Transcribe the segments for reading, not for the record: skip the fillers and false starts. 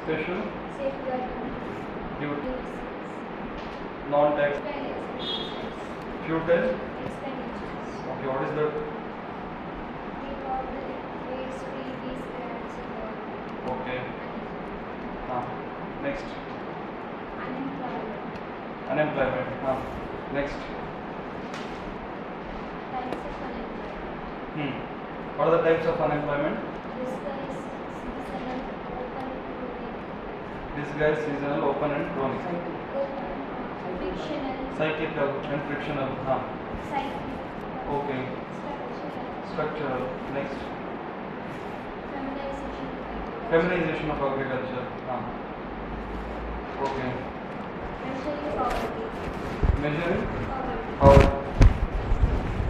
Special Safeguard duty. Non-tax. Futile. expenditures. Okay, what is that? We got the rates, freebies, grants, and all. Okay. Next. Unemployment. Unemployment. Next. Types of unemployment. What are the types of unemployment? Disguise, seasonal, open, chronic. Disguise, seasonal, open and chronic. Fictional, Cyclical and frictional. cyclical, Okay. structural, Structural. Next. feminization, Feminization of agriculture. Okay. measuring poverty, Measuring poverty, power.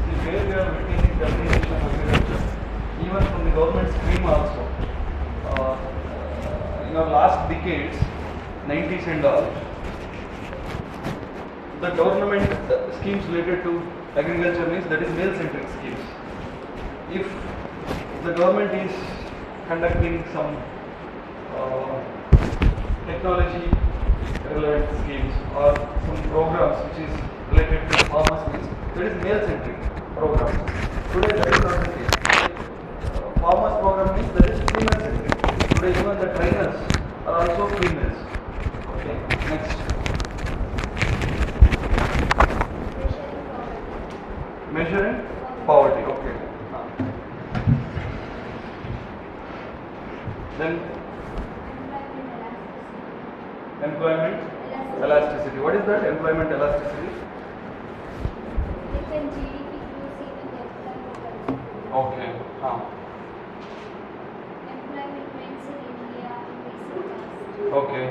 See where we are witnessing feminization of agriculture. Even from the government scheme also. Last decades, 90s and all, the government schemes related to agriculture means that is male-centric schemes. If the government is conducting some technology relevant schemes or some programs which is related to farmers means that is male-centric programs. Today that is not the case. Farmers program means that is female-centric. Today even the trainers are also females. Okay, next. measuring Measuring poverty, poverty. Okay. Then employment employment elasticity, elasticity. What is that employment elasticity? If in GDP grows even the employment Okay. employment trends in India in recent past. Okay.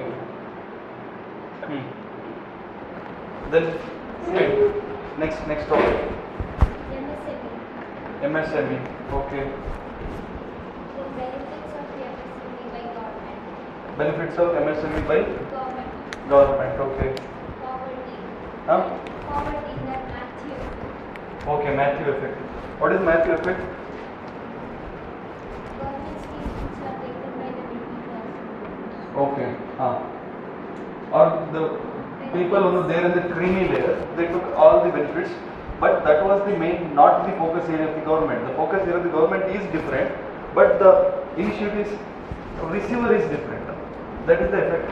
Then next topic. MSME, MSME. Okay. the benefits of the MSME by government, Benefits of MSME by government, government. Okay. poverty, Huh? poverty that Matthew, Okay. Matthew effect. What is Matthew effect? government schemes which are taken by the middle class, Okay. Or the people who are there in the creamy layer, they took all the benefits, but that was the main, not the focus area of the government. The focus area of the government is different, but the initiatives receiver is different. That is the effect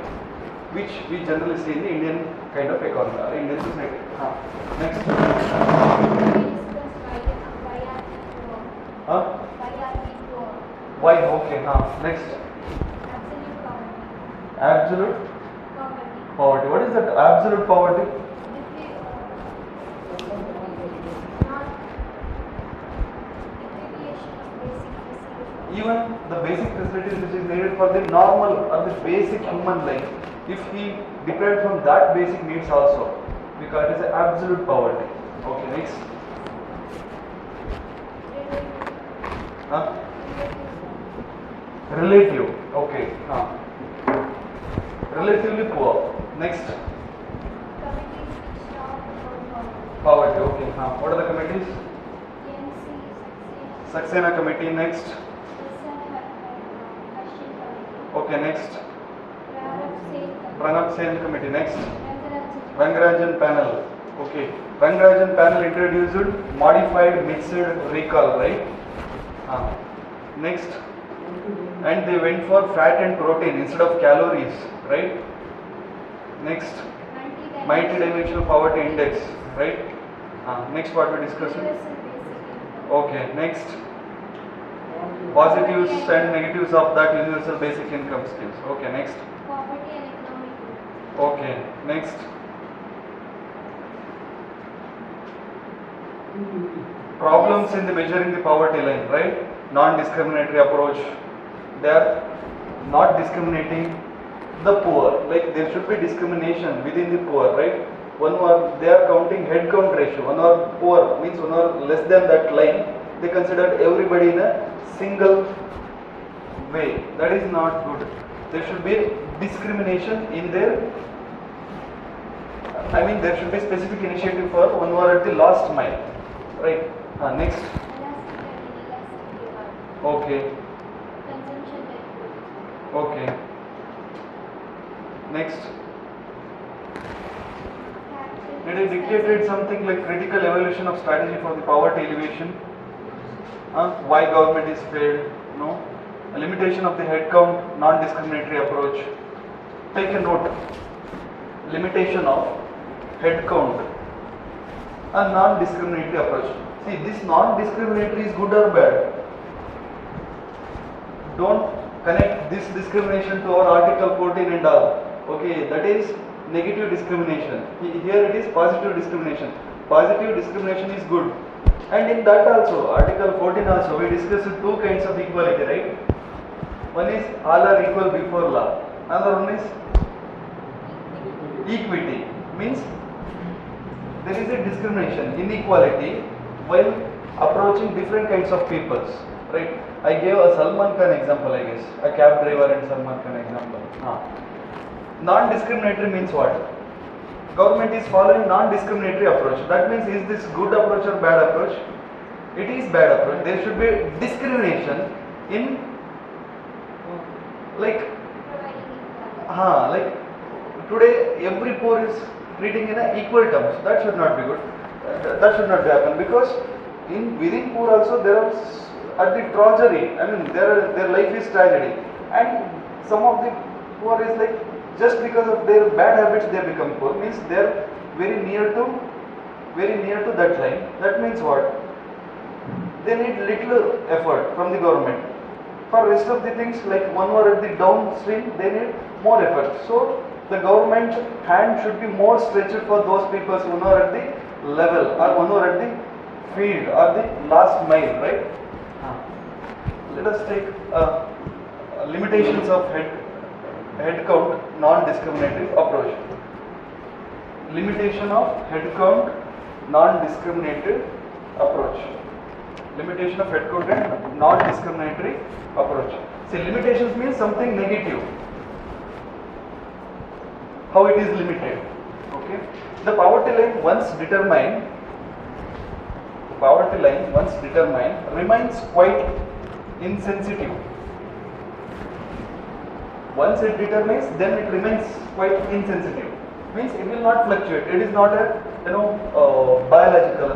which we generally see in the Indian kind of economy, or Indian society. Next. we discussed why are we poor, Huh? why are we poor, Why? Okay. Next. absolute poverty, Absolute poverty, poverty. What is that absolute poverty? not deprivation of basic facilities. Even the basic facilities which is needed for the normal or the basic human life, if he deprived from that basic needs also, we call it as absolute poverty. Okay, next. Huh? Relative. Okay. Relatively poor. Next. Committees which talk about Poverty. Okay. What are the committees? TNC, Saxena committee. Next. Hashin Committee, Okay. Next. Pranab Pranab Sen Committee, Sen committee. Next. Rangarajan, Rangarajan panel. Okay. Rangarajan panel introduced modified mixed recall, right? Next. And they went for fat and protein instead of calories, right? Next. Multi-dimensional poverty index, right? Next what we discussed. Universal basic income, Okay. Next. Positives and negatives of that universal basic income schemes. Okay. Next. poverty and economic growth, Okay. Next. Problems in the measuring the poverty line, right? Non-discriminatory approach. They are not discriminating the poor. Like there should be discrimination within the poor, right? They are counting head count ratio. One or poor means one or less than that line. They considered everybody in a single way. That is not good. There should be discrimination in their. There should be specific initiative for one who are at the last mile, right? Next. elastic and inelastic demand, Okay. consumption and growth, Okay. Next. It is dictated something like critical evaluation of strategy for the poverty elevation. Why government is failed? No. A limitation of the headcount, non-discriminatory approach. Take a note. Limitation of headcount, a non-discriminatory approach. See, this non-discriminatory is good or bad? Don't connect this discrimination to our Article 14 and all. Okay, that is negative discrimination. Here it is positive discrimination. Positive discrimination is good. And in that also, Article 14 also, we discussed two kinds of equality, right? One is all are equal before law. Another one is equity. Means there is a discrimination, inequality while approaching different kinds of peoples, right? I gave a Salman Khan example, I guess, a cab driver and Salman Khan example. Non-discriminatory means what? Government is following non-discriminatory approach. That means, is this good approach or bad approach? It is bad approach. There should be discrimination in like today every poor is treating in a equal terms. That should not be good. That should not happen, because within poor also there are at the drudgery. I mean, their life is tragedy, and some of the poor is like, just because of their bad habits they become poor. Means they are very near to that line. That means what? They need little effort from the government. For rest of the things, like one who are at the downstream, they need more effort. So the government hand should be more stretched for those people who are at the level, or one who are at the field or the last mile, right? Let us take limitations of headcount non-discriminatory approach. Limitation of headcount non-discriminatory approach. Limitation of headcount and non-discriminatory approach. See, limitations means something negative. How it is limited? Okay. The poverty line once determined remains quite insensitive. Once it determines, then it remains quite insensitive. Means it will not fluctuate. It is not a biological,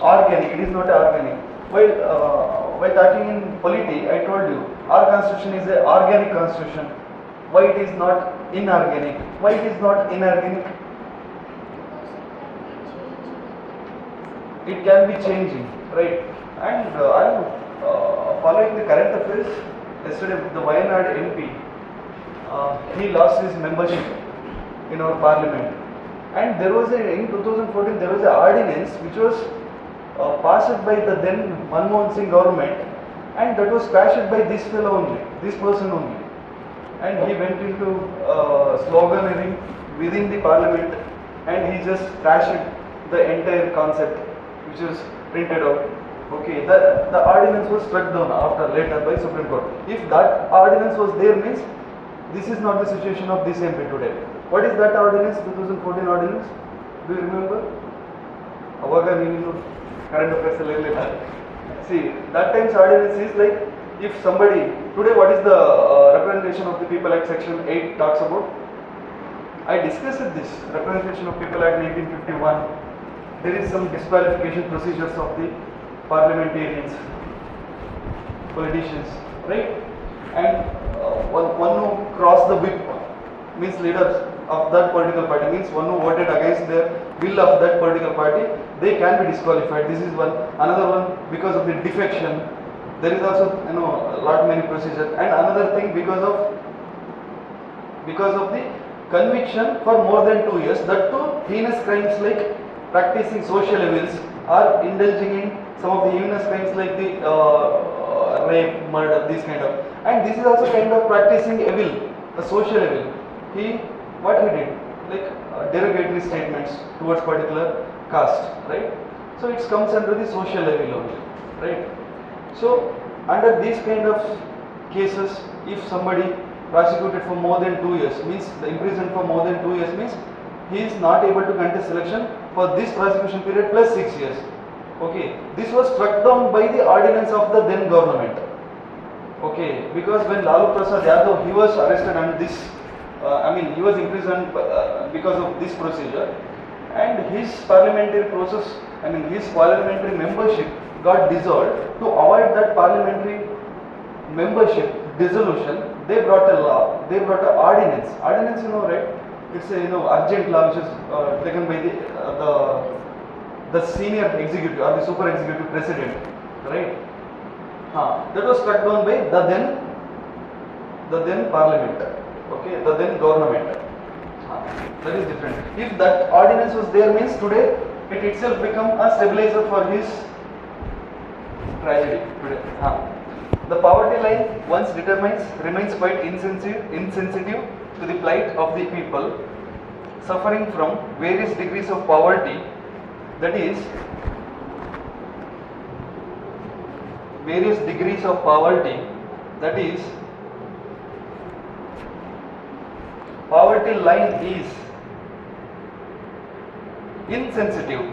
organic. It is not organic. While talking in polity, I told you our constitution is an organic constitution. Why it is not inorganic? Why it is not inorganic? It can be changing, right? And I am following the current affairs. Yesterday, the Wayanad MP, he lost his membership in our parliament, and in 2014 there was an ordinance which was passed by the then Manmohan Singh government, and that was passed by this person only, and he went into sloganeering within the parliament, and he just trashed the entire concept which was printed out. Okay, the ordinance was struck down later by Supreme Court. If that ordinance was there, means this is not the situation of this MP today. What is that ordinance? 2014 ordinance? Do you remember? Current affairs. See, that time's ordinance is like, if somebody today, what is the Representation of the People Act section 8 talks about? I discussed this Representation of People Act 1951. There is some disqualification procedures of the parliamentarians, politicians, right? And one who crossed the whip, means leaders of that political party, means one who voted against the will of that political party, they can be disqualified. This is one. Another one, because of the defection, there is also many procedures. And another thing, because of the conviction for more than 2 years, that too heinous crimes like practicing social evils or indulging in some of the heinous crimes like the rape, murder, this kind of. And this is also kind of practicing evil, a social evil. What he did, like derogatory statements towards particular caste, right? So it comes under the social evil only, right? So under these kind of cases, if somebody prosecuted for more than 2 years, means the imprisoned for more than 2 years, means he is not able to contest election for this prosecution period plus 6 years. Okay, this was struck down by the ordinance of the then government. Okay, because when Lalu Prasad Yadav, he was arrested and this, he was imprisoned because of this procedure, and his parliamentary process, his parliamentary membership got dissolved. To avoid that parliamentary membership dissolution, they brought a law, they brought an ordinance. Ordinance, right? It's a urgent law which is taken by the senior executive or the super executive president, right? That was struck down by the then parliament, okay, the then government. That is different. If that ordinance was there, means today it itself become a stabilizer for his tragedy today. The poverty line, once determined, remains quite insensitive to the plight of the people suffering from various degrees of poverty, that is, various degrees of poverty, that is, poverty line is insensitive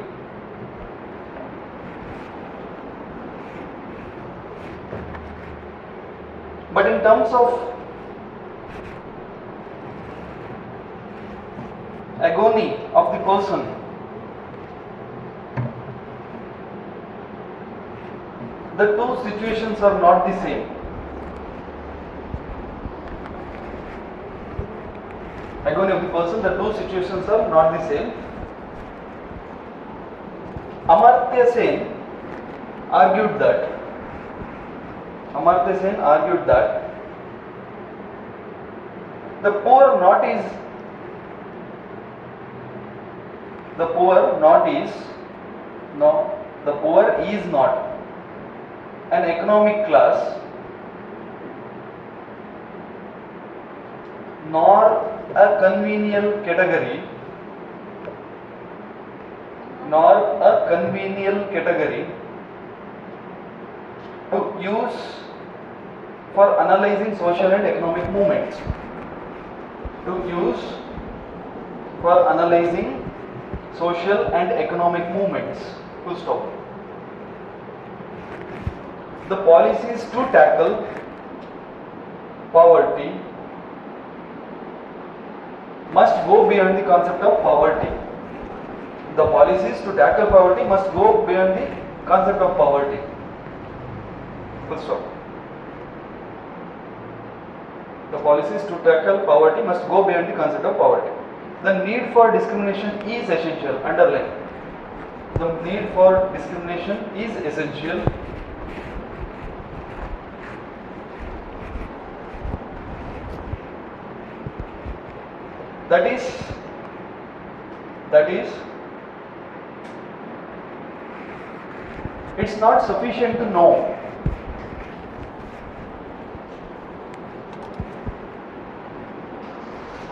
but in terms of agony of the person, the two situations are not the same. Agony of the person, the two situations are not the same. Amartya Sen argued that the poor is not an economic class nor a convenial category to use for analyzing social and economic movements. Full stop. The policies to tackle poverty must go beyond the concept of poverty. The policies to tackle poverty must go beyond the concept of poverty. Full stop. The policies to tackle poverty must go beyond the concept of poverty. The need for discrimination is essential. Underline. The need for discrimination is essential. That is, it's not sufficient to know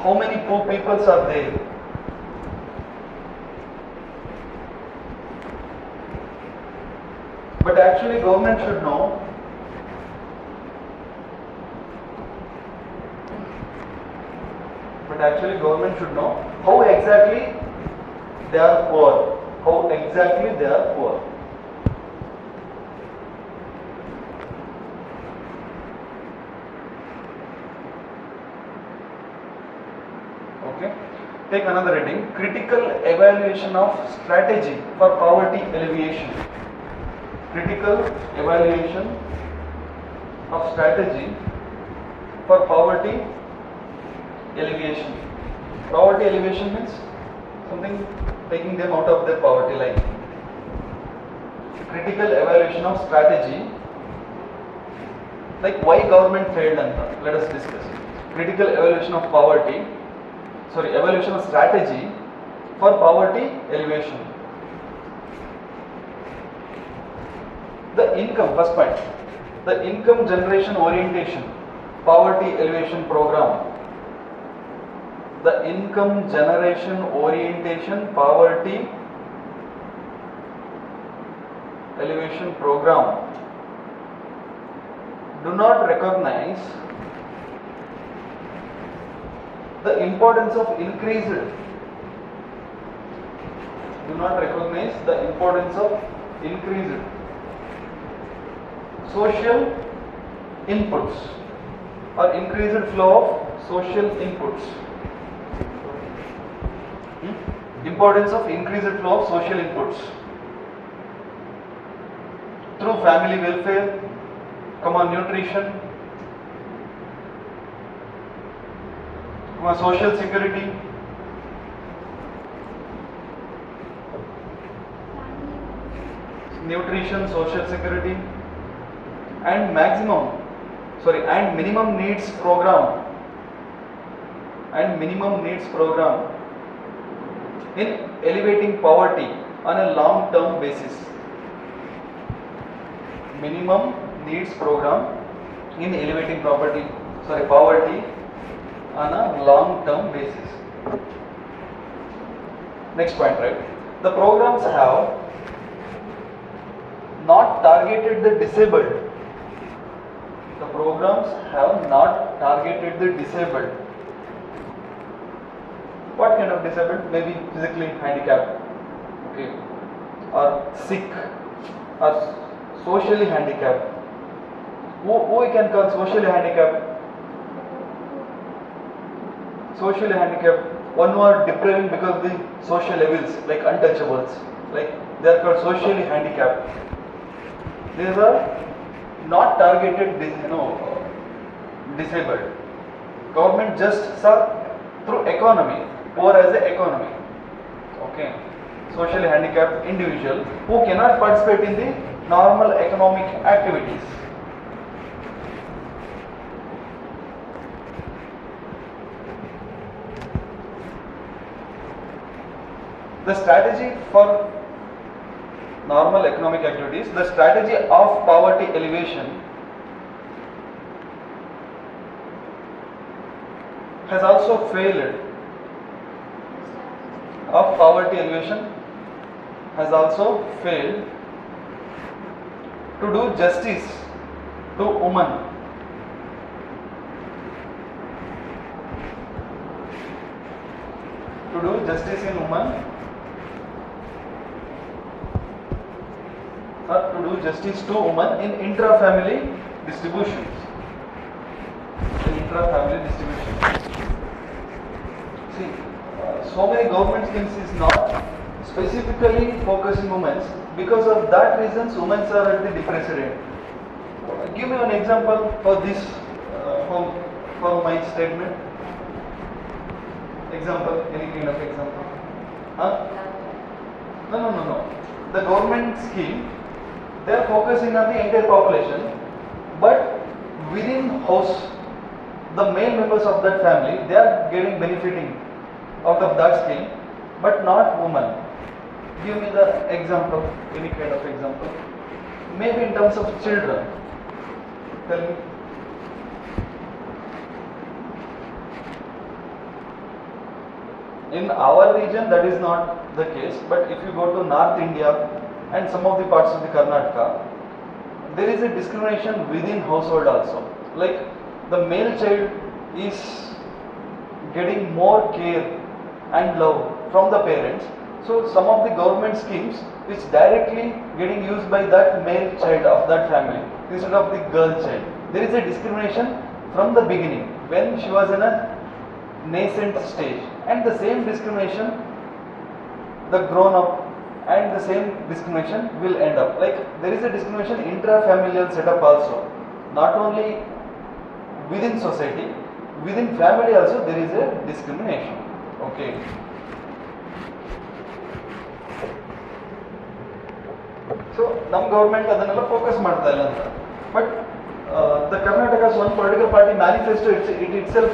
how many poor peoples are there. But actually government should know how exactly they are poor. Okay. Take another heading. Critical evaluation of strategy for poverty alleviation. Critical evaluation of strategy for poverty alleviation. Poverty alleviation means something taking them out of their poverty line. Critical evaluation of strategy, like why government failed, and let us discuss. Critical evaluation of evaluation of strategy for poverty alleviation. The income, first point, the income generation orientation poverty alleviation program. The income generation orientation poverty alleviation program do not recognize the importance of increased social inputs or increased flow of social inputs. Importance of increased flow of social inputs through family welfare, nutrition, social security, nutrition, social security, and minimum needs program, in elevating poverty on a long-term basis. Minimum needs program in elevating poverty on a long-term basis. Next point, right? The programs have not targeted the disabled. The programs have not targeted the disabled. What kind of disabled? Maybe physically handicapped, okay, or sick, or socially handicapped. Who we can call socially handicapped? Socially handicapped, one who are depriving because of the social evils, like untouchables, like they are called socially handicapped. These are not targeted, disabled. Government just saw through economy, poor as the economy. Okay, socially handicapped individual who cannot participate in the normal economic activities. The strategy for normal economic activities, the strategy of poverty elevation has also failed. Of poverty elevation has also failed to do justice to women. To do justice in women, or to do justice to women in intra-family distributions. See, so many government schemes is not specifically focusing women. Because of that reasons, women are at the depressed end. Give me an example for this, for my statement. Example, any kind of example? Huh? No. The government scheme, they are focusing on the entire population, but within house, the male members of that family, they are benefiting out of that scheme, but not women. Give me the example, any kind of example. Maybe in terms of children. Tell me. In our region, that is not the case, but if you go to North India and some of the parts of the Karnataka, there is a discrimination within household also. Like the male child is getting more care and love from the parents. So some of the government schemes which directly getting used by that male child of that family instead of the girl child. There is a discrimination from the beginning when she was in a nascent stage, and the same discrimination, the grown up, and the same discrimination will end up. Like there is a discrimination intra-familial setup also. Not only within society, within family also there is a discrimination. Okay. So, ನಮ್ಮ government ಅದನ್ನೆಲ್ಲ focus ಮಾಡ್ತಾ ಇಲ್ಲ ಅಂತ. But the Karnataka's one political party manifesto, it itself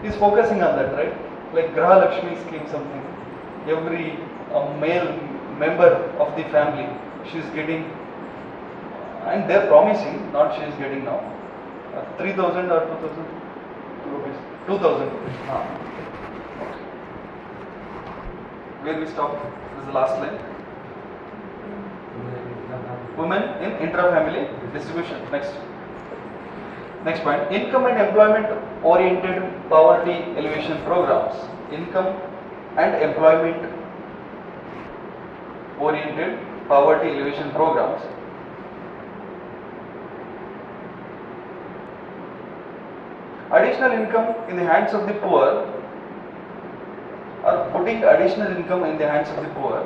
is focusing on that, right? Like Graha Lakshmi scheme, something. Every male member of the family, she is getting, and they are promising, not she is getting now, 3,000 or 2,000 rupees. 2,000 rupees. Okay. Where we stop? This is the last line. Women in intra-family distribution. Next point. Income and employment oriented poverty elevation programs. Income and employment oriented poverty elevation programs additional income in the hands of the poor, or putting additional income in the hands of the poor,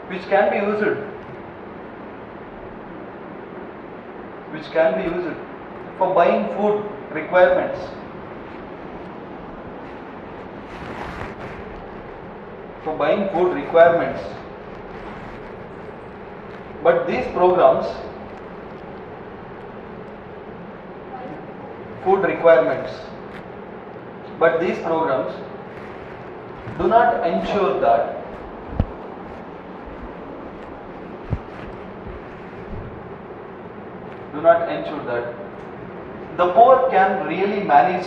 which can be used for buying food requirements, but these programs, do not ensure that the poor can really manage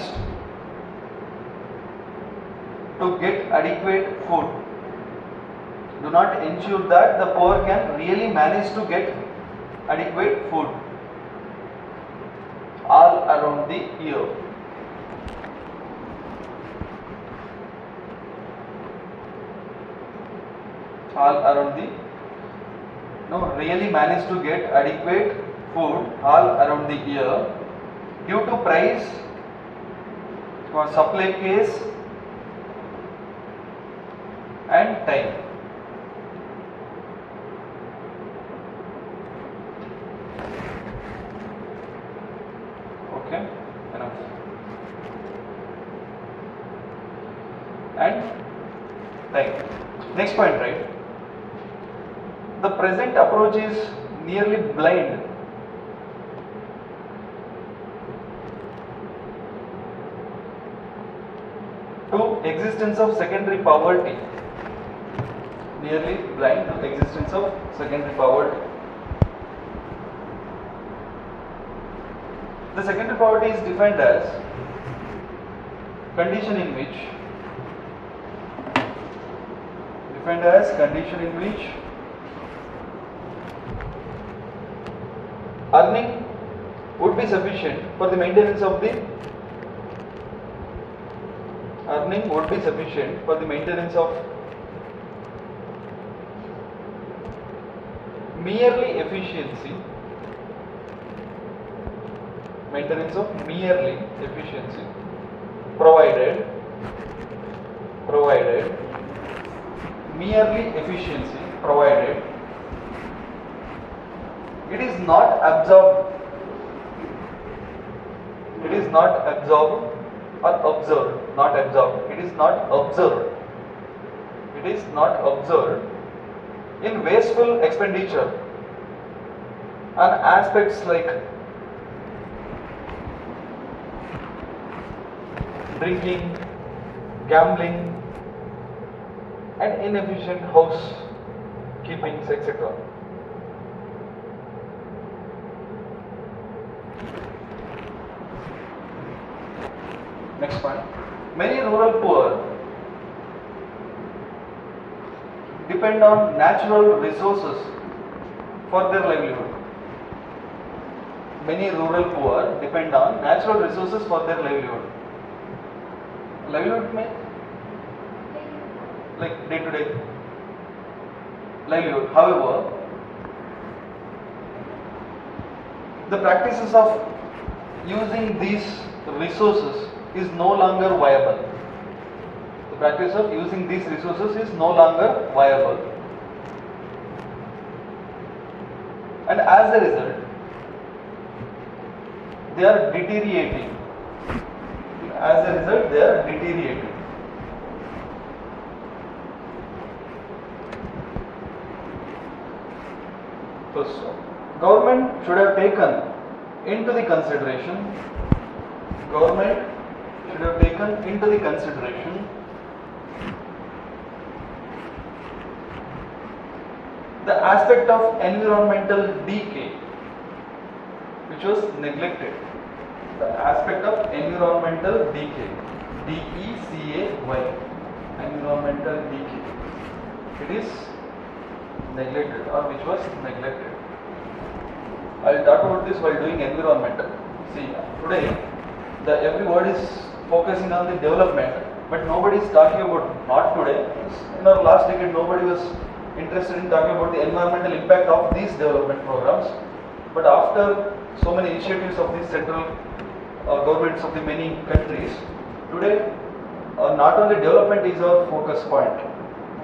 to get adequate food. Do not ensure that the poor can really manage to get adequate food all around the year. Really manage to get adequate food all around the year due to price or supply case and time. Okay, enough. And time. Next point, right? The present approach is nearly blind to existence of secondary poverty. The secondary poverty is defined as condition in which earning would be sufficient for the maintenance of merely efficiency, provided it is not absorbed or observed, in wasteful expenditure on aspects like drinking, gambling, and inefficient house keepings, etc. Next point. Many rural poor depend on natural resources for their livelihood. Livelihood means like day-to-day livelihood. However, the practices of using these resources is no longer viable. And as a result, they are deteriorating. First, government should have taken into the consideration the aspect of environmental decay, which was neglected. DECAY, environmental decay. It is neglected, or which was neglected. I will talk about this while doing environmental. See, today every word is focusing on the development, but nobody is talking about, not today. In our last decade, nobody was interested in talking about the environmental impact of these development programs. But after so many initiatives of these central governments of the many countries, today not only development is our focus point,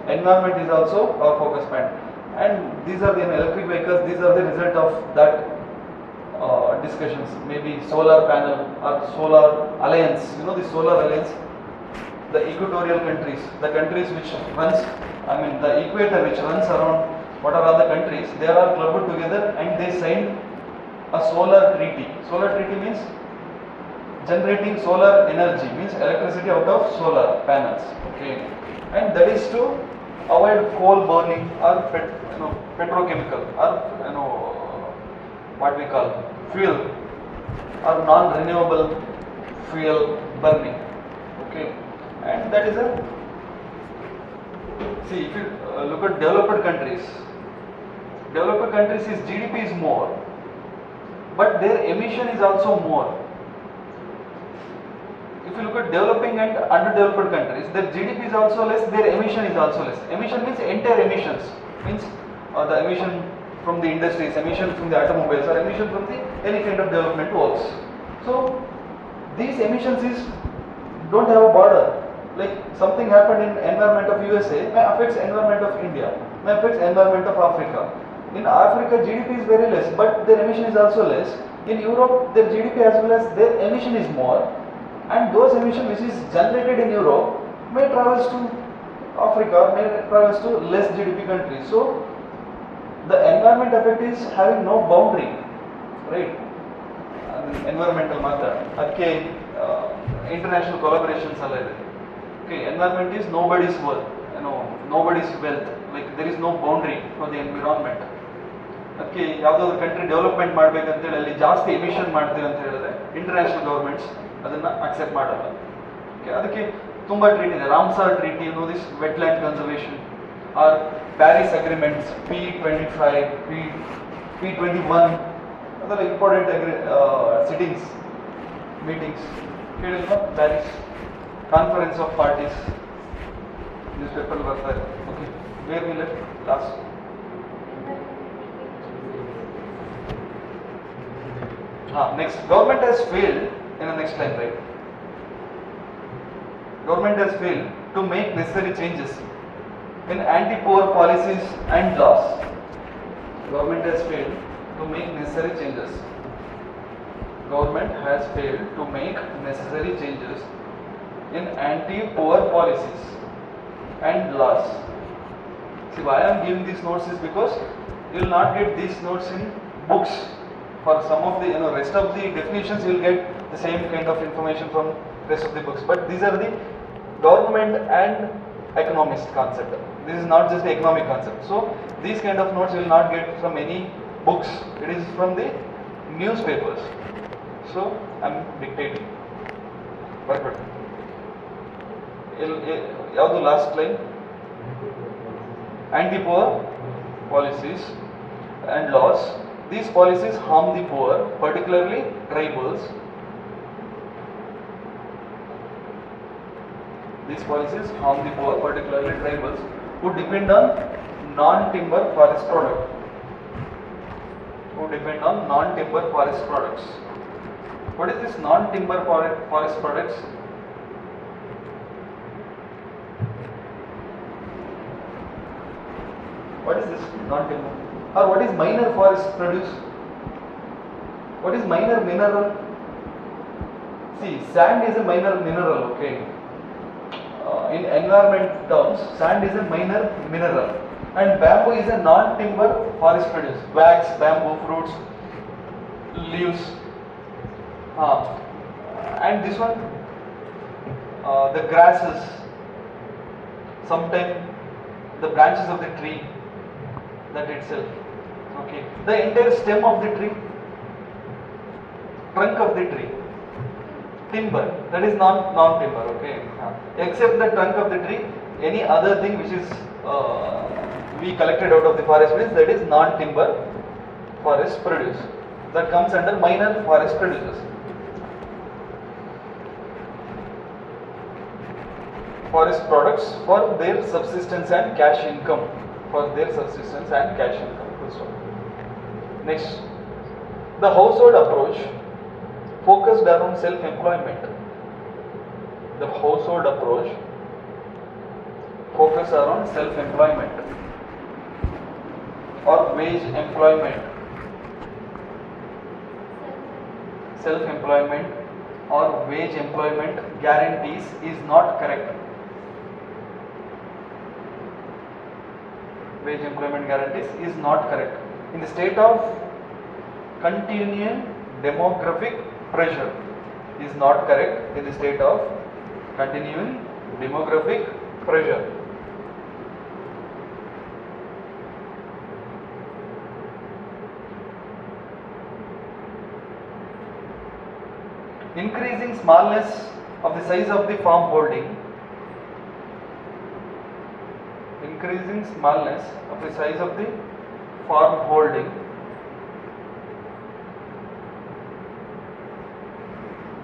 environment is also our focus point. And these are the electric vehicles, these are the result of that discussions, maybe solar panel or solar alliance, the solar alliance, the equatorial countries, the countries which runs, the equator which runs around what are all the countries, they are all clubbed together and they signed a solar treaty. Solar treaty means generating solar energy, means electricity out of solar panels, okay, and that is to avoid coal burning or petrochemical or what we call fuel or non-renewable fuel burning, okay, and that is a, see, if you look at developed countries is GDP is more, but their emission is also more. If you look at developing and underdeveloped countries, their GDP is also less, their emission is also less. Emission means entire emissions, means the emission from the industries, emission from the automobiles, or emission from the any kind of development works. So these emissions don't have a border. Like something happened in environment of USA may affects environment of India, may affects environment of Africa. In Africa GDP is very less, but their emission is also less. In Europe their GDP as well as their emission is more, and those emission which is generated in Europe may travels to Africa, may travels to less GDP countries. So the environment effect is having no boundary, right? Environmental matter. Okay, international collaborations are like, okay, environment is nobody's worth, nobody's wealth. Like there is no boundary for the environment. Okay, ಯಾವುದಾದ್ರು country development ಮಾಡಬೇಕಂತೇಳಿ ಅಲ್ಲಿ ಜಾಸ್ತಿ emission ಮಾಡ್ತೀವಿ ಅಂತ ಹೇಳಿದ್ರೆ international governments ಅದನ್ನು accept ಮಾಡಲ್ಲ. Okay, ಅದಕ್ಕೆ ತುಂಬ ಟ್ರೀಟಿ ಇದೆ. Ramsar treaty this wetland conservation or Paris agreements P25, P21 ಅದೆಲ್ಲ ಇಂಪಾರ್ಟೆಂಟ್ ಸಿಟಿಂಗ್ಸ್ ಮೀಟಿಂಗ್ಸ್ ಕೇಳಿಲ್ವಾ? Paris conference of parties newspaper ಬರ್ತಾರೆ. Okay, where we left last? Next, government has failed in the next line, right? Government has failed to make necessary changes in anti-poor policies and laws. Government has failed to make necessary changes. Government has failed to make necessary changes in anti-poor policies and laws. See, why I am giving these notes is because you will not get these notes in books. For some of the rest of the definitions you will get the same kind of information from rest of the books, but these are the government and economist concept. This is not just the economic concept. So these kind of notes you will not get from any books, it is from the newspapers. So I am dictating. Perfect. Yavadu last line? Anti-poor policies and laws. These policies harm the poor, particularly tribals. These policies harm the poor, particularly tribals, who depend on non-timber forest products. Who depend on non-timber forest products. What is this non-timber forest products? What is this non-timber? Or what is minor forest produce? What is minor mineral? See, sand is a minor mineral, okay. In environment terms, sand is a minor mineral, and bamboo is a non-timber forest produce. Wax, bamboo, fruits, leaves. And this one, the grasses, sometimes the branches of the tree, that itself. Okay, the entire stem of the tree, trunk of the tree, timber, that is non-timber, okay. Except the trunk of the tree, any other thing which is we collected out of the forest means that is non-timber forest produce. That comes under minor forest producers. Forest products for their subsistence and cash income. for their subsistence and cash income. Full stop. Next, the household approach focused around self-employment. The household approach focused around self-employment or wage employment. Self-employment or wage employment guarantees is not correct. Wage employment guarantees is not correct. In the state of continuing demographic pressure is not correct in the state of continuing demographic pressure. Increasing smallness of the size of the farm holding. Increasing smallness of the size of the farm holding.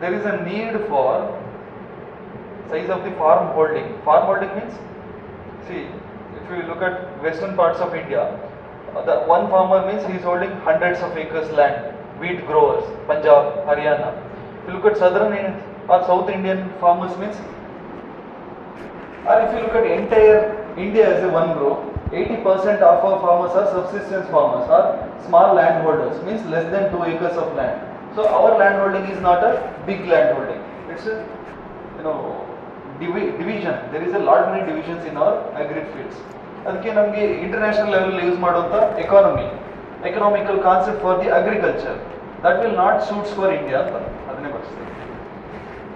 There is a need for size of the farm holding. Farm holding means, see, if you look at western parts of India, the one farmer means he is holding hundreds of acres land, wheat growers, Punjab, Haryana. If you look at southern or South Indian farmers means, or if you look at entire India as a one group, 80% of our farmers are subsistence farmers or small landholders, means less than 2 acres of land. So our land holding is not a big land holding. It's a division. There is a lot many divisions in our agri fields. ಅದಕ್ಕೆ ನಮಗೆ international level use ಮಾಡುವಂಥ economical concept for the agriculture that will not suits for India ಅಂತ ಅದನ್ನೇ ಬರ್ಸ್ತೀವಿ.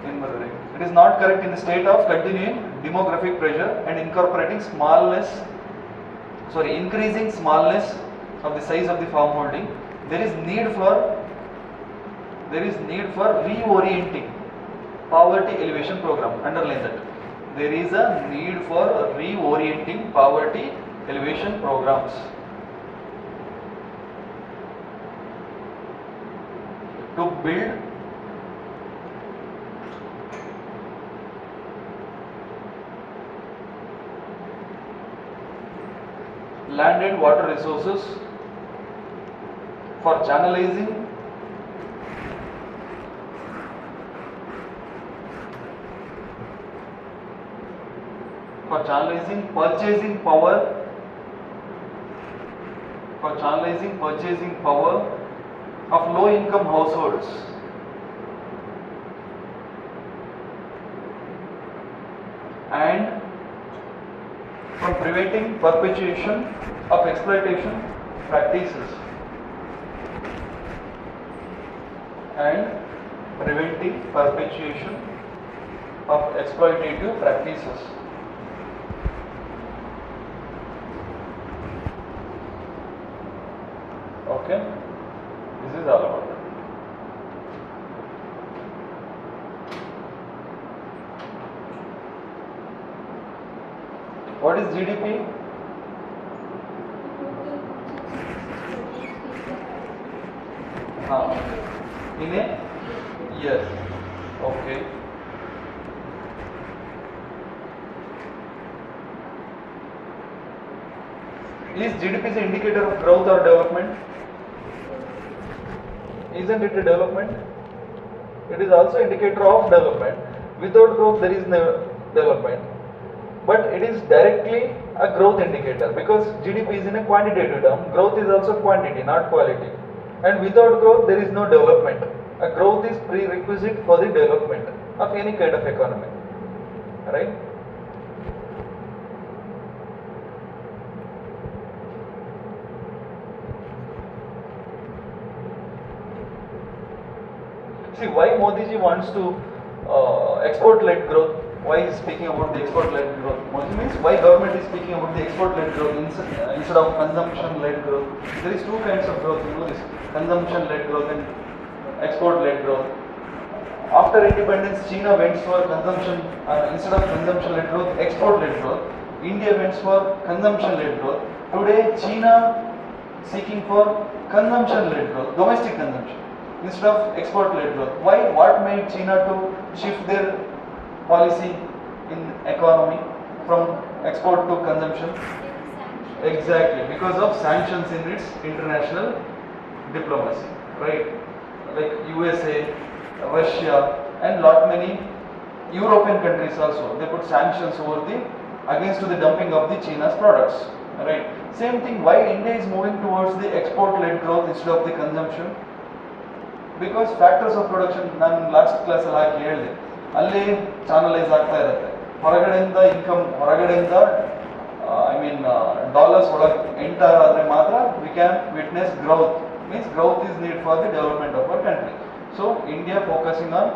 ಏನು ಬರ್ತದೆ? It is not correct in the state of continuing demographic pressure and increasing smallness of the size of the farm holding. There is need for reorienting poverty elevation program. Underline that. There is a need for reorienting poverty elevation programs. To build land and water resources for channelizing purchasing power of low income households and from preventing perpetuation of exploitation practices of exploitative practices. Okay, this is all about it. What is GDP? In a year. Okay. Is GDP an indicator of growth or development? Isn't it a development? It is also indicator of development. Without growth there is no development. But it is directly a growth indicator because GDP is in a quantitative term. Growth is also quantity, not quality. And without growth there is no development. A growth is prerequisite for the development of any kind of economy. Right? See why Modi ji wants to export-led growth. Why he is speaking about the export-led growth? Modi means why government is speaking about the export-led growth instead of consumption-led growth. There is two kinds of growth, this consumption-led growth and export-led growth. After independence, China went for consumption instead of consumption-led growth, export-led growth. India went for consumption-led growth. Today, China seeking for consumption-led growth, domestic consumption instead of export-led growth. Why? What made China to shift their policy in economy from export to consumption? Exactly, because of sanctions in its international diplomacy, right? Like USA, Russia, and lot many European countries also, they put sanctions over the against to the dumping of the China's products, right? Same thing, why India is moving towards the export-led growth instead of the consumption? Because factors of production ನಾನು last ಕ್ಲಾಸಲ್ಲಿ ಹಾಕಿ ಹೇಳಿದೆ, ಅಲ್ಲಿ channelise ಆಗ್ತಾ ಇರುತ್ತೆ. ಹೊರಗಡೆಯಿಂದ income, ಹೊರಗಡೆಯಿಂದ I mean dollars ಒಳಗೆ enter ಆದರೆ ಮಾತ್ರ we can witness growth, means growth is need for the development of our country. So India focusing on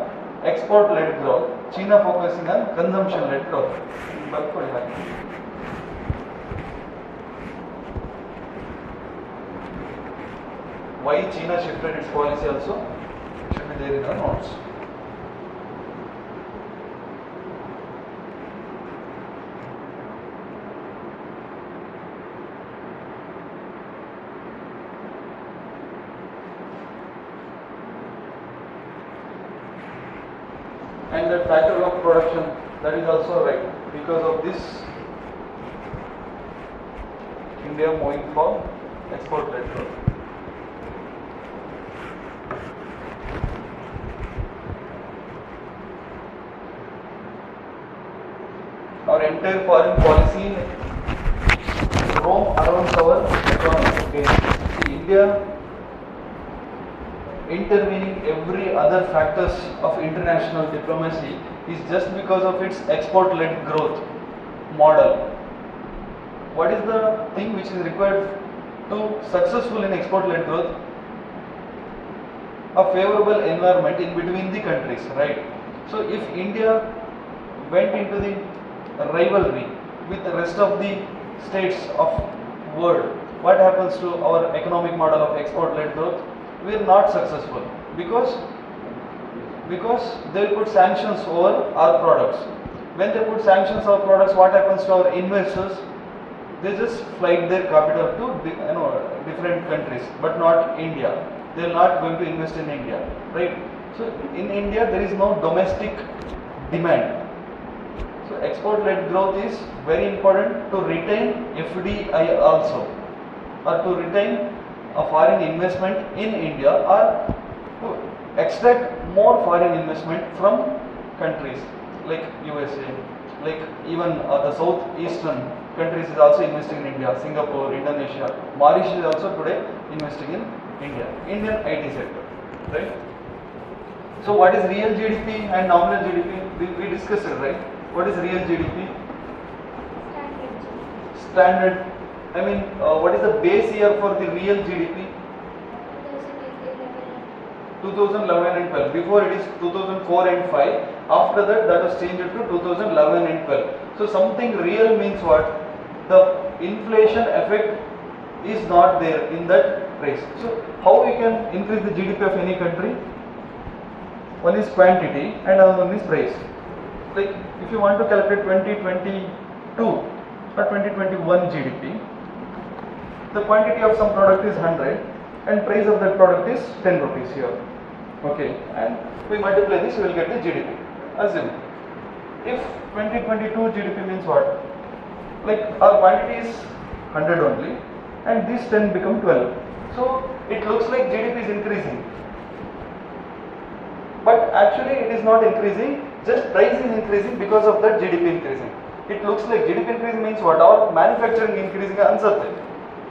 export led growth, China focusing on consumption led growth. ಬರ್ಕೊಳ್ಳಿ ಹಾಗೆ. Why China shifted its policy also should be there in our notes. And the factor of production, that is also right. Because of this, India moving for export-led growth. Our entire foreign policy roam around our economic gain. See, India intervening every other factors of international diplomacy is just because of its export-led growth model. What is the thing which is required to successful in export-led growth? A favorable environment in between the countries, right? So if India went into the rivalry with the rest of the states of world, what happens to our economic model of export-led growth? We are not successful because they put sanctions over our products. When they put sanctions on our products, what happens to our investors? They just flight their capital to different countries, but not India. They are not going to invest in India, right? So in India there is no domestic demand. So export-led growth is very important to retain FDI also, or to retain a foreign investment in India, or to extract more foreign investment from countries like USA, like even the southeastern countries is also investing in India, Singapore, Indonesia, Mauritius is also today investing in India, Indian IT sector, right? So what is real GDP and nominal GDP? We discussed it, right? What is real GDP? Standard. I mean, what is the base year for the real GDP? 2011 and 12. Before it is 2004 and 5. After that, that was changed to 2011 and 12. So something real means what? The inflation effect is not there in that price. So how we can increase the GDP of any country? One is quantity and another one is price. Like if you want to calculate 2022 or 2021 GDP, the quantity of some product is 100 and price of that product is 10 rupees here. Okay, and we multiply this, we will get the GDP. Assume if 2022 GDP means what? Like our quantity is 100 only and this 10 become 12. So it looks like GDP is increasing. But actually it is not increasing, just price is increasing because of that GDP increasing. It looks like GDP increasing means what? Our manufacturing increasing ansate.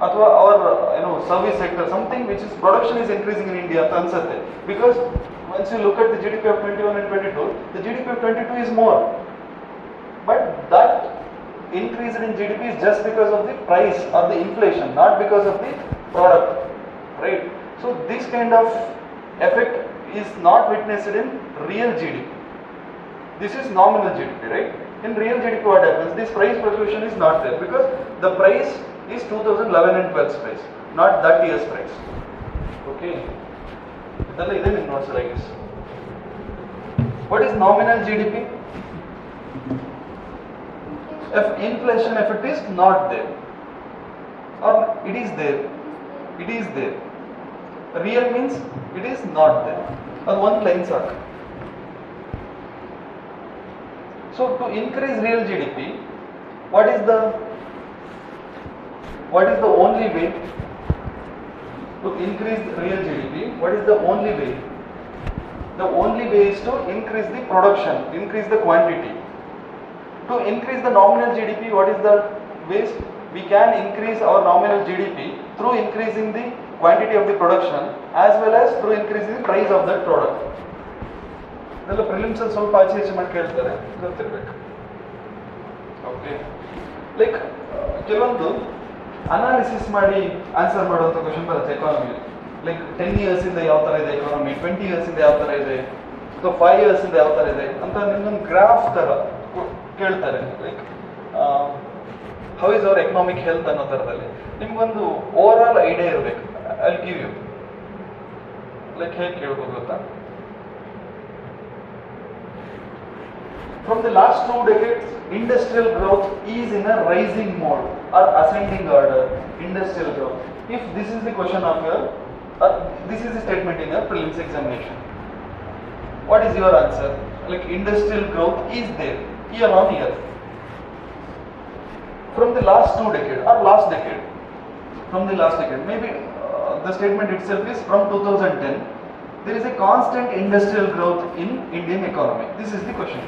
Athwa our service sector, something which is production is increasing in India ansate. Because once you look at the GDP of 21 and 22, the GDP of 22 is more. But that increase in GDP is just because of the price or the inflation, not because of the product, right? So this kind of effect is not witnessed in real GDP. This is nominal GDP, right? In real GDP what happens? This price fluctuation is not there because the price is 2011 and 12 price, not that year's price. Okay. What is nominal GDP? If inflation effect is not there, or it is there, it is there. Real means it is not there, or one line suck. So to increase real GDP, what is the what is the only way to increase real GDP? What is the only way? The only way is to increase the production, increase the quantity. To increase the nominal GDP, what is the ways? We can increase our nominal GDP through increasing the quantity of the production as well as through increasing the price of that product. ಇದೆಲ್ಲ prelims ಅಲ್ಲಿ ಸ್ವಲ್ಪ ಆಚೆ ಈಚೆ ಮಾಡಿ ಕೇಳ್ತಾರೆ, ಗೊತ್ತಿರಬೇಕು. Okay, like ಕೆಲವೊಂದು analysis ಮಾಡಿ ಆನ್ಸರ್ ಮಾಡುವಂಥ ಕ್ವಶನ್ ಬರುತ್ತೆ ಎಕಾನಮಿ. ಲೈಕ್ 10 years ಇಂದ ಯಾವ ಥರ ಇದೆ ಎಕಾನಮಿ, 20 years ಇಂದ ಯಾವ ಥರ ಇದೆ, ಅಥವಾ 5 years ಇಂದ ಯಾವ ಥರ ಇದೆ ಅಂತ ನಿಮ್ಗೊಂದು ಗ್ರಾಫ್ ಥರ ಕೇಳ್ತಾರೆ. Like how is our economic health ಅನ್ನೋ ಥರದಲ್ಲಿ ನಿಮ್ಗೊಂದು ಓವರ್ ಆಲ್ ಐಡಿಯಾ ಇರಬೇಕು. I give you. ಲೈಕ್ ಹೇಗೆ ಕೇಳ್ಬೋದು ಗೊತ್ತಾ? From the last 2 decades, industrial growth is in a rising mode or ascending order. Industrial growth. If this is the question of your, this is the statement in your prelims examination, what is your answer? Like industrial growth is there year on year. From the last 2 decades or last decade, from the last decade, maybe the statement itself is from 2010. There is a constant industrial growth in Indian economy. This is the question.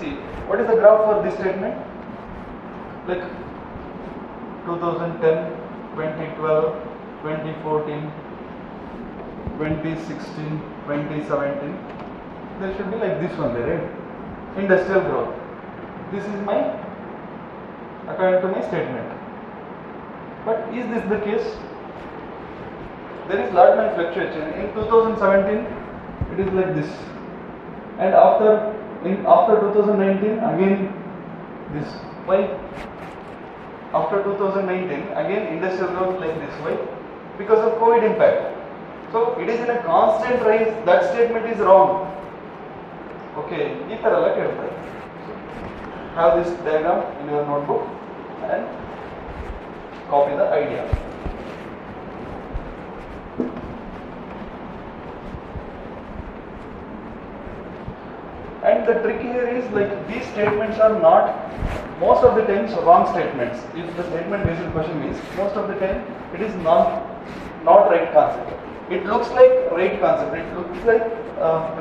See, what is the graph for this statement? Like 2010, 2012, 2014, 2016, 2017. There should be like this one there, right? Industrial growth. This is my, according to my statement. But is this the case? There is lot many fluctuation. In 2017, it is like this, and after 2019 again this. Why? After 2019 again industrial growth like this. Why? Because of COVID impact. So it is in a constant rise. That statement is wrong. Okay, ee ತರ ಎಲ್ಲ ಕೇಳ್ತಾರೆ. Have this diagram in your notebook and copy the idea. And the trick here is like these statements are not most of the times wrong statements. If the statement based question means most of the time it is not right concept. It looks like right concept. It looks like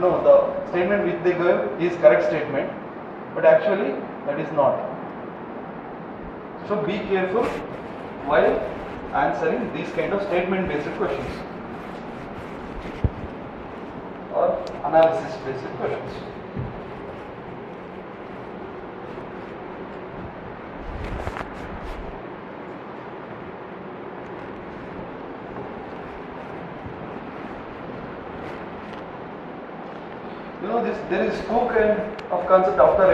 the statement which they gave is correct statement, but actually that is not. So be careful while answering these kind of statement based questions or analysis based questions. There is 2 kind of concept after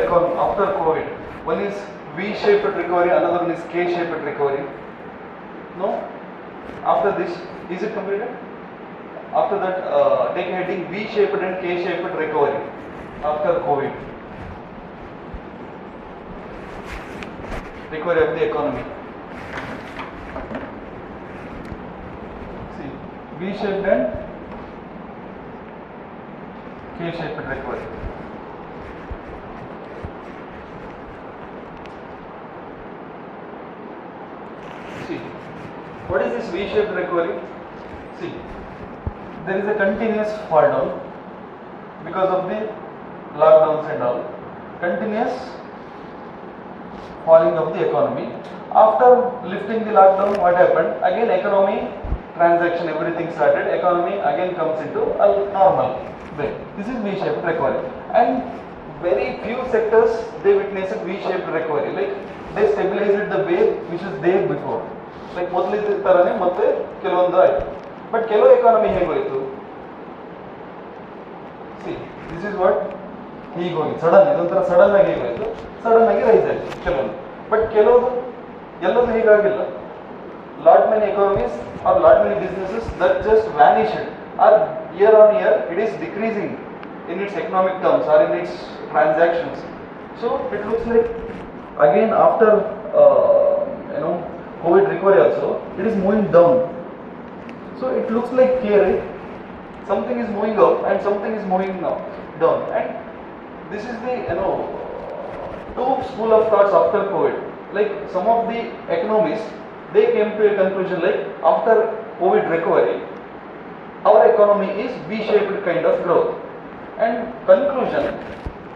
COVID. One is V-shaped recovery, another one is K-shaped recovery. No? After this, is it completed? After that, take a heading V-shaped and K-shaped recovery after COVID. Recovery of the economy. See, V-shaped and K-shaped recovery. See, what is this V-shaped recovery? See, there is a continuous fall down because of the lockdowns and all. Continuous falling of the economy. After lifting the lockdown, what happened? Again, economy, transaction, everything started. Economy again comes into a normal way. This is V-shaped recovery, and very few sectors they witnessed V-shaped recovery. Like they stabilized the wave which is there before. Like ಮೊದಲಿದ್ದ ತರನೇ ಮತ್ತೆ ಕೆಲವೊಂದು ಆಯ್ತು. But ಕೆಲವು economy ಹೇಗೋಯ್ತು? See, this is what ಹೀಗೋಗಿ sudden ಇದೊಂಥರ sudden ಆಗಿ ಹೇಗೋಯ್ತು, ಸಡನ್ ಆಗಿ ರೈಸ್ ಆಯ್ತು ಕೆಲವೊಂದು. ಬಟ್ ಕೆಲವೊಂದು ಎಲ್ಲೊಂದು ಹೀಗಾಗಿಲ್ಲ. Lot many economies or lot many businesses that just vanished, or year on year it is decreasing in its economic terms or in its transactions. So it looks like again after COVID recovery also it is moving down. So it looks like K, right? Something is moving up and something is moving down, and this is the two school of thoughts after COVID. Like some of the economists they came to a conclusion like after COVID recovery, our economy is V-shaped kind of growth, and conclusion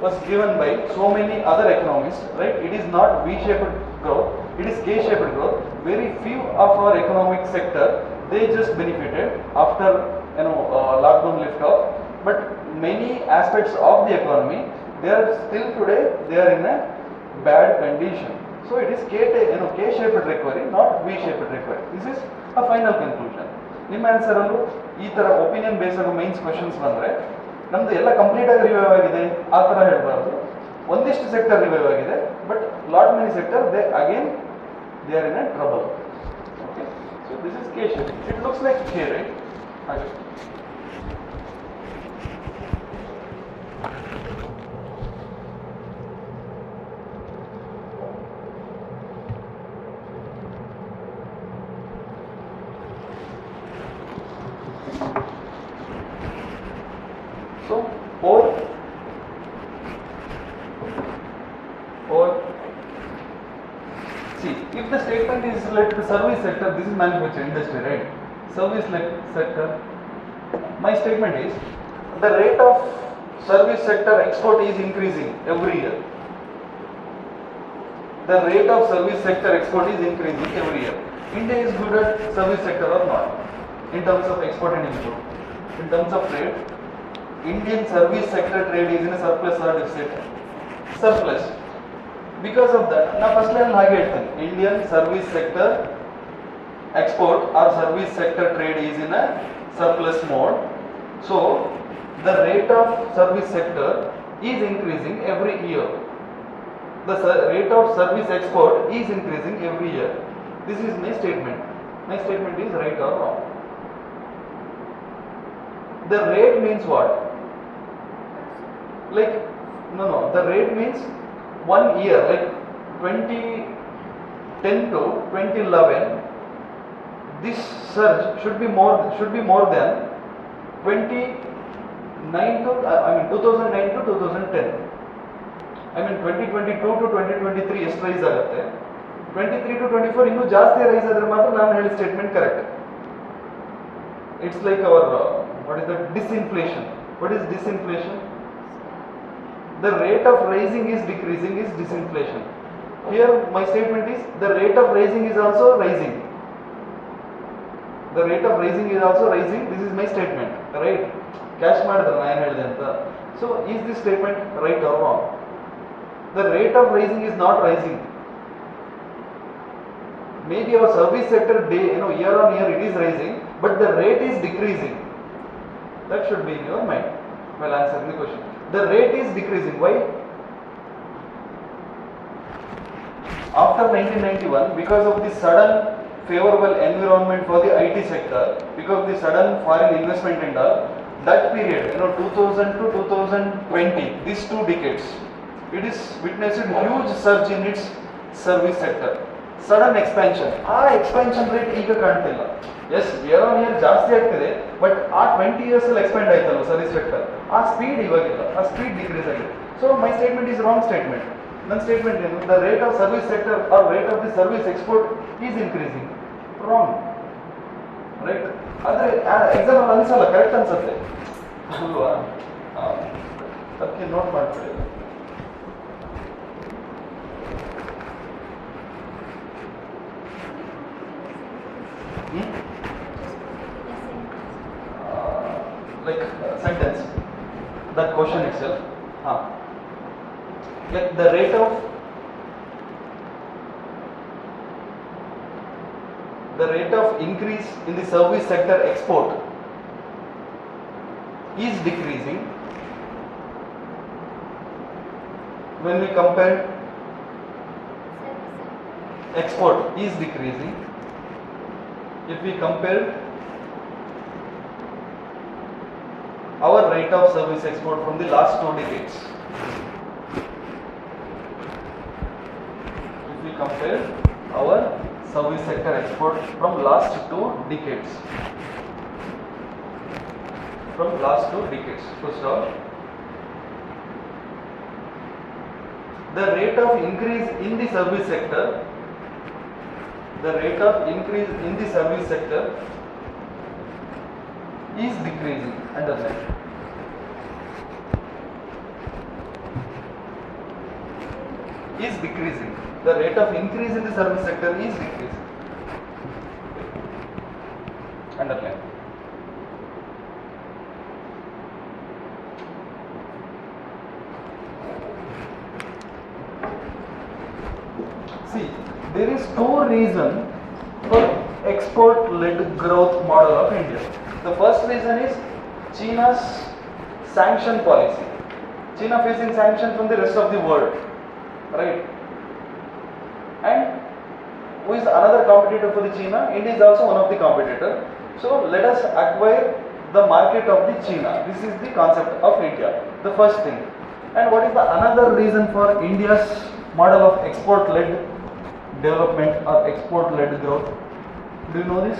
was given by so many other economists, right? It is not V-shaped growth, it is K-shaped growth. Very few of our economic sector, they just benefited after lockdown lift off, but many aspects of the economy, they are still today, they are in a bad condition. So it is K-shaped recovery, not V-shaped recovery. This is a final conclusion. ನಿಮ್ಮ ಆನ್ಸರಲ್ಲೂ ಈ ಥರ opinion base ಆಗೋ mains questions ಬಂದರೆ ನಮ್ದು ಎಲ್ಲ complete ಆಗಿ revive ಆಗಿದೆ ಆ ಥರ ಹೇಳ್ಬಾರ್ದು. ಒಂದಿಷ್ಟು ಸೆಕ್ಟರ್ ರಿವೈವ್ ಆಗಿದೆ, but lot many sector they are in a trouble. Okay, so this is K shape. It looks like K, right? ಹಾಗೆ see, if the statement is related to service sector, this is manufacturing industry, right? Service sector, my statement is the rate of service sector export is increasing every year. The rate of service sector export is increasing every year. India is good at service sector or not in terms of export and import. In terms of trade, Indian service sector trade is in a surplus or deficit? Surplus. Because of that, now first level hage ಹೇಳ್ತೀನಿ, Indian service sector export or service sector trade is in a surplus mode. So the rate of service sector is increasing every year. The rate of service export is increasing every year. This is my statement. My statement is right or wrong? The rate means what? Like, no, the rate means 1 year, like 2010 to 2011, this surge should be more than 2009 to 2010. I mean 2022 to 2023 ಎಷ್ಟು rice ಆಗುತ್ತೆ, 23 to 24 ಇನ್ನೂ ಜಾಸ್ತಿ rice ಆದ್ರೆ ಮಾತ್ರ ನಾನು ಹೇಳಿದ statement correct. It's like our what is that, disinflation. What is disinflation? The rate of rising is decreasing is disinflation. Here my statement is the rate of rising is also rising. The rate of rising is also rising. This is my statement, right? Cash ಮಾಡಿದ್ರೆ ನಾನು ಏನು ಹೇಳಿದೆ ಅಂತ. So is this statement right or wrong? The rate of rising is not rising. Maybe our service sector year on year it is rising, but the rate is decreasing. That should be in your mind while answering the question. The rate is decreasing. Why? After 1991, because of the sudden favorable environment for the IT sector, because of the sudden foreign investment and all, that period, 2000 to 2020, these 2 decades, it is witnessed huge surge in its service sector. Sudden expansion. Expansion rate ಈಗ ಕಾಣ್ತಿಲ್ಲ. S, year on year ಜಾಸ್ತಿ ಆಗ್ತಿದೆ, but 20 years ಅಲ್ಲಿ expand ಆಯ್ತಲ್ಲ service sector, speed ಇವಾಗಿಲ್ಲ, speed decrease ಆಗಿದೆ. So my statement is wrong statement. ನನ್ನ statement ಏನು? The rate of service sector or rate of the service export is increasing. Wrong, right? ಆದರೆ exam ಅಲ್ಲಿ ಅನ್ಸಲ್ಲ, correct ಅನ್ಸುತ್ತೆ ಅಲ್ವಾ? ಅದಕ್ಕೆ ನೋಟ್ ಮಾಡ್ಕೊಳ್ಳಿ. Like sentence, that question itself. Like the rate of increase in the service sector export is decreasing when we compare. Export is decreasing if we compare our rate of service export from the last 2 decades. If we compare our service sector export from last 2 decades. From last 2 decades. First of all, the rate of increase in the service sector the rate of increase in the service sector is decreasing. Underline. Is decreasing. The rate of increase in the service sector is decreasing. Underline. See, there is no reason for export-led growth model of India. The first reason is China's sanction policy. China facing sanction from the rest of the world, right? And who is another competitor for the China? India is also one of the competitor. So let us acquire the market of the China. This is the concept of India. The first thing. And what is the another reason for India's model of export-led development or export-led growth? Do you know this?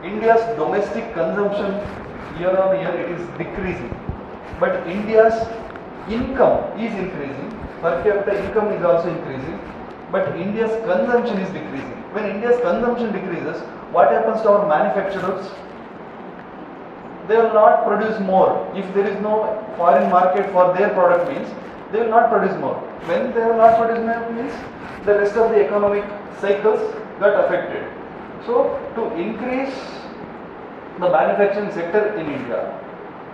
India's domestic consumption year on year it is decreasing, but India's income is increasing. Per capita income is also increasing, but India's consumption is decreasing. When India's consumption decreases, what happens to our manufacturers? They will not produce more. If there is no foreign market for their product means, they will not produce more. When they will not produce more means, the rest of the economic cycles got affected. So, to increase the manufacturing sector in India,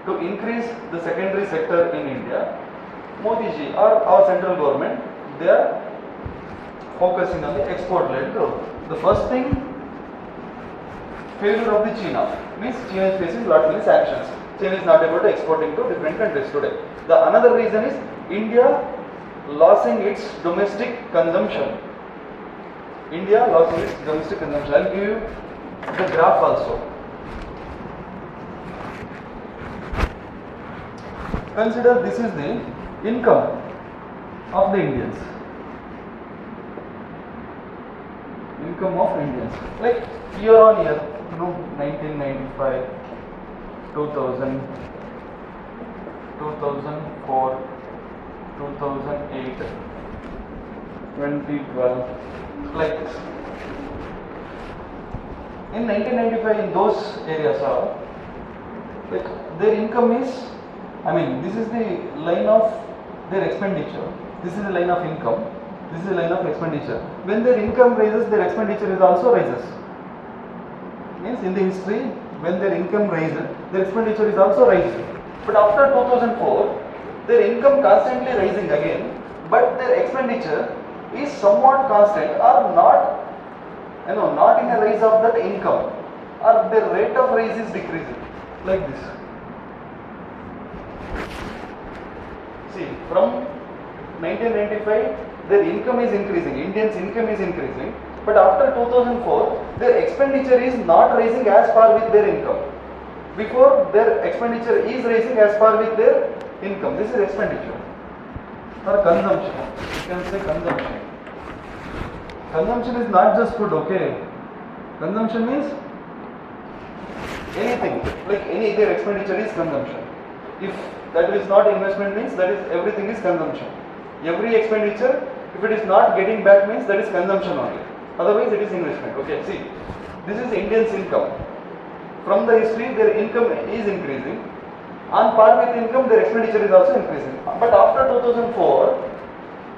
to increase the secondary sector in India, Modi ji or our central government, they are focusing on the export-led growth. The first thing, failure of the China means China is facing lot many sanctions. China is not able to exporting to different countries today. The another reason is India losing its domestic consumption. India losing its domestic consumption. I will give you the graph also. Consider this is the income of the Indians. Income of Indians. Like year on year, 1995, 2000, 2004, 2008, 2012, like this. In 1995, in those areas are like their income is, this is the line of their expenditure. This is the line of income. This is the line of expenditure. When their income rises, their expenditure is also rises. Means in the history, when their income rises, their expenditure is also rising. But after 2004, their income constantly rising again, but their expenditure is somewhat constant or not, not in a rise of that income, or their rate of rise is decreasing, like this. See, from 1995, their income is increasing, Indians' income is increasing, but after 2004, their expenditure is not rising as par with their income. Before, their expenditure is rising as par with their income. This is expenditure or consumption. You can say consumption. Consumption is not just food, okay? Consumption means anything, like any their expenditure is consumption. If that is not investment means that is everything is consumption. Every expenditure, if it is not getting back means that is consumption only. Otherwise it is investment. Okay, see, this is Indians' income. From the history, their income is increasing. On par with income, their expenditure is also increasing. But after 2004,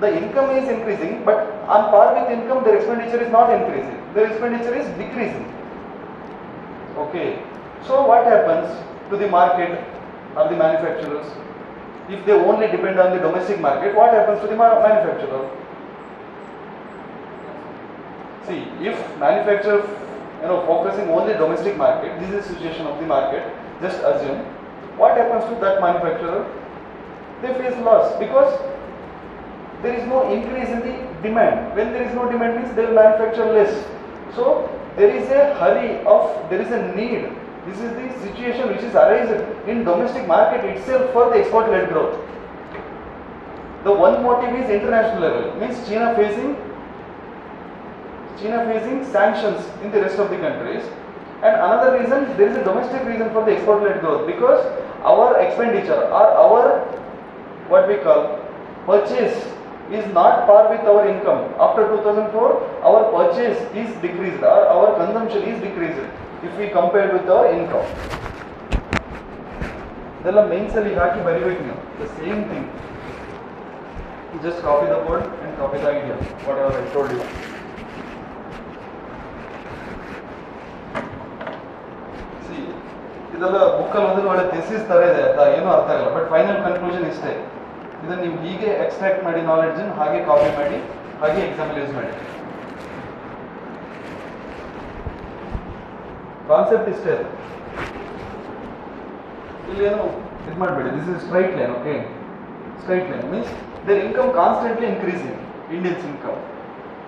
the income is increasing, but on par with income, their expenditure is not increasing. Their expenditure is decreasing. Okay. So what happens to the market or the manufacturers? If they only depend on the domestic market, what happens to the manufacturer? See, if manufacturer focusing only domestic market, this is the situation of the market, just assume, what happens to that manufacturer? They face loss because there is no increase in the demand. When there is no demand means they will manufacture less. So there is a hurry of, there is a need. This is the situation which is arising in domestic market itself for the export-led growth. The one motive is international level, means China facing sanctions in the rest of the countries, and another reason, there is a domestic reason for the export-led growth because our expenditure or our what we call purchase is not par with our income. After 2004, our purchase is decreased or our consumption is decreased if we compare with our income. ಇದೆಲ್ಲ mains ಅಲ್ಲಿ ಹಾಕಿ ಬರಿಬೇಕು ನೀವು. The same thing. Just copy the code and copy the idea, whatever I told you. See, ಇದೆಲ್ಲ ಬುಕ್ಕಲ್ಲಿ ಓದಿದ್ರೆ ಒಳ್ಳೆ ಥೆಸಿಸ್ ತರ ಇದೆ, ಏನೂ ಅರ್ಥ ಆಗಲ್ಲ. ಬಟ್ ಫೈನಲ್ ಕನ್ಕ್ಲೂಷನ್ ಇಷ್ಟೇ. ಇದನ್ನು ನೀವು ಹೀಗೆ ಎಕ್ಸ್ಟ್ರಾಕ್ಟ್ ಮಾಡಿ ನಾಲೆಡ್ಜ್ ಹಾಗೆ ಕಾಪಿ ಮಾಡಿ ಹಾಗೆ ಎಕ್ಸಾಂಪಲ್ ಯೂಸ್ ಮಾಡಿ. ಕಾನ್ಸೆಪ್ಟ್ ಇಷ್ಟೇ ಅದು. ಇಲ್ಲಿ ಏನು ಇದು ಮಾಡಬೇಡಿ. This is straight line. Okay, straight line means their income constantly increasing, Indians income,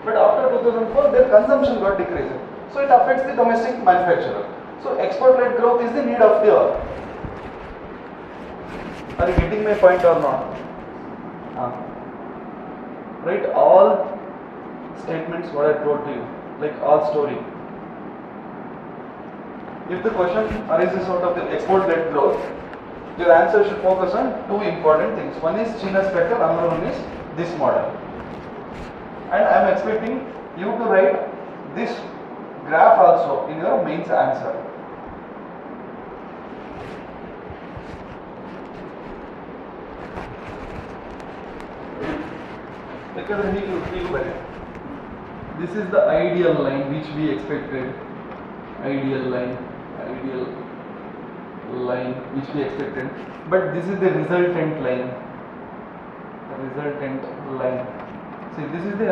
but after 2004 their consumption got decreased, so it affects the domestic manufacturer. So export led growth is the need of the hour. Are you getting my point or not? Write all statements what I told to you, like all story. If the question arises out of the export led growth, your answer should focus on two important things. One is China's factor, another one is this model. And I am expecting you to write this graph also in your mains answer. Because this is the ideal line which we expected. Ideal line which we expected, but this is the resultant line. See, this is the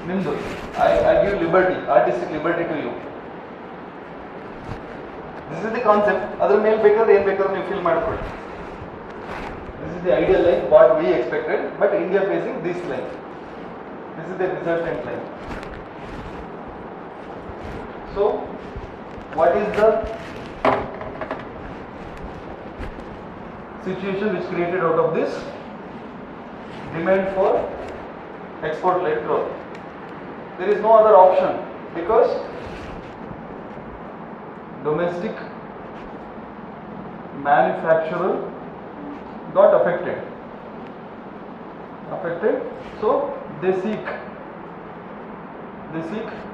nimdu. I give liberty, artistic liberty to you. This is the concept. Other male baker, ಏನು ಬೇಕಾದ್ರೂ ನೀವು fill ಮಾಡ್ಕೊಳ್ಳಿ. This is the ideal line what we expected, but India facing this line. This is the resultant line. So what is the situation which created out of this? Demand for export led growth. There is no other option because domestic manufacturer got affected, so they seek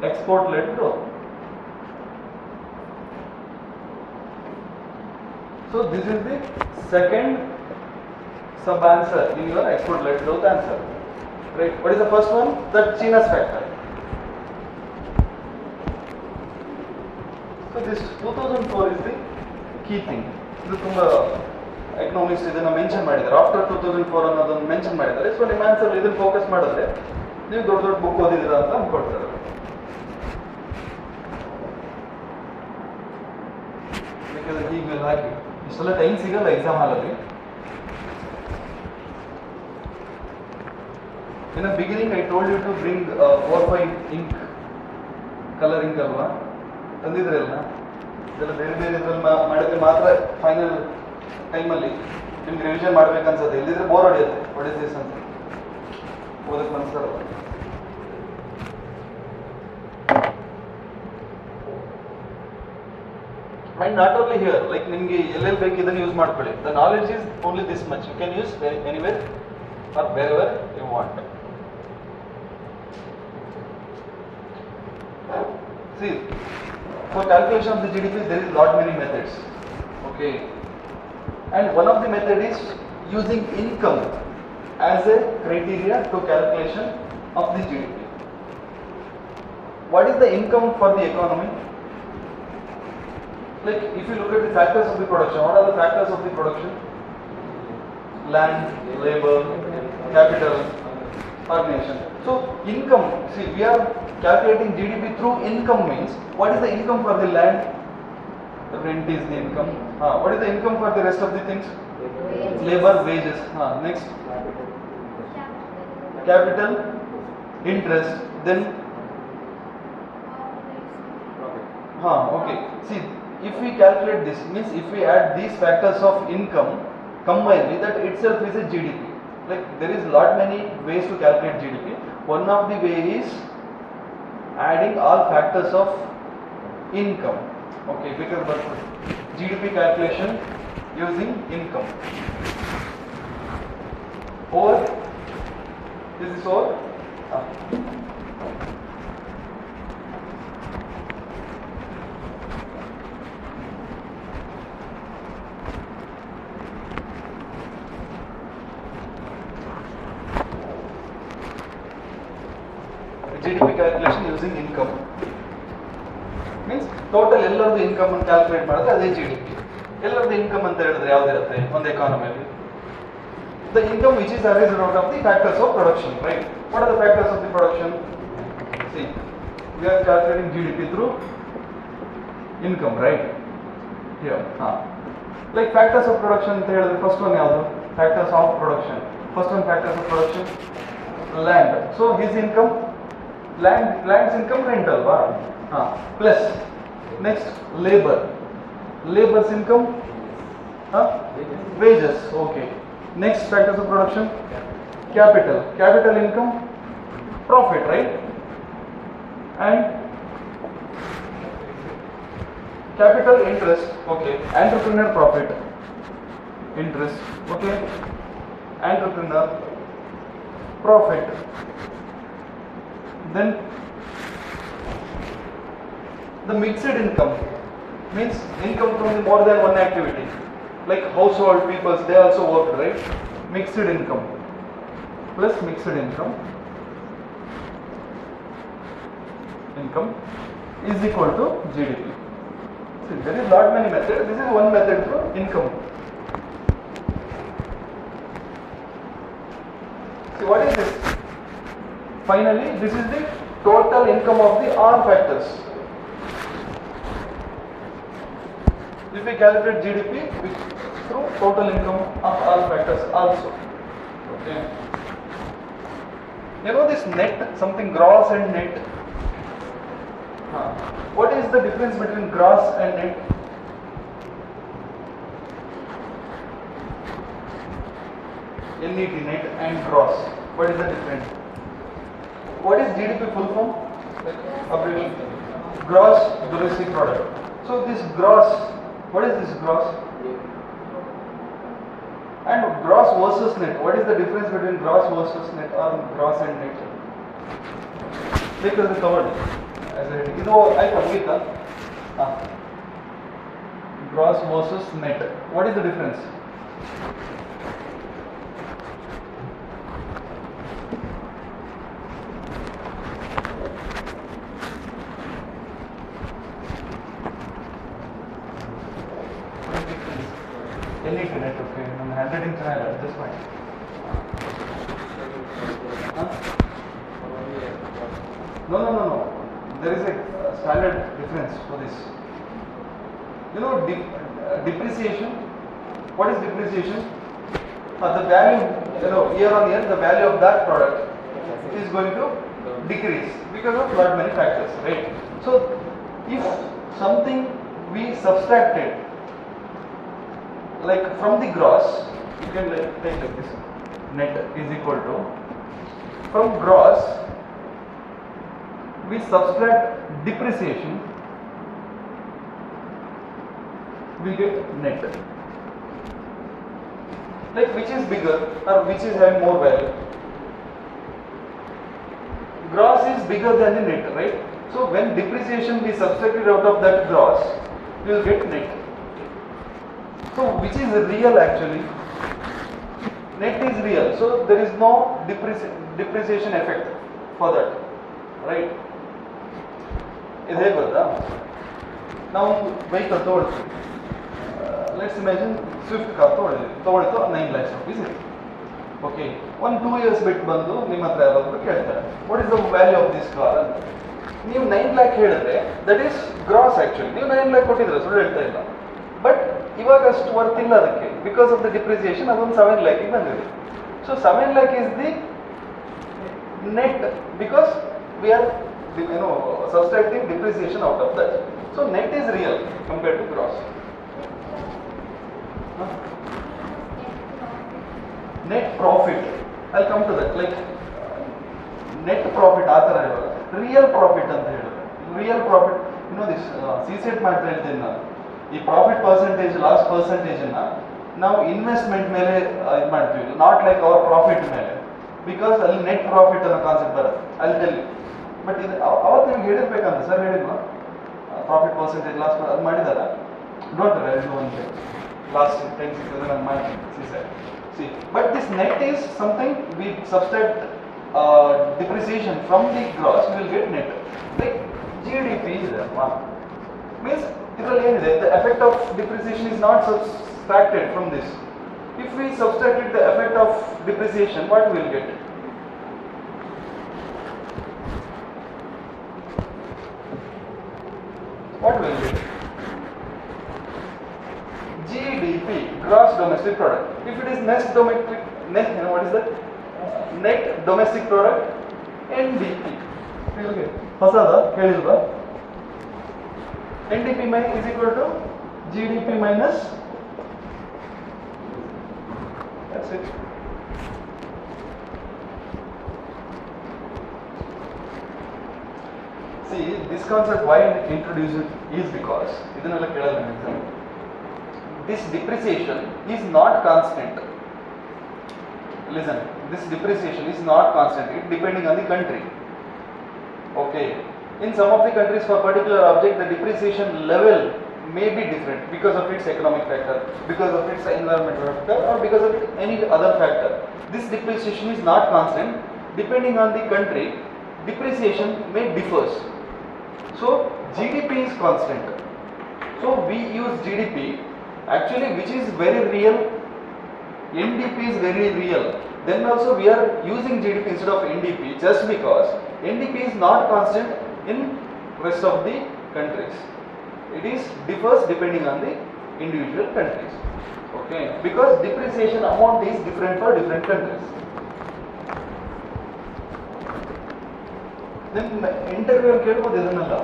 export led growth. So this is the second sub answer in your export led growth answer. Right? What is the first one? The China's factor. So this 2004 is the key thing. ಇದು ತುಂಬಾ economics ಇದನ್ನ mention ಮಾಡಿದ್ದಾರೆ. After 2004 ಅನ್ನೋದನ್ನು mention ಮಾಡಿದ್ದಾರೆ. So ನಿಮ್ಮ answer ಇದನ್ನ focus ಮಾಡಿದ್ರೆ ನೀವು ದೊಡ್ಡ ದೊಡ್ಡ ಬುಕ್ ಓದಿದ್ದೀರಾ ಅಂತ ಅನ್ಕೊಳ್ತಾರೆ. ಯಾಕಂದ್ರೆ ಹೀಗೆ ಹಾಕಿ ಇಷ್ಟೆಲ್ಲ ಟೈಮ್ ಸಿಗಲ್ಲ ಎಕ್ಸಾಮ್ ಹಾಲಲ್ಲಿ. In the beginning I told you to bring 4-5 ink, color ink ಅಲ್ವಾ, ತಂದಿದ್ರಲ್ಲ. ಇದೆಲ್ಲ ಬೇರೆ ಇದ್ರಲ್ಲಿ ಮಾಡಿದ್ರೆ ಮಾತ್ರ ಫೈನಲ್ ಟೈಮಲ್ಲಿ ನಿಮ್ಗೆ ರಿವಿಷನ್ ಮಾಡ್ಬೇಕನ್ಸುತ್ತೆ. ಇಲ್ಲಿದ್ರೆ ಬೋರ್ ಹೊಡೆಯುತ್ತೆ. ವಾಟ್ ಇಸ್ ದಿಸ್ ಅಂತ ಓದಕ್ಕೆ ಮನಸ್ಸಾರಲ್ಲ. And not only here, like ನಿಮಗೆ ಎಲ್ಲೆಲ್ಲಿ ಬೇಕು ಇದನ್ನು ಯೂಸ್ ಮಾಡ್ಕೊಳ್ಳಿ. The knowledge is only this much. You can use anywhere or wherever you want. See, for calculation of the GDP, there is lot many methods. Okay, and one of the method is using income as a criteria to calculation of the GDP. What is the income for the economy? Like if you look at the factors of the production, what are the factors of the production? Land, labor, capital, organization. So income, see, we are calculating GDP through income means what is the income for the land? The rent is the income. What is the income for the rest of the things? Labor, wages. Next, capital, interest, then okay. See, if we calculate this, means if we add these factors of income combinedly, that itself is a GDP. Like there is lot many ways to calculate GDP. One of the way is adding all factors of income. Okay, because GDP calculation using income. Or Is this over? GDP calculation using income means total ಎಲ್ಲರದು income ಅನ್ನು calculate ಮಾಡಿದ್ರೆ ಅದೇ GDP. ಎಲ್ಲರದು income ಅಂತ ಹೇಳಿದ್ರೆ ಯಾವ್ದಿರುತ್ತೆ ಒಂದು ಎಕಾನಮಿಯಲ್ಲಿ? The income which is arising out of the factors of production, right? What are the factors of the production? See, we are calculating GDP through income, right? Here, like factors of production ಅಂತ ಹೇಳಿದ್ರೆ first one ಯಾವುದು? Factors of production. First one factors of production, land. So his income, land's income rental, plus next labor's income, wages. Okay. Next factors of production, capital income, profit, right? And capital interest. Okay. Entrepreneur profit, interest. Okay. Entrepreneur profit. Then the mixed income means income from the more than one activity, like household people, they also work, right? Mixed income plus mixed income is equal to GDP. See, there is lot many methods. This is one method for income. See, what is this? Finally, this is the total income of the all factors. If we calculate GDP through total income of all factors also. Okay. You know this net, something gross and net. What is the difference between gross and net? NET, net and gross. What is the difference? What is GDP full form? Abbreviation. Gross domestic product. So this gross, what is this gross? And gross versus net. What is the difference between gross versus net or gross and net? Because the covered. As I said, I forget. Gross versus net. What is the difference? Net, okay. I'm handwriting tonight, just fine. No. There is a standard difference for this. You know, depreciation. What is depreciation? The value, year on year, the value of that product is going to decrease because of lot many factors, right? So, if something we subtracted, like from the gross, you can take like this. Net is equal to, from gross, we subtract depreciation, we get net. Like which is bigger or which is having more value? Gross is bigger than the net, right? So when depreciation we subtracted out of that gross, we will get net. So which is real actually? Net is real. So there is no depreciation effect for that, right? Is it good? Now vehicle ತೊಗೊಳ್ತೀವಿ. Let's imagine Swift car ತೊಗೊಳ್ತು 9 lakhs rupees ಇದೆ. Okay, 1-2 years ಬಿಟ್ಟು ಬಂದು ನಿಮ್ಮ ಹತ್ರ ಯಾರಾದರೂ ಕೇಳ್ತಾರೆ, what is the value of this car ಅಂತ. ನೀವು 9 lakh ಹೇಳಿದ್ರೆ that is gross actually. ನೀವು 9 lakh ಕೊಟ್ಟಿದ್ರೆ ಸುಳ್ಳು ಹೇಳ್ತಾ ಇಲ್ಲ. ಬಟ್ ಇವಾಗ ಅಷ್ಟು ವರ್ತ್ ಇಲ್ಲ ಅದಕ್ಕೆ, ಬಿಕಾಸ್ ಆಫ್ ದ ಡಿಪ್ರಿಸಿಯೇಷನ್ ಅದೊಂದು 7 lakh ಬಂದಿದೆ. So 7 lakh is the net because we are subtracting depreciation out of that. So net is real compared to gross. Net profit, I'll come to that. Like net profit ಆ ಥರ ಹೇಳೋದು, real profit ಅಂತ ಹೇಳೋದು. Real profit, this CSET ಮಾಡ್ತಾ ಹೇಳ್ತೇನೆ ನಾನು. ಈ profit percentage, last ಪರ್ಸೆಂಟೇಜನ್ನು ನಾವು ಇನ್ವೆಸ್ಟ್ಮೆಂಟ್ ಮೇಲೆ ಇದು ಮಾಡ್ತೀವಿ, ನಾಟ್ ಲೈಕ್ ಅವರ್ ಪ್ರಾಫಿಟ್ ಮೇಲೆ. ಬಿಕಾಸ್ ಅಲ್ಲಿ ನೆಟ್ ಪ್ರಾಫಿಟ್ ಅನ್ನೋ ಕಾನ್ಸೆಪ್ಟ್ ಬರುತ್ತೆ ಅಲ್ಲಿ ಟೆಲ್. ಬಟ್ ಇದು ಅವತ್ತು ನಿಮ್ಗೆ ಹೇಳಿರ್ಬೇಕಂತ ಸರ್ ಹೇಳಿಲ್ವಾ ಪ್ರಾಫಿಟ್ ಪರ್ಸೆಂಟೇಜ್ ಲಾಸ್ ಅದು ಮಾಡಿದಾರ ಡೋಂಟ್ ಇದು ಒಂದು ಲಾಸ್ಟ್ ಟೈಮ್ ಸಿಕ್ಕಿದ್ರೆ ನಾನು ಮಾಡ್ತೀನಿ sir C. But this net is something V subtract depreciation from the gross, we will get net. Like GDP is there, means the effect of depreciation is not subtracted from this. If we subtracted the effect of depreciation, what we will get? What will get? GDP, gross domestic product. If it is net domestic, what is that? Net domestic product, NDP. ಹೊಸದ ಹೇಳಿಲ್ವಾ? NDP is equal to GDP minus. That's it. See, this concept why I introduce it is because ಇದನ್ನೆಲ್ಲ ಕೇಳಲ್ಲ exam. This depreciation is not constant. Listen, this depreciation is not constant, it depending on the country. Okay, in some of the countries for particular object the depreciation level may be different because of its economic factor, because of its environmental factor, or because of any other factor. This depreciation is not constant. Depending on the country, depreciation may differs. So GDP is constant. So we use GDP actually, which is very real. NDP is very real. Then also we are using GDP instead of NDP just because NDP is not constant in rest of the countries. It is differs depending on the individual countries. Okay, because depreciation amount is different for different countries. Then interview ಕೇಳಬಹುದು ಇದನ್ನೆಲ್ಲ,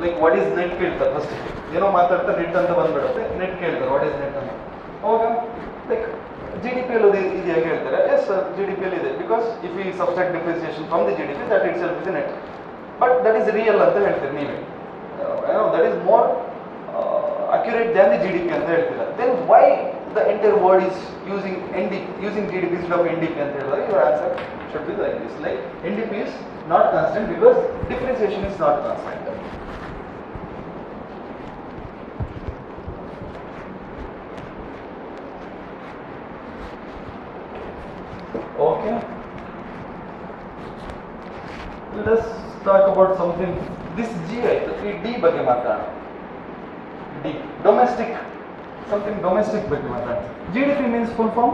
like what is net ಕೇಳ್ತಾರೆ first, ಏನೋ ಮಾತಾಡ್ತಾ net ಅಂತ ಬಂದ್ಬಿಡುತ್ತೆ, net ಕೇಳ್ತಾರೆ what is net ಅಂತ. ಅವಾಗ like GDP ಅಲ್ಲಿ ಇದೆಯಾ ಹೇಳ್ತಾರೆ, ಎಸ್ ಸರ್ GDP ಅಲ್ಲಿ ಇದೆ, because if we subtract depreciation from the GDP that itself is net. But that is real ಅಂತ ಹೇಳ್ತೀರಿ ನೀವೇ, that is more accurate than the GDP ಅಂತ ಹೇಳ್ತೀರಾ. Then why the entire world is using GDP instead of NDP ಅಂತ ಹೇಳಿದ್ರೆ your answer should be like this, like NDP is not constant because depreciation is not constant. Okay, let us talk about something. This G D ಬಗ್ಗೆ ಮಾತಾಡೋಣ. D domestic, something domestic ಬಗ್ಗೆ ಮಾತಾಡೋಣ. GDP means full form.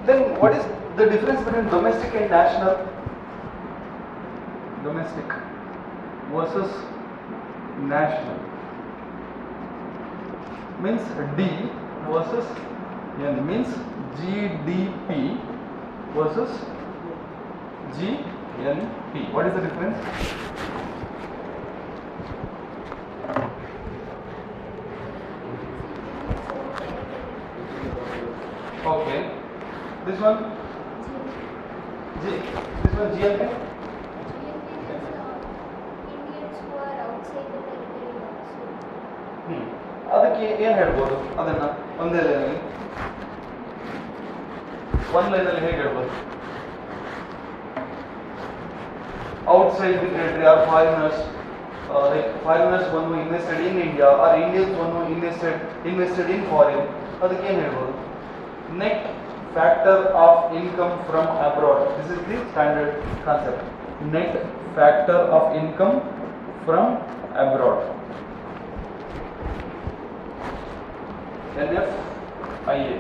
Then what is the difference between domestic and national? Domestic versus national means D versus N, means GDP versus GNP. What is the difference? Okay, this one G, this one GNP. Indians who are outside the territory also. ಅದಕ್ಕೆ ಏನು ಹೇಳ್ಬೋದು, ಅದನ್ನ ಒಂದೇ ಲೈನಲ್ಲಿ ಹೇಗೆ ಹೇಳ್ಬೋದು? Outside the territory are foreigners, like foreigners one who invested in India or Indians one who invested in foreign. ಅದಕ್ಕೆ ಏನು ಹೇಳ್ಬೋದು? Net factor of income from abroad. This is the standard concept. Net factor of income from abroad. NFIA.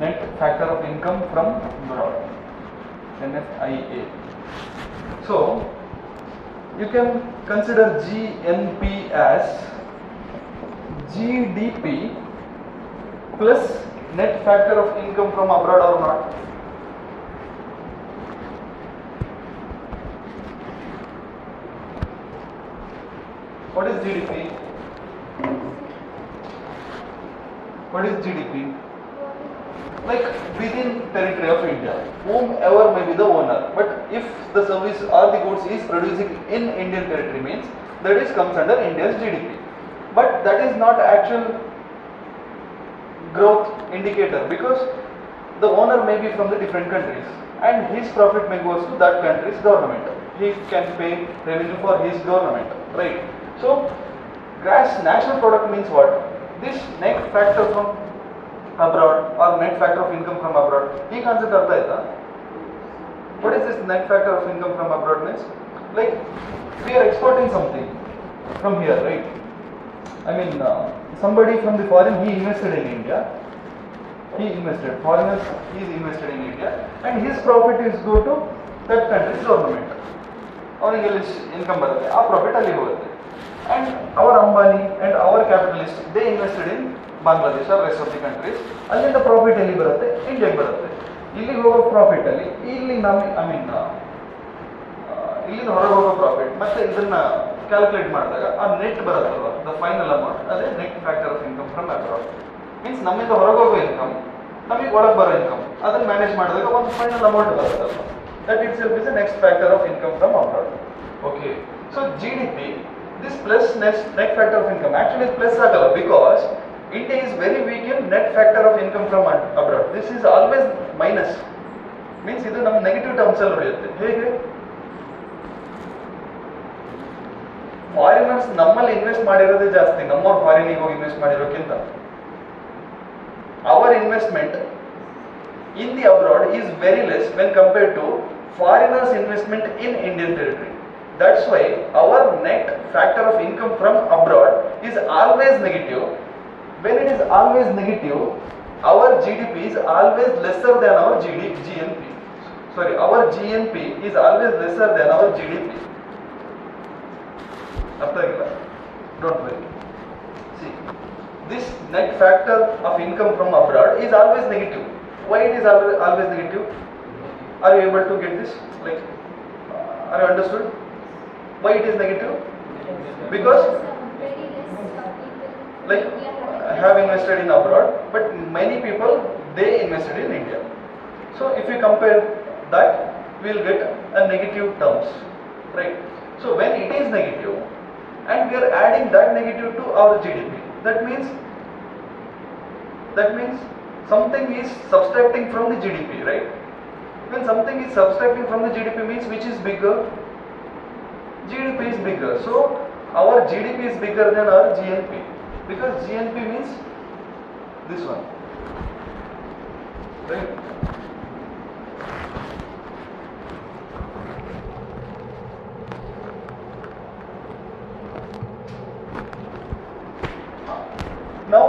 Net factor of income from abroad. NFIA. So you can consider GNP as GDP plus net factor of income from abroad or not? What is GDP? What is GDP? Like within territory of India, whomever may be the owner, but if the service or the goods is producing in Indian territory, means that is comes under India's GDP. But that is not actual growth indicator, because the owner may be from the different countries and his profit may goes to that country's government. He can pay revenue for his government, right? So gross national product means what? This net factor from abroad or net factor of income from abroad. He concept artha aita? What is this net factor of income from abroad means? Like we are exporting something from here, right? I mean, somebody from the foreign, he invested in India. He invested, foreigners, he is invested in India, and his profit is go to that country's government. ಅವನಿಗೆ income ಬರುತ್ತೆ, ಆ profit ಅಲ್ಲಿ ಹೋಗುತ್ತೆ. And our Ambani and our capitalists, they invested in Bangladesh or rest of the countries. ಅಲ್ಲಿಂದ profit ಎಲ್ಲಿ ಬರುತ್ತೆ? ಇಂಡಿಯಾಗೆ ಬರುತ್ತೆ. ಇಲ್ಲಿಗೆ ಹೋಗೋ ಪ್ರಾಫಿಟ್ ಅಲ್ಲಿ ಇಲ್ಲಿ ಇಲ್ಲಿಂದ ಹೊರಗೆ ಹೋಗೋ ಪ್ರಾಫಿಟ್ ಮತ್ತೆ ಇದನ್ನ ಕ್ಯಾಲ್ಕುಲೇಟ್ ಮಾಡಿದಾಗ ಆ ನೆಟ್ ಬರುತ್ತಲ್ವ, ದ ಫೈನಲ್ ಅಮೌಂಟ್, ಅದೇ net factor of income from abroad. Means ನಮ್ಮಿಂದ ಹೊರಗೆ ಹೋಗೋ ಇನ್ಕಮ್, ನಮಗೆ ಒಳಗೆ ಬರೋ ಇನ್ಕಮ್, ಅದನ್ನ ಮ್ಯಾನೇಜ್ ಮಾಡಿದಾಗ ಒಂದು ಫೈನಲ್ ಅಮೌಂಟ್ ಬರುತ್ತಲ್ವ, that itself is the next factor of income from abroad. Okay, so GDP, this plus net factor of income, actually plus ಆಗಲ್ಲ, because India is very weak in net factor of income from abroad. This is always minus, means ಇದು ನಮ್ಮ negative terms ಅಲ್ಲಿ ಉಳಿಯುತ್ತೆ. ಹೇಗೆ? Foreigners ನಮ್ಮಲ್ಲಿ invest ಮಾಡಿರೋದೇ ಜಾಸ್ತಿ, ನಮ್ಮವ್ರು ಫಾರಿನಿಗೆ ಹೋಗಿ invest ಮಾಡಿರೋಕ್ಕಿಂತ. Our investment in the abroad is very less when compared to foreigners' investment in Indian territory. That's why our net factor of income from abroad is always negative. When it is always negative, our GDP is always lesser than our GNP. Sorry, our GNP is always lesser than our GDP. Don't worry. See, this net factor of income from abroad is always negative. Why it is always negative? Are you able to get this? Like, are you understood? Why it is negative? Because like have invested in abroad, but many people they invested in India. So if you compare that, we will get a negative terms, right? So when it is negative and we are adding that negative to our GDP, that means something is subtracting from the GDP, right? When something is subtracting from the GDP means which is bigger? GDP is bigger. So our GDP is bigger than our GNP, because GNP means this one, right? Now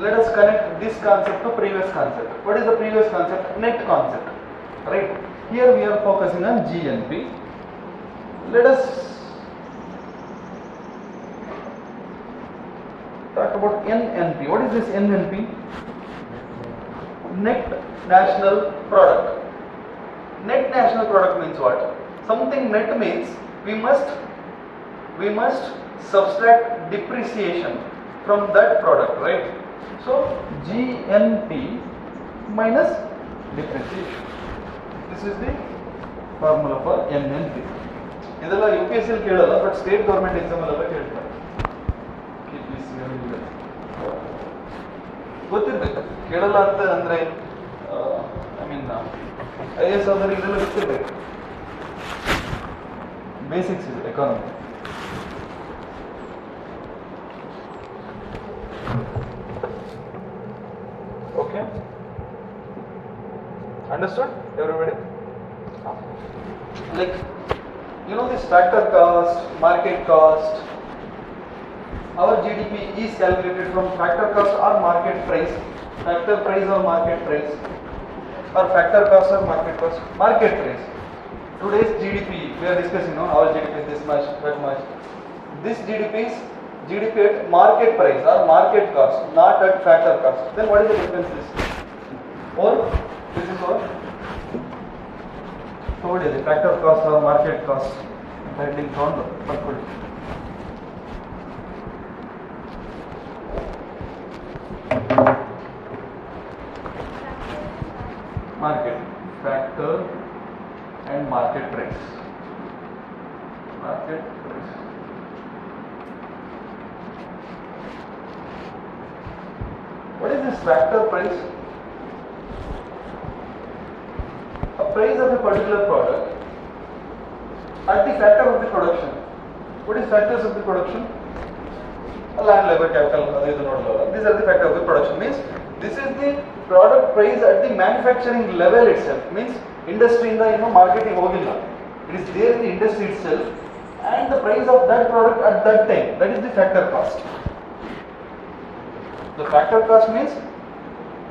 let us connect this concept to previous concept. What is the previous concept? Net concept, right? Here we are focusing on GNP. Let us talk about NNP. What is this NNP? Net national product. Net national product means what? Something net means we must subtract depreciation from that product, right? So GNP minus depreciation. This is the formula for NNP. ಇದೆಲ್ಲ UPSC ಅಲ್ಲಿ ಕೇಳಲ್ಲ, but state government exam ಅಲ್ಲೆಲ್ಲ ಕೇಳ್ತಾರೆ. ಗೊತ್ತಿರ್ಬೇಕು, ಕೇಳಲ್ಲ ಅಂತ ಅಂದ್ರೆ IAS ಆದವ್ರಿಗೆ ಇದೆಲ್ಲ ಗೊತ್ತಿರ್ಬೇಕು. ಬೇಸಿಕ್ಸ್ ಇದೆ economy. Okay, understood everybody? Like, you know this factor cost, market cost. Our GDP is calculated from factor cost or market price, factor price or market price, or factor cost or market cost, market price. Today's GDP, we are discussing, our GDP is this much, that much. This GDP is GDP at market price or market cost, not at factor cost. Then what is the difference? Or this is what? So what is it? Factor cost or market cost? Heading down, but market, factor and market price. Market price. What is this factor price? price of a particular product at the factor of the production. What is factors of the production? Land, labor, capital. These are the factors of the production. Means this is the product price at the manufacturing level itself. Means industry in the marketing hogilla. It is there in the industry itself, and the price of that product at that time. That is the factor cost. The factor cost means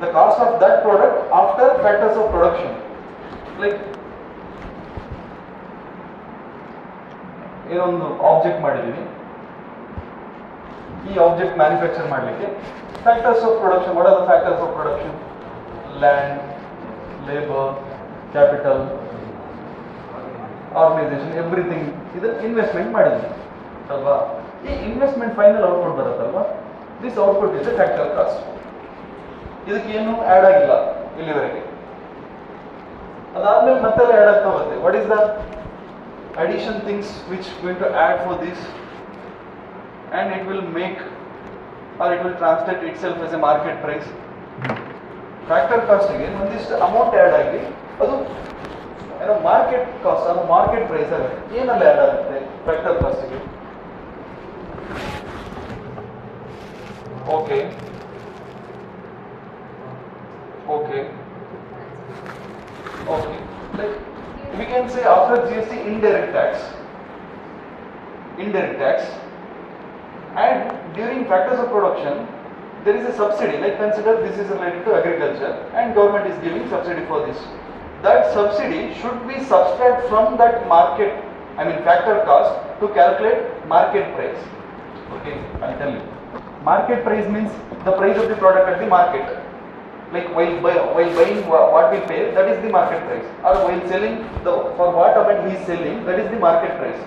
the cost of that product after factors of production. Like ಏನೊಂದು object ಮಾಡಿದೀವಿ, ಈ object manufacture ಮಾಡಲಿಕ್ಕೆ factors of production. What are the factors of production? Land, labour, capital, organisation, everything. ಇದನ್ನು investment ಮಾಡಿದ್ವಿ ಅಲ್ವಾ? ಈ investment final output ಬರುತ್ತಲ್ವಾ, this output is a factor cost. ಇದಕ್ಕೆ ಏನು ಆ್ಯಡ್ ಆಗಿಲ್ಲ ಇಲ್ಲಿವರೆಗೆ. ಅದಾದ್ಮೇಲೆ ಮತ್ತೆಲ್ಲ ಆ್ಯಡ್ ಆಗ್ತಾ ಹೋಗುತ್ತೆ. What is the addition things which going to add for this, and it will make or it will translate itself as a market price. Factor cost ಗೆ ಒಂದಿಷ್ಟು ಅಮೌಂಟ್ ಆ್ಯಡ್ ಆಗಿ ಅದು ಏನೋ ಮಾರ್ಕೆಟ್ ಕಾಸ್ಟ್ ಅದು market price ಆಗುತ್ತೆ. ಏನೆಲ್ಲ add ಆಗುತ್ತೆ factor ಕಾಸ್ಟ್ಗೆ? Okay okay okay like we can say after GST indirect tax, and during factors of production there is a subsidy. Like consider this is related to agriculture and government is giving subsidy for this. That subsidy should be subtract from that market, factor cost to calculate market price. Okay, I'll tell you. Market price means the price of the product at the market. Like while buying what we pay, that is the market price. Or while selling, for what amount he is selling, that is the market price.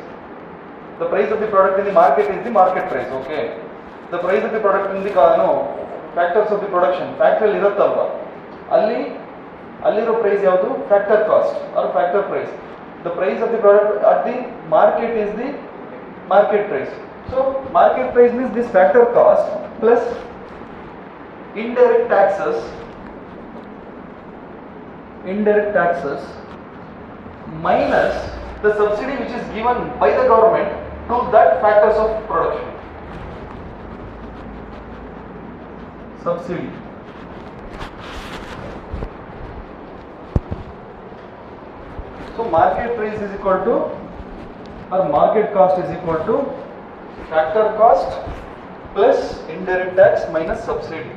The price of the product in the market is the market price. Okay. The price of the product in the factors of the production. Factor irattalva. Alliro price yavadu? Factor cost or factor price. The price of the product at the market is the market price. So market price means this factor cost plus indirect taxes minus the subsidy which is given by the government to that factors of production. Subsidy. So market price is equal to, or market cost is equal to factor cost plus indirect tax minus subsidy.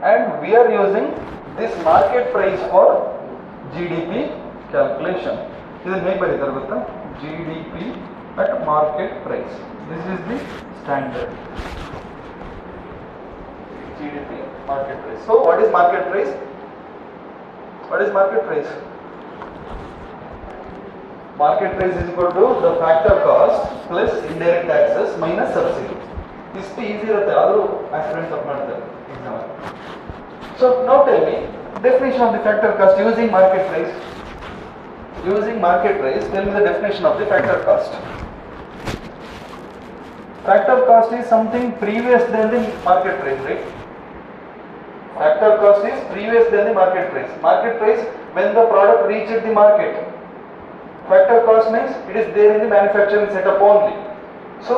And we are using this market price for GDP calculation. This make by GDP at market price. This is the standard. GDP market price. So what is market price? What is market price? Market price is equal to the factor cost plus indirect taxes minus subsidy. This is easy irutte adu aspirants up ಮಾಡ್ತಾರೆ exam. So now tell me definition of the factor cost using market price. Using market price, tell me the definition of the factor cost. Factor cost is something previous than the market price, right? Factor cost is previous than the market price. Market price when the product reaches the market. Factor cost means it is there in the manufacturing setup only. So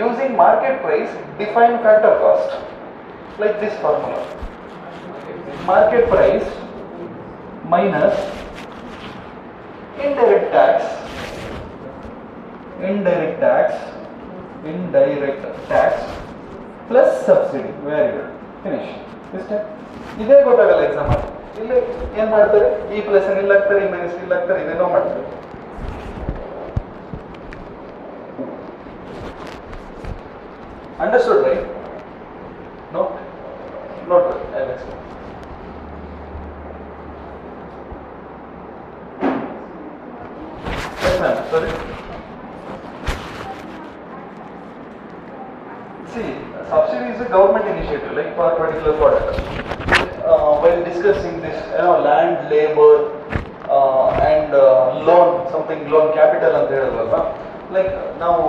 using market price, define factor cost like this formula. Market price minus indirect tax plus subsidy. Very good. Finish. This step. ಇದೇ ಗೊತ್ತಾಗಲ್ಲ exam ಅಲ್ಲಿ. ಇಲ್ಲಿ ಏನ್ ಮಾಡ್ತಾರೆ? ಈ plus ಇಲ್ಲಿ ಹಾಕ್ತಾರೆ, ಈ ಮೈನಸ್ ಇಲ್ಲಿ ಹಾಕ್ತಾರೆ, ಇದೇನೋ ಮಾಡ್ತಾರೆ. Understood, right? No? Not right. I'll explain. Yes, ma'am. Sorry. See, subsidy is a government initiative, like for a particular product. While discussing this, land, labor, and loan, something loan capital ಅಂತ ಹೇಳಿದ್ರಲ್ಲ, like ನಾವು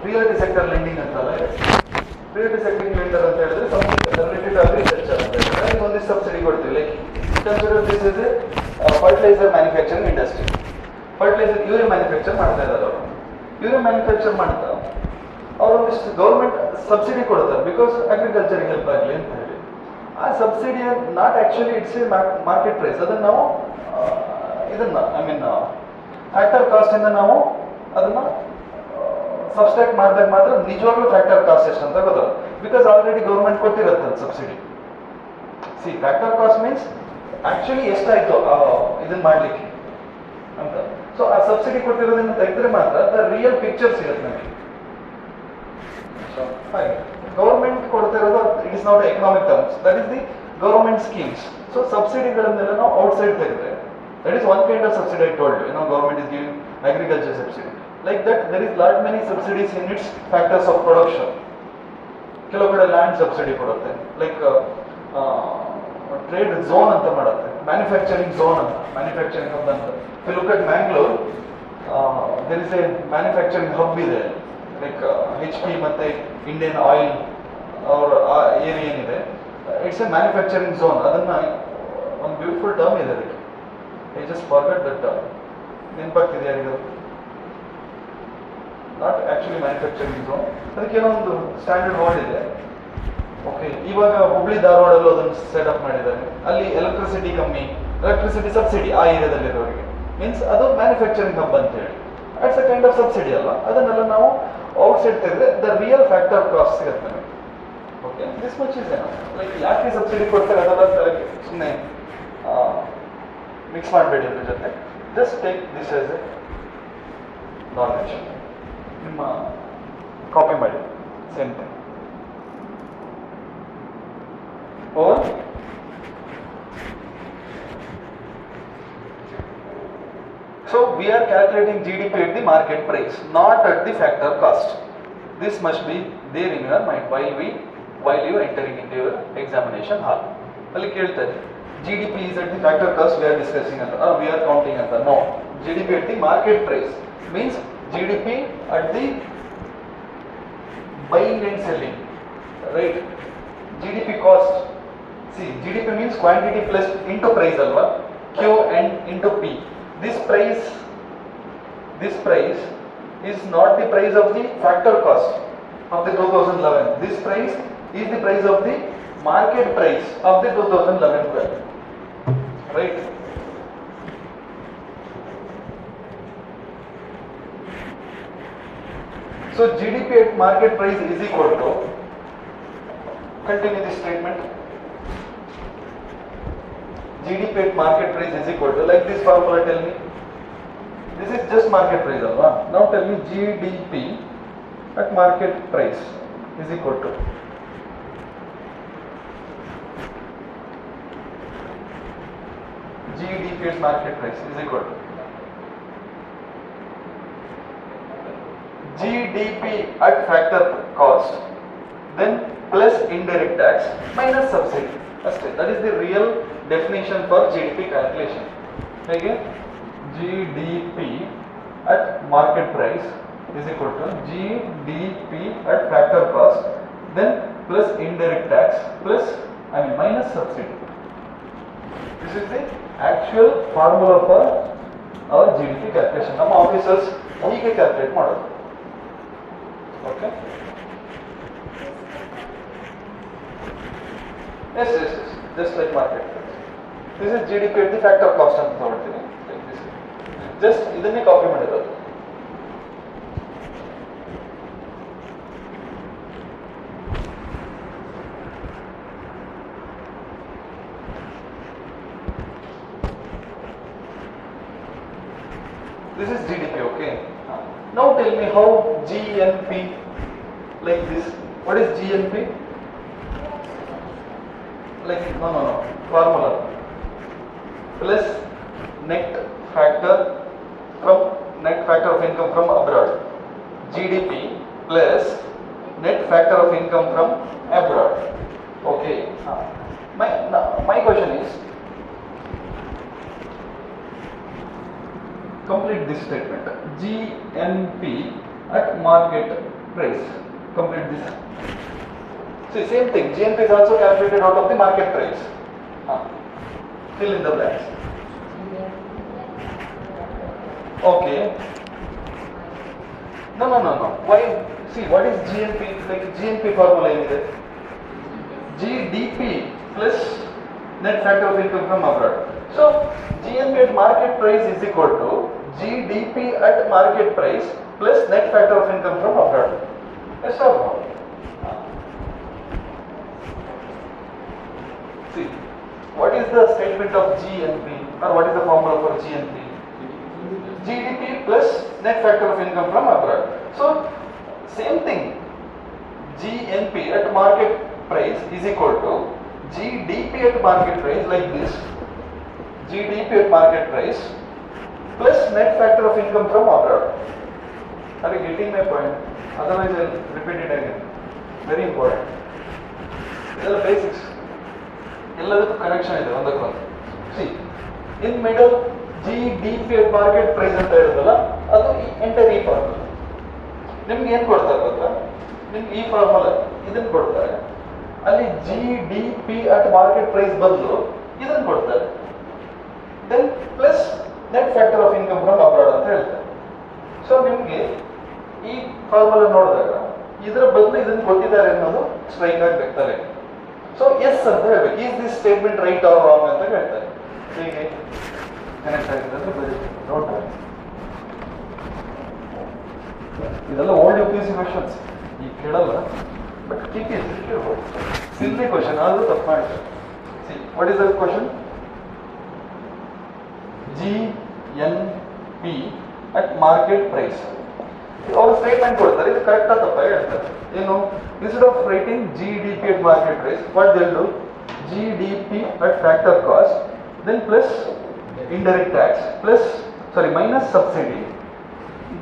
reality sector lending ಅಂತಲ್ಲ, reality sector lender ಅಂತ ಹೇಳಿದ್ರೆ something related to agriculture. ಅದಕ್ಕೆ ಒಂದಿಷ್ಟು subsidy ಕೊಡ್ತೀವಿ. Like consider this is fertilizer manufacturing industry. Fertilizer urea manufacture ಮಾಡ್ತಾ ಇದ್ದಾರೆ ಅವರು. ಯೂರಿಯಾ ಮ್ಯಾನುಫ್ಯಾಕ್ಚರ್ ಮಾಡ್ತಾ ಅವರೊಂದಿಷ್ಟು ಗೌರ್ಮೆಂಟ್ ಸಬ್ಸಿಡಿ ಕೊಡ್ತಾರೆ ಬಿಕಾಸ್ ಅಗ್ರಿಕಲ್ಚರ್ಗೆ ಹೆಲ್ಪ್ ಆಗಲಿ ಅಂತ ಹೇಳಿ. ಆ subsidy not actually it's a market price. ಅದನ್ನು ನಾವು ಇದನ್ನ ಐ ಮೀನ್ ಫ್ಯಾಕ್ಟರ್ ಕಾಸ್ಟಿಂದ ನಾವು ಅದನ್ನು ಸಬ್ಸ್ಟ್ರಾಕ್ಟ್ ಮಾಡಿದಾಗ ಮಾತ್ರ ನಿಜವಾಗ್ಲೂ ಫ್ಯಾಕ್ಟರ್ ಕಾಸ್ಟ್ ಎಷ್ಟು ಅಂತ ಗೊತ್ತಾಗುತ್ತೆ. ಬಿಕಾಸ್ ಆಲ್ರೆಡಿ ಗೌರ್ಮೆಂಟ್ ಕೊಟ್ಟಿರುತ್ತೆ ಅದು subsidy. C factor cost means actually ಎಷ್ಟಾಯಿತು ಇದನ್ನು ಮಾಡಲಿಕ್ಕೆ ಅಂತ. ಸೊ ಆ ಸಬ್ಸಿಡಿ ಕೊಟ್ಟಿರೋದನ್ನು ತೆಗೆದ್ರೆ ಮಾತ್ರ ದ ರಿಯಲ್ ಪಿಕ್ಚರ್ ಸಿಗುತ್ತೆ ನಮಗೆ. ಹಾಗೆ ಗೌರ್ಮೆಂಟ್ ಕೊಡ್ತಾ ಇರೋದು it is not economic terms, that is the government schemes. So ಸಬ್ಸಿಡಿಗಳನ್ನೆಲ್ಲ ನಾವು ಔಟ್ಸೈಡ್ ತೆಗೆದ್ರೆ that is one kind of subsidy I told you. You know, government is giving agriculture subsidy. Like that, there is lot many subsidies in its factors of production. ಕೆಲವು ಕಡೆ land subsidy ಕೊಡುತ್ತೆ, like trade zone ಅಂತ ಮಾಡುತ್ತೆ, manufacturing zone ಅಂತ, manufacturing hub ಅಂತ. If you look at Mangalore, there is a manufacturing hub ಇದೆ, like HP ಮತ್ತೆ Indian oil ಅವರ ಆ ಏರಿಯಾ ಏನಿದೆ, ಇಟ್ಸ್ ಎ ಮ್ಯಾನುಫ್ಯಾಕ್ಚರಿಂಗ್ ಝೋನ್. ಅದನ್ನ ಒಂದು ಬ್ಯೂಟಿಫುಲ್ ಟರ್ಮ್ ಇದೆ ಅದಕ್ಕೆ. I just forgot that term. ನೆನಪಾಗ್ತಿದೆ ಯಾರಿಗೂ? ನಾಟ್ ಆ್ಯಕ್ಚುಲಿ ಮ್ಯಾನುಫ್ಯಾಕ್ಚರಿಂಗ್ ಝೋನ್, ಅದಕ್ಕೆ ಏನೋ ಒಂದು ಸ್ಟ್ಯಾಂಡರ್ಡ್ ವರ್ಡ್ ಇದೆ. ಓಕೆ, ಇವಾಗ ಹುಬ್ಳಿ ಧಾರವಾಡಲ್ಲೂ ಅದನ್ನು ಸೆಟಪ್ ಮಾಡಿದ್ದಾರೆ. ಅಲ್ಲಿ ಎಲೆಕ್ಟ್ರಿಸಿಟಿ ಕಮ್ಮಿ, ಎಲೆಕ್ಟ್ರಿಸಿಟಿ ಸಬ್ಸಿಡಿ ಆ ಏರಿಯಾದಲ್ಲಿರೋರಿಗೆ, ಮೀನ್ಸ್ ಅದು ಮ್ಯಾನುಫ್ಯಾಕ್ಚರಿಂಗ್ ಹಬ್ ಅಂತ ಹೇಳಿ. It's a kind of subsidy ಅಲ್ಲ. ಅದನ್ನೆಲ್ಲ ನಾವು ಔಟ್ಸೈಡ್ ತೆಗೆದ್ರೆ ದ ರಿಯಲ್ ಫ್ಯಾಕ್ಟರ್ ಕಾಸ್ಟ್ ಸಿಗುತ್ತೆ ನಮಗೆ. ಓಕೆ, ದಿಸ್ ಮಚ್ ಇಸ್ ಏನೋ ಲೈಕ್ ಯಾಕೆ ಸಬ್ಸಿಡಿ ಕೊಡ್ತಾರೆ ಅದೆಲ್ಲ ಸುಮ್ಮನೆ ಮಿಕ್ಸ್ ಮಾಡಬೇಡಿ ಅದ್ರ ಜೊತೆ. Just take this as A knowledge. ನಿಮ್ಮ ಕಾಪಿ ಮಾಡಿ same thing. Over. So we are calculating GDP at the market price, not at the factor cost. This must be there in your mind while you entering into your examination hall. ಅಲ್ಲಿ ಕೇಳ್ತಾರೆ GDP is at the factor cost we are discussing or we are counting at the no. GDP at the market price means GDP at the buying and selling, right? GDP cost. See, GDP means quantity plus into price alva, Q and into P. This price is not the price of the factor cost of the 2011. This price is the price of the market price of the 2011-12. Right? So GDP at market price is equal to, continue this statement, GDP at market price is equal to, like this formula tell me, this is just market price alva. Now tell me GDP at market price is equal to, GDP at market price is equal to GDP at factor cost, then plus indirect tax minus subsidy. That is the real definition for GDP calculation. Again, GDP at market price is equal to GDP at factor cost, then plus indirect tax plus minus subsidy. This is the actual formula for our GDP calculation. ನಮ್ಮ officers ಹೀಗೆ calculate ಮಾಡೋದು. Okay, yes yes yes just like market price. This is GDP at the factor cost ಅಂತ ತಗೊಳ್ತೀನಿ. Just ಇದನ್ನೇ copy ಮಾಡಿರೋದು. This is GDP, okay. Now tell me how GNP, like this. What is GNP? Like no, formula. Plus net factor of income from abroad. GDP plus net factor of income from abroad. Okay. My question is, complete this statement. GNP at market price. Complete this. See, same thing. GNP is also calculated out of the market price. Fill in the blanks. Okay. No. Why? See, what is GNP? Like GNP formula is GDP plus net factor of income from abroad. So GNP at market price is equal to GDP at market price plus net factor of income from abroad. Yes or no? See, what is the statement of GNP, or what is the formula for GNP? GDP plus net factor of income from abroad. So same thing. GNP at market price is equal to GDP at market price, like this. GDP at market price plus net factor of income from abroad. Are you getting my point? Otherwise I will repeat it again. Very important. These are the basics. ಎಲ್ಲದಕ್ಕೂ connection ಇದೆ ಒಂದಕ್ಕೊಂದು. C in middle GDP at market price ಅಂತ ಇರುತ್ತಲ್ಲ, ಅದು enter ಈ formula. ನಿಮ್ಗೆ ಏನು ಕೊಡ್ತಾರೆ ಗೊತ್ತಾ? ನಿಮ್ಗೆ ಈ ಫಾರ್ಮುಲಾ ಇದನ್ನು ಕೊಡ್ತಾರೆ. ಅಲ್ಲಿ GDP at market price ಬದಲು ಇದನ್ನು ಕೊಡ್ತಾರೆ. Then plus net factor of income from abroad ಅಂತ ಹೇಳ್ತಾರೆ. ಸೊ ನಿಮಗೆ ಈ ಫಾರ್ಮುಲಾ ನೋಡಿದಾಗ ಇದರ ಬದಲು ಇದನ್ನು ಕೊಟ್ಟಿದ್ದಾರೆ ಅನ್ನೋದು ಸ್ಟ್ರೈಕ್ ಆಗಬೇಕು ತಲೆ. ಸೊ ಎಸ್ ಅಂತ ಹೇಳ್ಬೇಕು. Is this statement right or wrong ಅಂತ ಹೇಳ್ತಾರೆ. ಹೇಗೆ ಕನೆಕ್ಟ್ ಆಗಿದೆ ಅಂದ್ರೆ ಬರೀ ನೋಡ್ತಾರೆ. ಇದೆಲ್ಲ ಓಲ್ಡ್ UPSC ಕ್ವಶನ್ಸ್, ಈಗ ಕೇಳಲ್ಲ, ಬಟ್ KPSC ಕೇಳ್ಬೋದು. ಸಿಲ್ಲಿ ಕ್ವಶನ್ ಆದರೂ ತಪ್ಪು ಮಾಡ್ತಾರೆ. See what is the question? GNP at market price. ಅವರು ಸ್ಟೇಟ್ಮೆಂಟ್ ಕೊಡ್ತಾರೆ, ಇದು ಕರೆಕ್ಟಾ ತಪ್ಪಾಗಿ ಹೇಳ್ತಾರೆ. ಏನು? Instead of writing GDP at market price, what they'll do? GDP at factor cost, then plus indirect tax, plus minus subsidy,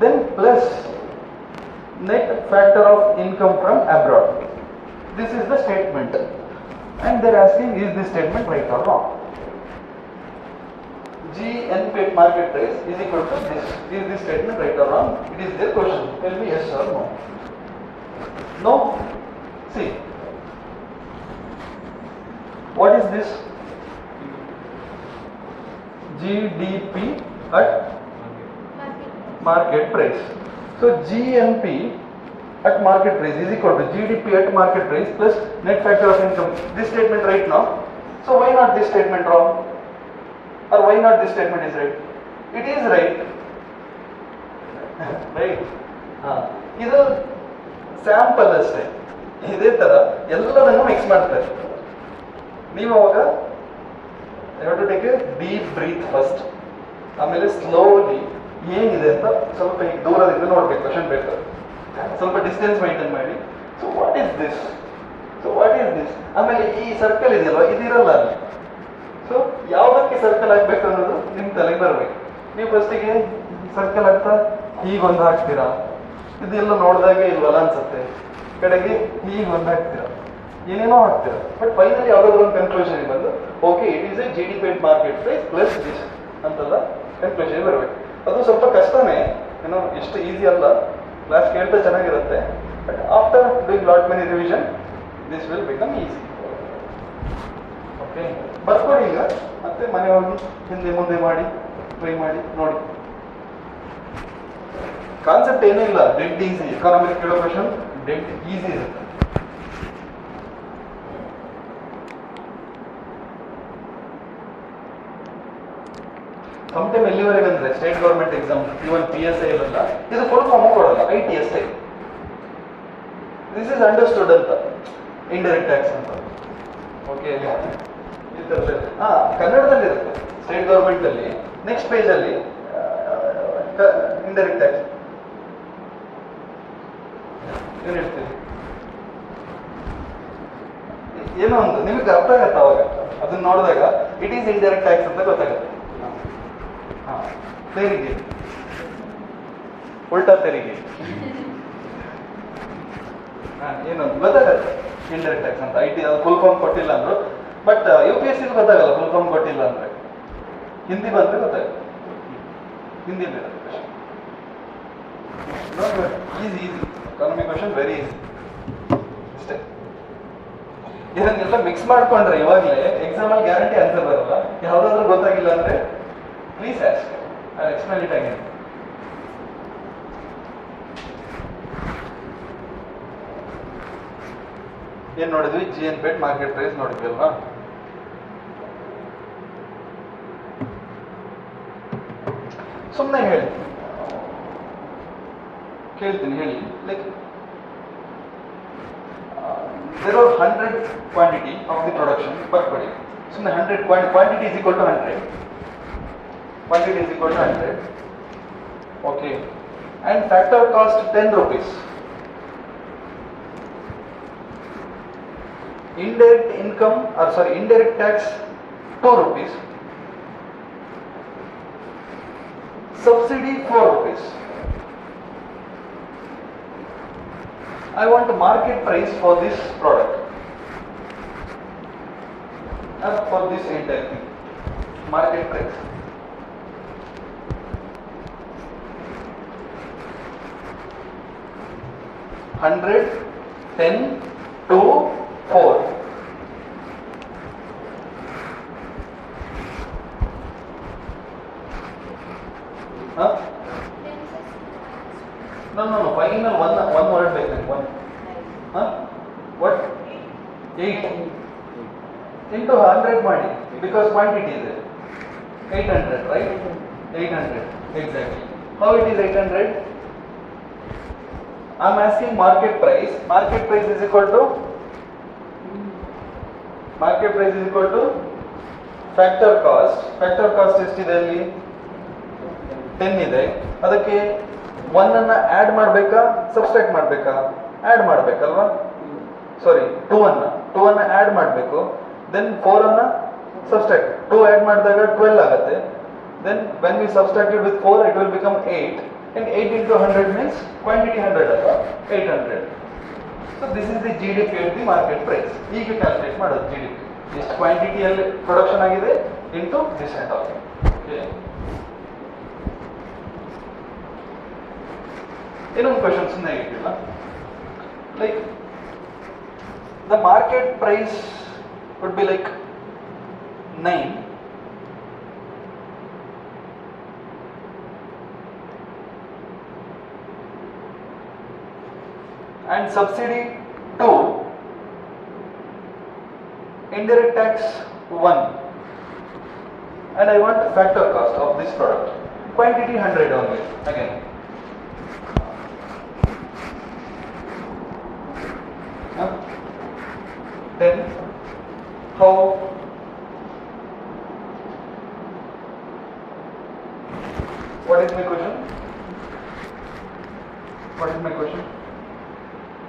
then plus net factor of income from abroad. This is the statement, and they're asking, is this statement right or wrong? GNP at market price is equal to this. Is this statement right or wrong? It is their question. Tell me yes or no. No? See, what is this? GDP at market price. So GNP at market price is equal to GDP at market price plus net factor of income. This statement right now. So why not this statement wrong? Or why not this statement is right? It is right. Right? ಇದು sample ಅಷ್ಟೇ. ಇದೇ ಥರ ಎಲ್ಲದನ್ನು mix ಮಾಡ್ತಾರೆ. ನೀವು ಅವಾಗ you to take a deep breath first, ಆಮೇಲೆ slowly ಏನಿದೆ ಅಂತ ಸ್ವಲ್ಪ ಈಗ ದೂರದಿಂದ ನೋಡ್ಬೇಕು. ಕ್ವಶನ್ ಬೇಕಾದ್ರೆ ಸ್ವಲ್ಪ ಡಿಸ್ಟೆನ್ಸ್ ಮೈಂಟೈನ್ ಮಾಡಿ. So what is this? ಆಮೇಲೆ ಈ ಸರ್ಕಲ್ ಇದೆಯಲ್ವ, ಇದಿರಲ್ಲ ಅಲ್ಲಿ. ಸೊ ಯಾವುದಕ್ಕೆ ಸರ್ಕಲ್ ಹಾಕ್ಬೇಕು ಅನ್ನೋದು ನಿಮ್ಮ ತಲೆಗೆ ಬರಬೇಕು. ನೀವು ಫಸ್ಟಿಗೆ ಸರ್ಕಲ್ ಹಾಕ್ತಾ ಹೀಗೊಂದು ಹಾಕ್ತೀರಾ, ಇದೆಲ್ಲ ನೋಡಿದಾಗೆ ಇಲ್ವಲ್ಲ ಅನ್ಸುತ್ತೆ. ಕಡೆಗೆ ಹೀಗೊಂದು ಹಾಕ್ತೀರಾ, ಏನೇನೋ ಹಾಕ್ತೀರಾ. ಬಟ್ ಫೈನಲಿ ಯಾವುದಾದ್ರು ಒಂದು ಕನ್ಕ್ಲೂಷನ್ ಬಂದು okay it is A GDP at market price plus this ಅಂತೆಲ್ಲ ಕನ್ಕ್ಲೂಷನ್ ಬರಬೇಕು. ಅದು ಸ್ವಲ್ಪ ಕಷ್ಟನೇ, ಏನೋ ಎಷ್ಟು ಈಸಿ ಅಲ್ಲ. ಕ್ಲಾಸ್ ಕೇಳ್ತಾ ಚೆನ್ನಾಗಿರುತ್ತೆ, but after doing lot many revision this will become easy. Okay, ಬರ್ಕೊಡಿ ಈಗ, ಮತ್ತೆ ಮನೆ ಹೋಗಿ ಹಿಂದೆ ಮುಂದೆ ಮಾಡಿ ಟ್ರೈ ಮಾಡಿ ನೋಡಿ. ಕಾನ್ಸೆಪ್ಟ್ ಏನೂ ಇಲ್ಲ, ಡೆಡ್ ಈಸಿ. ಎಕಾನಮಿಕ್ ಕೇಳೋ ಕ್ವಶನ್ ಡೆಡ್ ಈಸಿ ಇರುತ್ತೆ. ಸಮ್ಟೈಮ್ ಎಲ್ಲಿವರೆಗೆ ಅಂದರೆ ಸ್ಟೇಟ್ ಗೌರ್ಮೆಂಟ್ ಎಕ್ಸಾಮ್, ಇವನ್ PSI ಇರಲ್ಲ, ಇದು ಫುಲ್ ಫಾರ್ಮ್ ಕೊಡಲ್ಲ, IT ಅಷ್ಟೇ. ದಿಸ್ ಇಸ್ ಅಂಡರ್ಸ್ಟುಡ್ ಅಂತ, ಇಂಡೈರೆಕ್ಟ್ ಟ್ಯಾಕ್ಸ್ ಅಂತ. ಓಕೆ, ಕನ್ನಡದಲ್ಲಿ ಇರುತ್ತೆ ಸ್ಟೇಟ್ ಗೌರ್ಮೆಂಟ್ ಅಲ್ಲಿ. ನೆಕ್ಸ್ಟ್ ಪೇಜ್ ಅಲ್ಲಿ ಇಂಡೈರೆಕ್ಟ್ ಟ್ಯಾಕ್ಸ್ ಏನು ಹೇಳ್ತೀವಿ, ಏನೋ ಒಂದು ನಿಮಗೆ ಅರ್ಥ ಆಗತ್ತೆ. ಅವಾಗ ಅದನ್ನ ನೋಡಿದಾಗ ಇಟ್ ಈಸ್ ಇಂಡೈರೆಕ್ಟ್ ಟ್ಯಾಕ್ಸ್ ಅಂತ ಗೊತ್ತಾಗುತ್ತೆ. ತೆರಿಗೆ, ಉಲ್ಟಾ ತೆರಿಗೆ, ಏನು ಗೊತ್ತಾಗತ್ತೆ ಇಂಡೈರೆಕ್ಟ್ ಟ್ಯಾಕ್ಸ್ ಅಂತ. IT ಅದು ಫುಲ್ ಫಾರ್ಮ್ ಕೊಟ್ಟಿಲ್ಲ ಅಂದ್ರು, ಬಟ್ UPSC ಗೊತ್ತಾಗಲ್ಲ ಫುಲ್ ಫಾರ್ಮ್ ಕೊಟ್ಟಿಲ್ಲ ಅಂದ್ರೆ. ಹಿಂದಿ ಬಂದ್ರೆ ಗೊತ್ತಾಗುತ್ತೆ, ಹಿಂದಿಯಲ್ಲಿ easy. Economy question very easy ಅಷ್ಟೇ. ಇದನ್ನೆಲ್ಲ ಮಿಕ್ಸ್ ಮಾಡ್ಕೊಂಡ್ರೆ ಇವಾಗಲೇ ಎಕ್ಸಾಮಲ್ಲಿ ಗ್ಯಾರಂಟಿ ಆನ್ಸರ್ ಬರಲ್ಲ. ಯಾವುದಾದ್ರೂ ಗೊತ್ತಾಗಿಲ್ಲ ಅಂದರೆ please ask, I explain it again. ಏನು ನೋಡಿದ್ವಿ? GNP ಮಾರ್ಕೆಟ್ ಪ್ರೈಸ್ ನೋಡಿದ್ವಿ ಅಲ್ವಾ? ಸುಮ್ಮನೆ ಹೇಳಿ, ಕೇಳ್ತೀನಿ ಹೇಳಿ. Like there are 100 quantity of the production ಬರ್ಕೊಳ್ಳಿ. ಸುಮ್ಮನೆ 100 quantity is equal to 100. Quantity is equal to 100. Okay. And factor cost 10 rupees. Indirect income, or sorry, indirect tax 2 rupees. Subsidy 4 rupees. I want the market price for this product, for this entire thing. Market price. $100, $10, $2, $4. Huh? No. Final one word like that. One. Huh? What? 8 into 100 ಮಾಡಿ, because quantity is there. 800, right? 800, exactly. How it is 800? I am asking market price. Market price is equal to factor cost. Factor cost ಎಷ್ಟಿದೆ ಅಲ್ಲಿ? 10 ಇದೆ. ಅದಕ್ಕೆ 1 ಅನ್ನ add ಮಾಡಬೇಕಾ, subtract ಮಾಡಬೇಕಾ? Add ಮಾಡಬೇಕಲ್ವಾ? ಸಾರಿ, 2 ಅನ್ನ add ಮಾಡಬೇಕು. ದೆನ್ 4 ಅನ್ನ ಸಬ್ಸ್ಟ್ರಾಕ್ಟ್. 2 ಆಡ್ ಮಾಡಿದಾಗ 12 ಆಗುತ್ತೆ. Then when we subtract it with 4 it will become 8, and 8 into 100 means quantity 100 ಅಲ್ವಾ? 800. So this is the GDP of the market price. ಹೀಗೆ ಕ್ಯಾಲ್ಕುಲೇಟ್ ಮಾಡೋದು GDP. ಎಷ್ಟು ಕ್ವಾಂಟಿಟಿಯಲ್ಲಿ ಪ್ರೊಡಕ್ಷನ್ ಆಗಿದೆ into this and all. Okay. ಇನ್ನೊಂದು question ಸುಮ್ಮನೆ ಇಟ್ಟಿಲ್ಲ. Like the market price would be like 9, and subsidy 2, indirect tax 1, and I want the factor cost of this product. Quantity 100 only again. Then how? What is my question?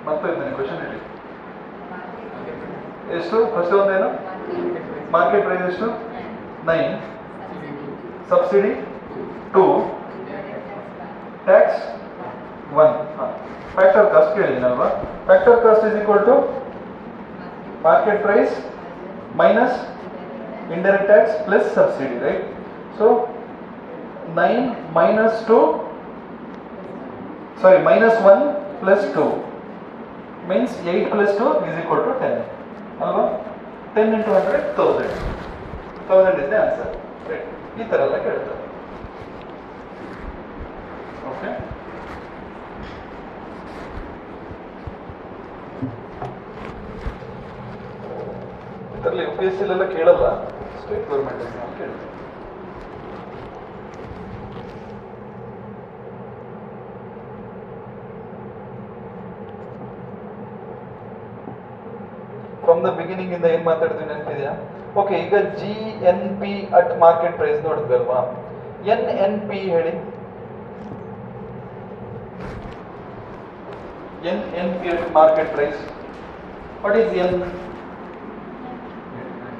ಮತ್ತೆ ಇದ್ದೇನೆ question ಹೇಳಿ. ಎಷ್ಟು? First ಒಂದೇನು? Market price ಎಷ್ಟು? 9, subsidy 2, tax 1. Factor cost ಕೇಳಿದ್ದೀನಲ್ವಾ? Factor cost is equal to market price minus indirect tax plus subsidy, right? So 9 minus 2, sorry, minus 1 plus 2 means 8 plus 2 is equal to 10. Alva? 10 into 100, 1000. 1000 is the answer, right? ಈ ಥರ ಎಲ್ಲ ಕೇಳ್ತಾರೆ. Okay. ಇದರಲ್ಲಿ UPSC ಎಲ್ಲ ಕೇಳಲ್ಲ, state government exam ಕೇಳ್ತಾರೆ. From the beginning ಇಂದ ಏನ್ ಮಾತಾಡ್ತೀವಿ ನೆನಪಿದೆಯಾ? ಓಕೆ, ಈಗ GNP ಅಟ್ ಮಾರ್ಕೆಟ್ ಪ್ರೈಸ್ ನೋಡಿದ್ವಿ ಅಲ್ವಾ? NNP ಹೇಳಿ. NNP at market price. What is N?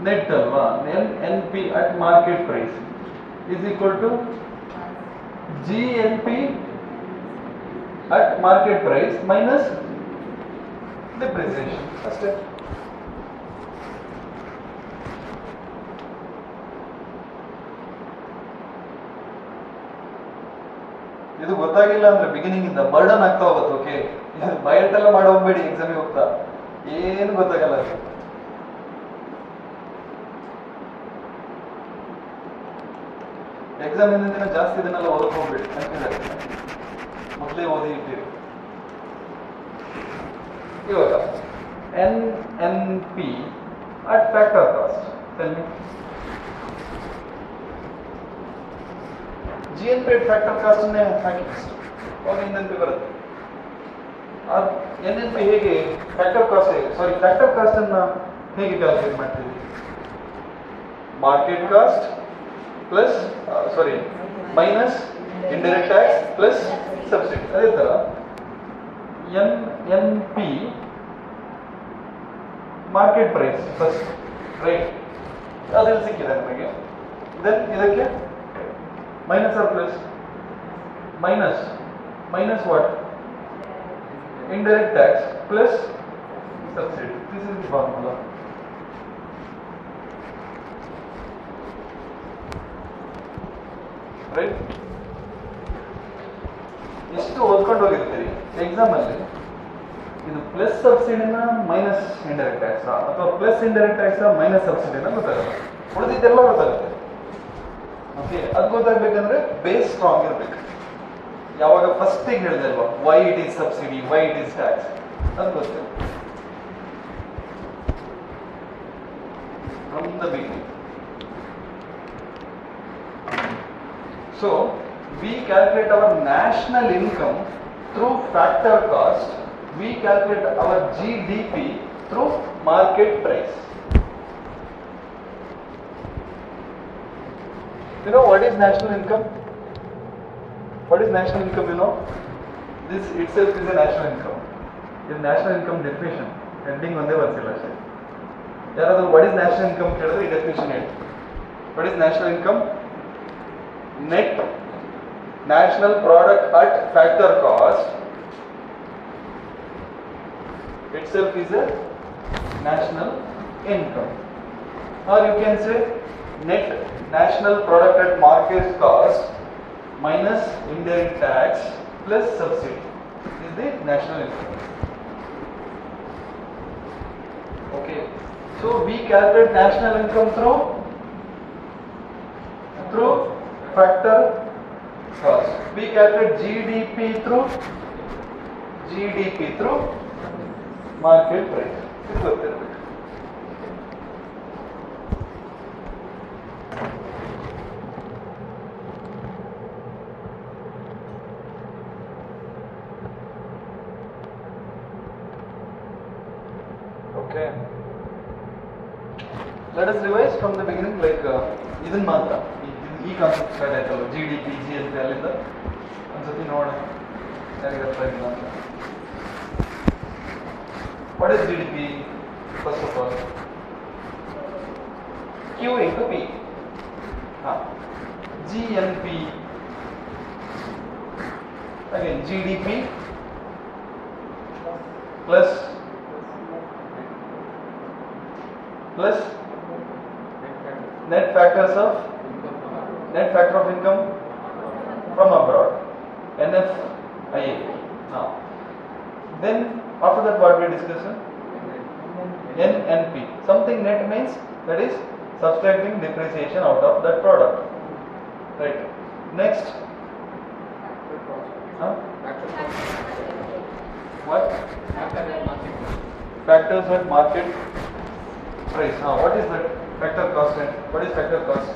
Net ಅಲ್ವಾ? NNP at market price is equal to GNP at market price minus depreciation. ಅಷ್ಟೇ. ಇದು ಗೊತ್ತಾಗಿಲ್ಲ ಅಂದ್ರೆ ಬಿಗಿನಿಂಗ್ ಇಂದ ಬರ್ಡನ್ ಆಗ್ತಾ ಹೋಗುತ್ತೆ. ಓಕೆ, ಬಯಟೆಲ್ಲ ಮಾಡಿ ಹೋಗ್ಬೇಡಿ ಎಕ್ಸಾಮಿಗೆ ಹೋಗ್ತಾ, ಏನು ಗೊತ್ತಾಗಲ್ಲ. ಎಕ್ಸಾಮ್ ಹಿಂದಿನ ದಿನ ಜಾಸ್ತಿ ಇದನ್ನೆಲ್ಲ ಓದಕ್ಕೆ ಹೋಗ್ಬೇಡಿ, ಕನ್ಫ್ಯೂಸ್ ಮೊದಲೇ ಓದಿ ಇರ್ತೀರಿ. ಇವಾಗ NNP at factor cost. Tell me. GNP at factor cost ಅನ್ನೇ ಹಾಕಿ ಅವಾಗ NNP ಬರುತ್ತೆ. NNP ಹೇಗೆ ಫ್ಯಾಕ್ಟರ್ ಕಾಸ್ಟ್ ಫ್ಯಾಕ್ಟರ್ ಕಾಸ್ಟ್ ಅನ್ನ ಹೇಗೆ ಕ್ಯಾಲ್ಕುಲೇಟ್ ಮಾಡ್ತೀವಿ? Market cost plus minus indirect tax plus subsidy. ಅದೇ ತರ NNP market price first, right? ಅದ್ರಲ್ಲಿ ಸಿಕ್ಕಿದೆ ನಮಗೆ. ದೆನ್ ಇದಕ್ಕೆ minus or plus? Minus what? Indirect tax plus subsidy. This is the formula. Right? ಎಷ್ಟು ಓದ್ಕೊಂಡು ಹೋಗಿರ್ತೀರಿ ಎಕ್ಸಾಮ್ ಅಲ್ಲಿ, ಇದು ಪ್ಲಸ್ ಸಬ್ಸಿಡಿನ ಮೈನಸ್ ಇಂಡೈರೆಕ್ಟ್ ಟ್ಯಾಕ್ಸ್ ಅಥವಾ ಪ್ಲಸ್ ಇಂಡೈರೆಕ್ಟ್ ಟ್ಯಾಕ್ಸ್ ಮೈನಸ್ ಸಬ್ಸಿಡಿನ ಗೊತ್ತಾಗಲ್ಲ, ಉಳಿದಿದ್ದೆಲ್ಲ ಗೊತ್ತಾಗುತ್ತೆ. ಓಕೆ, ಅದು ಗೊತ್ತಾಗ್ಬೇಕಂದ್ರೆ ಬೇಸ್ ಸ್ಟ್ರಾಂಗ್ ಇರ್ಬೇಕು. ಯಾವಾಗ ಫಸ್ಟಿಗೆ ಹೇಳಿದೆ ಅಲ್ವಾ, Y it is subsidy, Y it is tax, ಅದು ಗೊತ್ತಿಲ್ಲ from the beginning. So we calculate our national income through factor cost. We calculate our GDP through market price. You know what is national income? What is national income? You know, this itself is a national income. This national income definition ending ಒಂದೇ ಬರ್ತಿಲ್ಲ ಅಷ್ಟೇ. ಯಾರಾದರೂ what is national income ಕೇಳಿದ್ರೆ ಈ definition ಹೇಳಿ. What is national income? Net national product at factor cost itself is a national income, or you can say net national product at market cost minus indirect tax plus subsidy is the national income. Okay, so we calculate national income through factor cost. We calculate GDP through market price. This is what. Okay. Let us revise from the beginning, like ಇದನ್ನ ಮಾತ್ರ ಈ concept start ಆಯ್ತಲ್ಲ, GDP GNP ಅಲ್ಲಿಂದ ಒಂದ್ಸತಿ ನೋಡೋಣ ಯಾರಿಗೆ ಅರ್ಥ ಆಗಿಲ್ಲ ಅಂತ. What is GDP? First of all Q into P. GNP again GDP plus net factor of income from abroad, NFIA. Now, then after that what we discussed? NNP. Something net means that is subtracting depreciation out of that product. Right. Next. What? Factors at market price. What is that? Factor cost. What is factor cost?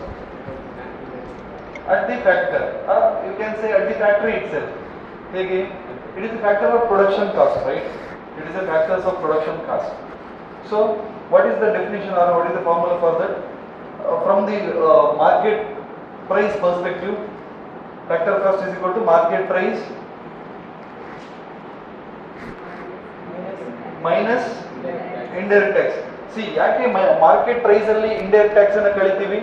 At the factor, you can say at the factory itself. Again, it is a factor of production cost, right? It is a factors of production cost. So, what is the definition or what is the formula for that? From the market price perspective, factor cost is equal to market price minus indirect tax. See, ಯಾಕೆ market price ಅಲ್ಲಿ indirect tax ಅನ್ನ ಕಳಿತೀವಿ?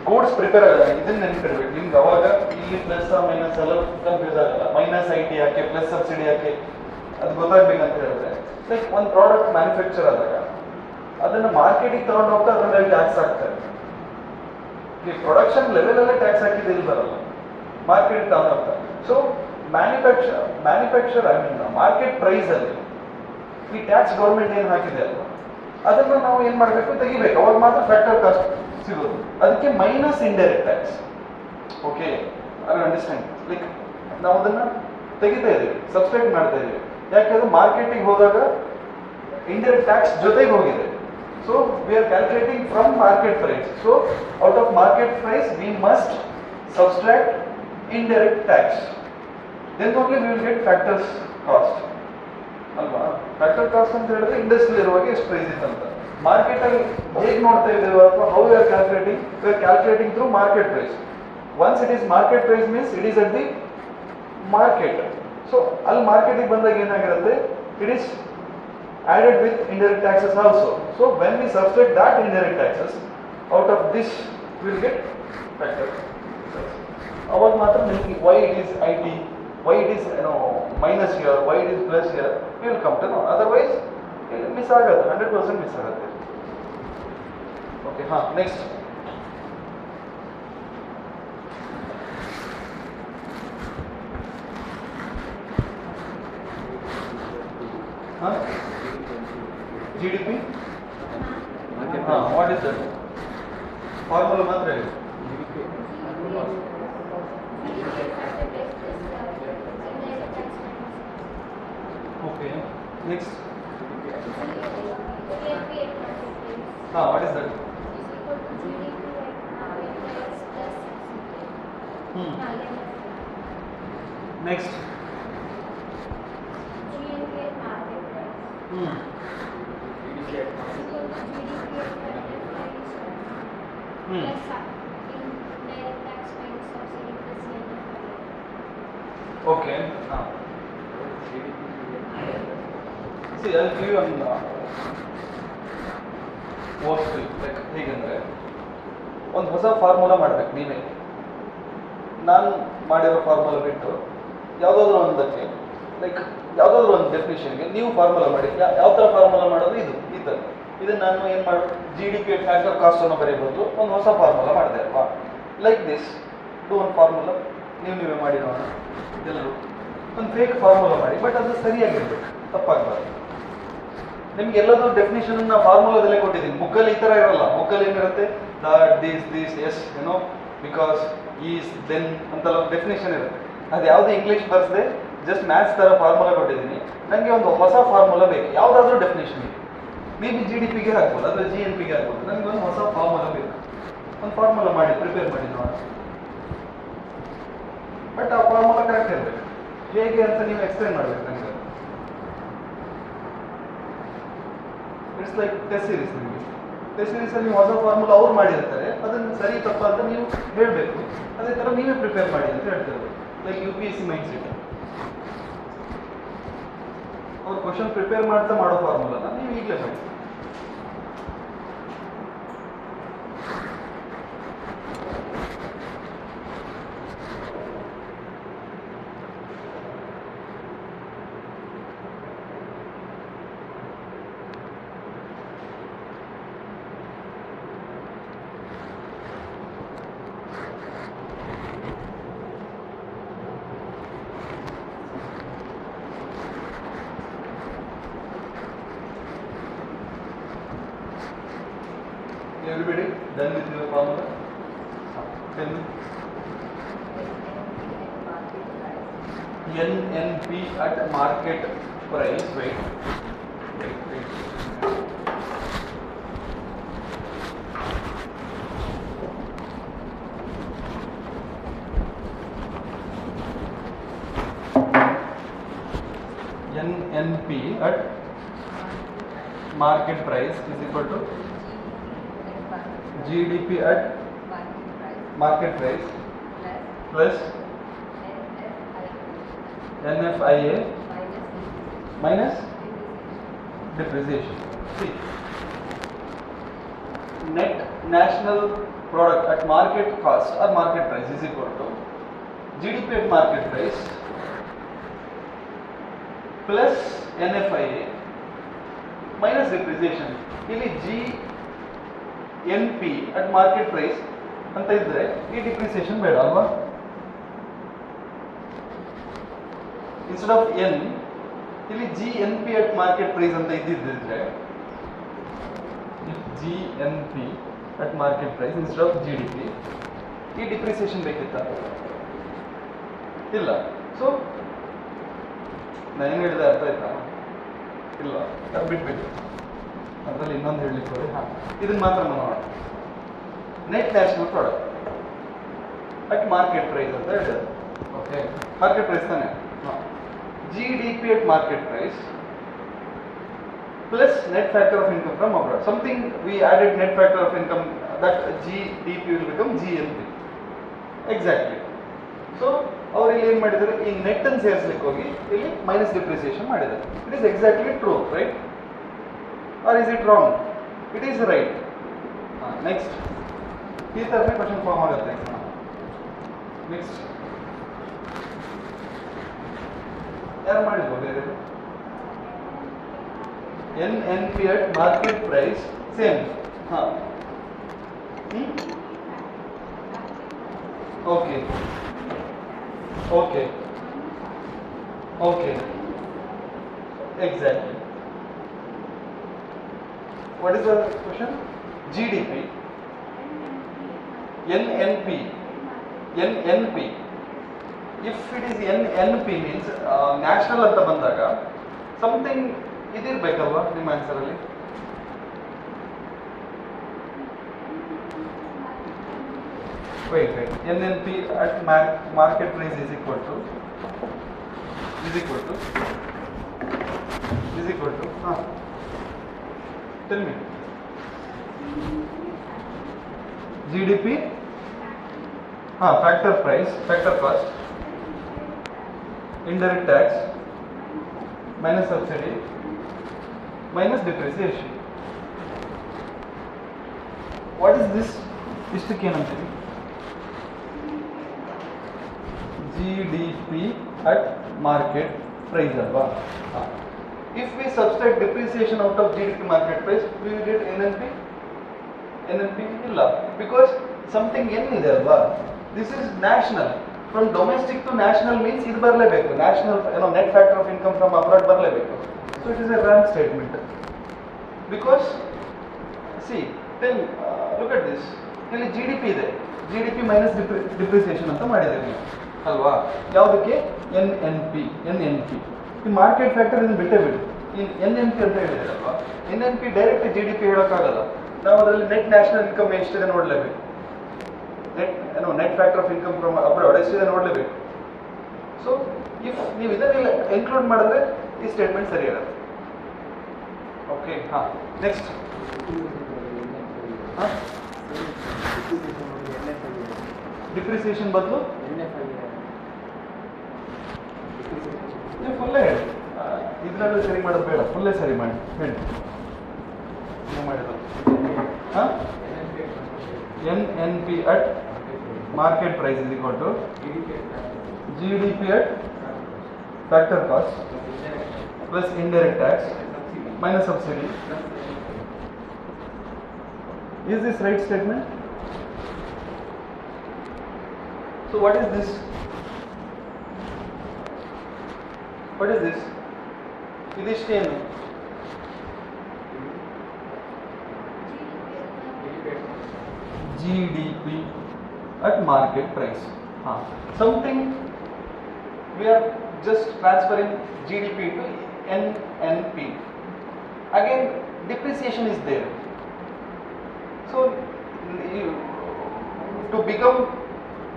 Goods prepare ಆಗಲ್ಲ, ಇದನ್ನ ನೆನಪಿರ್ಬೇಕು ನಿಮ್ಗೆ. ಅವಾಗ ಇಲ್ಲಿ plus minus ಎಲ್ಲ confuse ಆಗಲ್ಲ. ಮೈನಸ್ ಐಟಿ ಯಾಕೆ, ಪ್ಲಸ್ ಸಬ್ಸಿಡಿ ಯಾಕೆ, ಅದು ಗೊತ್ತಾಗ್ಬೇಕಂತ ಹೇಳಿದ್ರೆ, ಲೈಕ್ ಒಂದು ಪ್ರಾಡಕ್ಟ್ ಮ್ಯಾನುಫ್ಯಾಕ್ಚರ್ ಆದಾಗ ಅದನ್ನ ಮಾರ್ಕೆಟಿಗೆ ತಗೊಂಡು ಹೋಗ್ತಾ ಅದ್ರ ಮೇಲೆ ಟ್ಯಾಕ್ಸ್ ಹಾಕ್ತಾರೆ. ಈ ಪ್ರೊಡಕ್ಷನ್ ಲೆವೆಲ್ ಅಲ್ಲೇ ಟ್ಯಾಕ್ಸ್ ಹಾಕಿದ್ದು ಇಲ್ಲಿ ಬರಲ್ಲ, ಮಾರ್ಕೆಟ್ ತಗೊಂಡು ಹೋಗ್ತಾರೆ. So manufacture I mean market price ಅಲ್ಲಿ ಈ ಟ್ಯಾಕ್ಸ್ ಗೌರ್ಮೆಂಟ್ ಏನು ಹಾಕಿದೆ ಅಲ್ವಾ, ಅದನ್ನು ನಾವು ಏನು ಮಾಡಬೇಕು, ತೆಗಿಬೇಕು. ಅವಾಗ ಮಾತ್ರ ಫ್ಯಾಕ್ಟರ್ ಕಾಸ್ಟ್ ಸಿಗೋದು. ಅದಕ್ಕೆ minus indirect tax. Okay, I understand. Like ನಾವು ಅದನ್ನು ತೆಗಿತಾ ಇದ್ದೀವಿ, ಸಬ್ಸ್ಟ್ರಾಕ್ಟ್ ಮಾಡ್ತಾ ಇದ್ದೀವಿ. ಯಾಕೆಂದ್ರೆ ಮಾರ್ಕೆಟಿಗೆ ಹೋದಾಗ ಇಂಡೈರೆಕ್ಟ್ ಟ್ಯಾಕ್ಸ್ ಜೊತೆಗೆ ಹೋಗಿದೆ. So we are calculating from market price. So out of market price we must subtract indirect tax. Then only we will get factors cost ಅಲ್ವಾ. ಫ್ಯಾಕ್ಟರ್ ಕಾಸ್ಟ್ ಅಂತ ಹೇಳಿದ್ರೆ ಇಂಡಸ್ಟ್ರಿಯಲ್ಲಿ ಇರುವಾಗ ಎಷ್ಟು ಪ್ರೈಸ್ ಇತ್ತಂತ. ಮಾರ್ಕೆಟಲ್ಲಿ ಹೇಗೆ ನೋಡ್ತಾ ಇದ್ದೇವೆ ಅಥವಾ how we are calculating through market price. Once it is market price means it is at the market. So ಅಲ್ಲಿ ಮಾರ್ಕೆಟಿಗೆ ಬಂದಾಗ ಏನಾಗಿರುತ್ತೆ, it is added with indirect taxes also. So when we subtract that indirect taxes out of this, we will get factor. Aವಾಗ ಮಾತ್ರ ನಿಮಗೆ why it is IT, why it is minus here, why it is plus here, we will come to know. Otherwise miss ಆಗುತ್ತೆ, 100% miss ಆಗುತ್ತೆ. Okay, ಹಾಂ, next GDP. What is that? Formula ಮಾತ್ರ ಹೇಳಿ. Okay, next. What is that? Next. Okay. See, I'll give you an worksheet. Like ಹೇಗೆಂದರೆ ಒಂದು ಹೊಸ formula ಮಾಡಬೇಕು ನೀವೇ. ನಾನು ಮಾಡಿರೋ ಫಾರ್ಮುಲಾ ಬಿಟ್ಟು ಯಾವುದಾದ್ರೂ ಒಂದಕ್ಕೆ, ಲೈಕ್ ಯಾವುದಾದ್ರೂ ಒಂದು ಡೆಫಿನಿಷನ್ಗೆ ನೀವು ಫಾರ್ಮುಲಾ ಮಾಡಿ. ಯಾವ ಥರ ಫಾರ್ಮುಲಾ ಮಾಡೋದು? ಈ ಥರ. ಇದನ್ನು ನಾನು ಏನು ಮಾಡೋದು, GDP ಫ್ಯಾಕ್ಟರ್ ಕಾಸ್ಟನ್ನು ಬರೀಬೋದು. ಒಂದು ಹೊಸ ಫಾರ್ಮುಲಾ ಮಾಡಿದೆ ಅಲ್ವಾ, ಲೈಕ್ ದಿಸ್. ಇದು ಒಂದು ಫಾರ್ಮುಲಾ ನೀವೇ ಮಾಡಿ ನೋಡೋಣ. ಎಲ್ಲರೂ ಒಂದು ಫೇಕ್ ಫಾರ್ಮುಲಾ ಮಾಡಿ, ಬಟ್ ಅದು ಸರಿಯಾಗಿರ್ಬೇಕು, ತಪ್ಪಾಗಬಾರ್ದು. ನಿಮ್ಗೆ ಎಲ್ಲದೂ ಡೆಫಿನೇಷನ್ ನಾನು ಫಾರ್ಮುಲಾದಲ್ಲೇ ಕೊಟ್ಟಿದ್ದೀನಿ. ಬುಕ್ಕಲ್ಲಿ ಈ ಥರ ಇರೋಲ್ಲ. ಬುಕ್ಕಲ್ಲಿ ಏನಿರುತ್ತೆ, that this yes because is then ಅಂತೆಲ್ಲ ಡೆಫಿನೇಷನ್ ಇರುತ್ತೆ. ಅದು ಯಾವುದೇ ಇಂಗ್ಲೀಷ್ ಬರ್ಸದೆ ಜಸ್ಟ್ ಮ್ಯಾಥ್ಸ್ ಥರ ಫಾರ್ಮುಲಾ ಕೊಟ್ಟಿದ್ದೀನಿ. ನನಗೆ ಒಂದು ಹೊಸ ಫಾರ್ಮುಲಾ ಬೇಕು, ಯಾವುದಾದ್ರೂ ಡೆಫಿನೇಷನ್ ಇದೆ. ಮೇ ಬಿ GDPಗೆ ಆಗ್ಬೋದು ಅಥವಾ GNPಗೆ ಆಗ್ಬೋದು. ನನಗೆ ಒಂದು ಹೊಸ ಫಾರ್ಮುಲಾ ಬೇಕು. ಒಂದು ಫಾರ್ಮುಲಾ ಮಾಡಿ ಪ್ರಿಪೇರ್ ಮಾಡಿ ನೋಡೋಣ. ಬಟ್ ಆ ಫಾರ್ಮುಲಾ ಕರೆಕ್ಟ್ ಇರಬೇಕು. ಹೇಗೆ ಅಂತ ನೀವು ಎಕ್ಸ್ಪ್ಲೇನ್ ಮಾಡಬೇಕು ನನಗೆ. It's like test series. ನಿಮಗೆ ಟೆಸ್ಟ್ ಸೀರೀಸಲ್ಲಿ ನೀವು ಹೊಸ ಫಾರ್ಮುಲಾ ಅವ್ರು ಮಾಡಿರ್ತಾರೆ, ಅದನ್ನು ಸರಿ ತಪ್ಪ ಅಂತ ನೀವು ಹೇಳಬೇಕು. ಅದೇ ಥರ ನೀವೇ ಪ್ರಿಪೇರ್ ಮಾಡಿ ಅಂತ ಹೇಳ್ತಾರೆ. Like UPSC mind set. ಅವ್ರು ಕ್ವಶನ್ ಪ್ರಿಪೇರ್ ಮಾಡ್ತಾ ಮಾಡೋ ಫಾರ್ಮುಲಾನ ನೀವು ಈಗಲೇ ಮಾಡಿ. Everybody done with your formula? Tell me. NNP at market price. Wait. NNP at market price is equal to GDP at market price plus NFIA minus depreciation. See, net national product at market cost or market price is equal to GDP at market price plus NFIA minus depreciation. ಇಲ್ಲಿ GNP at market price ಅಂತ ಇದ್ರೆ ಈ depreciation ಬೇಡ ಅಲ್ವಾ? Instead of N ಇಲ್ಲಿ GNP at market price ಅಂತ ಇದ್ದಿದ್ರೆ GNP at market price instead of GDP. ಈ ಡಿಪ್ರಿಸಿಯೇಷನ್ ಬೇಕಿತ್ತ? ಇಲ್ಲ. ಸೊ ನಾನು ಏನು ಹೇಳಿದೆ ಅರ್ಥ ಆಯ್ತಾ? ಇಲ್ಲ, ಅದು ಬಿಟ್ಬಿಟ್ಟು ಅದರಲ್ಲಿ ಇನ್ನೊಂದು ಹೇಳಲಿಕ್ಕೆ ಹೋಗಿ ಹಾಂ ಇದನ್ನು ಮಾತ್ರ ನೋಡೋಣ. Net national product at market price ಅಂತ ಹೇಳಿದೆ. ಓಕೆ, ಮಾರ್ಕೆಟ್ ಪ್ರೈಸ್ ತಾನೆ. ಹಾಂ, GDP at market price plus net factor of income from abroad. Something we added net factor of income, that GDP will become GNP. Exactly. So ಅವರು ಇಲ್ಲಿ ಏನು ಮಾಡಿದ್ದಾರೆ, ಈ net ಅನ್ನು ಸೇರಿಸಲಿಕ್ಕೆ ಹೋಗಿ ಇಲ್ಲಿ ಮೈನಸ್ ಡಿಪ್ರಿಸಿಯೇಷನ್ ಮಾಡಿದ್ದಾರೆ. It is exactly true, right? Or is it wrong? It is right. Next ಈ ಥರನೇ ಕ್ವಶನ್ ಫಾರ್ಮ್ ಆಗುತ್ತೆ. ನೆಕ್ಸ್ಟ್ ಯಾರು ಮಾಡಿರ್ಬೋದು ಬೇರೆ? NNP at market price same. ಹಾಂ, okay okay okay, exactly. What is the question? GDP, NNP. If it is NNP means national ಅಂತ ಬಂದಾಗ something ಇದಿರ್ಬೇಕಲ್ವಾ ನಿಮ್ಮ ಆನ್ಸರಲ್ಲಿ? wait NNP at market price is equal to tell me. GDP factor price, factor cost, indirect tax minus subsidy minus depreciation. What is this? ಇಷ್ಟಕ್ಕೆ ಏನಂತೀವಿ? GDP at market price ಅಲ್ವಾ? If we subtract depreciation out of GDP market price, we will get NNP. NNP ಇಲ್ಲ, because something N ಇದೆ ಅಲ್ವಾ? This is national. From domestic to national means ಇದು ಬರಲೇಬೇಕು. National, net factor of income from abroad ಬರಲೇಬೇಕು. So it is a wrong statement. Because see, then look at this. ಇಲ್ಲಿ GDP ಇದೆ, GDP minus depreciation ಅಂತ ಮಾಡಿದ್ದೇವೆ ನೀವು ಅಲ್ವಾ? ಯಾವುದಕ್ಕೆ? NNP. ಈ ಮಾರ್ಕೆಟ್ ಫ್ಯಾಕ್ಟರ್ ಇದನ್ನು ಬಿಟ್ಟೇ ಬಿಡಿ. ಈ NNP ಅಂತ ಹೇಳಿದಾರಲ್ವಾ, NNP ಡೈರೆಕ್ಟ್ GDP ಹೇಳೋಕ್ಕಾಗಲ್ಲ. ನಾವು ಅದರಲ್ಲಿ ನೆಟ್ ನ್ಯಾಷನಲ್ ಇನ್ಕಮ್ ಎಷ್ಟಿದೆ ನೋಡಲೇಬೇಕು. Net factor of income from abroad ಎಷ್ಟಿದೆ ನೋಡಲೇಬೇಕು. ಸೊ ಇಫ್ ನೀವು ಇದನ್ನೆಲ್ಲ ಇನ್ಕ್ಲೂಡ್ ಮಾಡಿದ್ರೆ ಈ ಸ್ಟೇಟ್ಮೆಂಟ್ ಸರಿ ಇರುತ್ತೆ. ಓಕೆ, ಹಾಂ, ನೆಕ್ಸ್ಟ್. ಹಾಂ, ಡಿಪ್ರಿಸಿಯೇಷನ್ ಬದಲು ನೀವು ಫುಲ್ಲೇ ಹೇಳಿ. ಇದರಲ್ಲೂ ಸರಿ ಮಾಡೋದು ಬೇಡ, ಫುಲ್ಲೇ ಸರಿ ಮಾಡಿ ಹೇಳಿ. ನೀವು ಮಾಡಿರೋದು ಹಾಂ, NNP at market price is equal to GDP at factor cost plus indirect tax minus subsidy. Is this right statement? So what is this? What is this? ಇದಿಷ್ಟೇನು? GDP at market price. Something we are just transferring GDP to NNP. Again, depreciation is there. So to become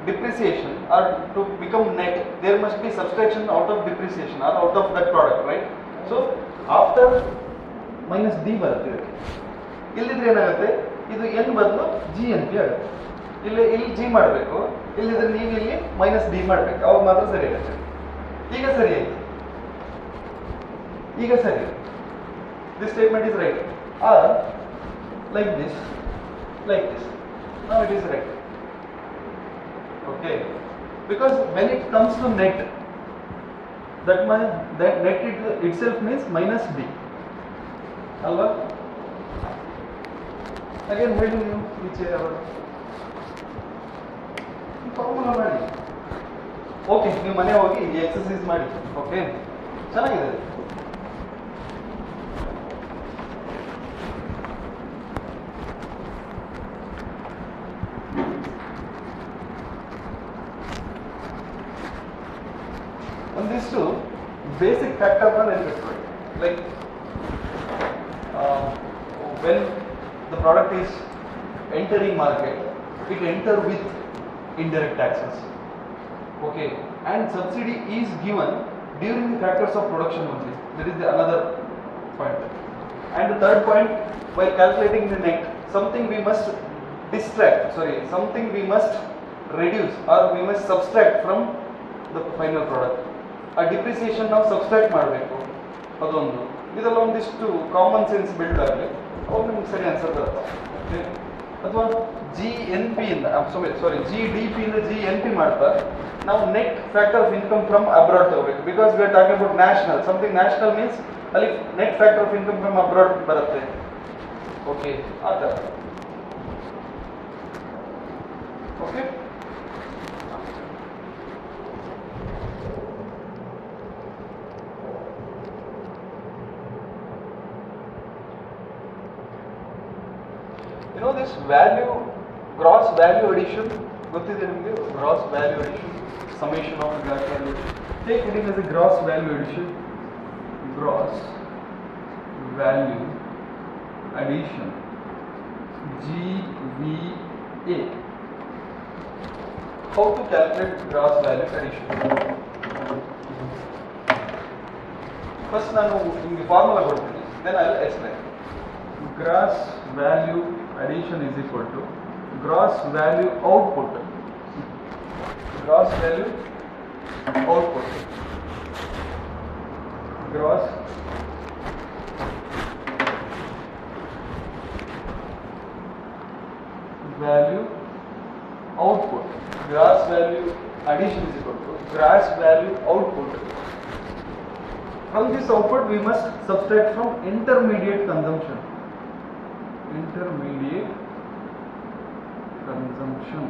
depreciation or to become net, there must be subtraction out of depreciation or out of that product, right? So after minus D ಬರುತ್ತೆ ಇದಕ್ಕೆ. ಇಲ್ಲಿದ್ರೆ ಏನಾಗುತ್ತೆ, ಇದು N ಬದಲು GNP ಆಗುತ್ತೆ. ಇಲ್ಲಿ G ಮಾಡಬೇಕು, ಇಲ್ಲಿದ್ರೆ ನೀವು ಇಲ್ಲಿ ಮೈನಸ್ D ಮಾಡಬೇಕು, ಅವಾಗ ಮಾತ್ರ ಸರಿ ಆಗುತ್ತೆ. ಈಗ ಸರಿ ಆಯ್ತು, ಈಗ ಸರಿ. This statement is right. Or like this. Now it is right. Okay, because when it comes to net, that net itself means minus D. Alva? Again, where do you which formula ಮಾಡಿ. Okay, ನೀವು ಮನೆ ಹೋಗಿ ಈ exercise ಮಾಡಿ. Okay, ಚೆನ್ನಾಗಿದೆ. ಒಂದಿಷ್ಟು basic ಫ್ಯಾಕ್ಟರ್ನ ನೆನಪಿಟ್ಕೊಳ್ಳಿ. Like when the product is entering market, it enter with indirect taxes. Okay, and subsidy is given during the factors of production only. That is the another point. And the third point, while calculating the net, something we must something we must reduce or we must subtract from the final product. A depreciation ನಾವು subtract ಮಾಡಬೇಕು, ಅದೊಂದು. ಇದೆಲ್ಲ ಒಂದಿಷ್ಟು common sense build ಆಗಲಿ, ಅವಾಗ ನಿಮ್ಗೆ ಸರಿ answer ಬರುತ್ತೆ. ಅಥವಾ GNP ಇಂದ GDP ಇಂದ GNP ಮಾಡ್ತಾ ನಾವು net factor of income from abroad ತಗೋಬೇಕು. Because we are talking about national, something national means ಅಲ್ಲಿ net factor of income from abroad ಬರುತ್ತೆ. ಓಕೆ, ಆ ಥರ. Okay, this value, gross value addition, ಗೊತ್ತಿದೆ ನಿಮಗೆ? gross value addition, summation of gross value. Take it as a gross value addition. Gross value addition, GVA. How to calculate gross value addition? First ನಾನು ನಿಮಗೆ formula ಕೊಡ್ತೀನಿ, then I will explain. Gross value addition is equal to gross value output. Gross value output. Gross value output. Gross value addition is equal to gross value output. From this output we must subtract from intermediate consumption. Intermediate consumption.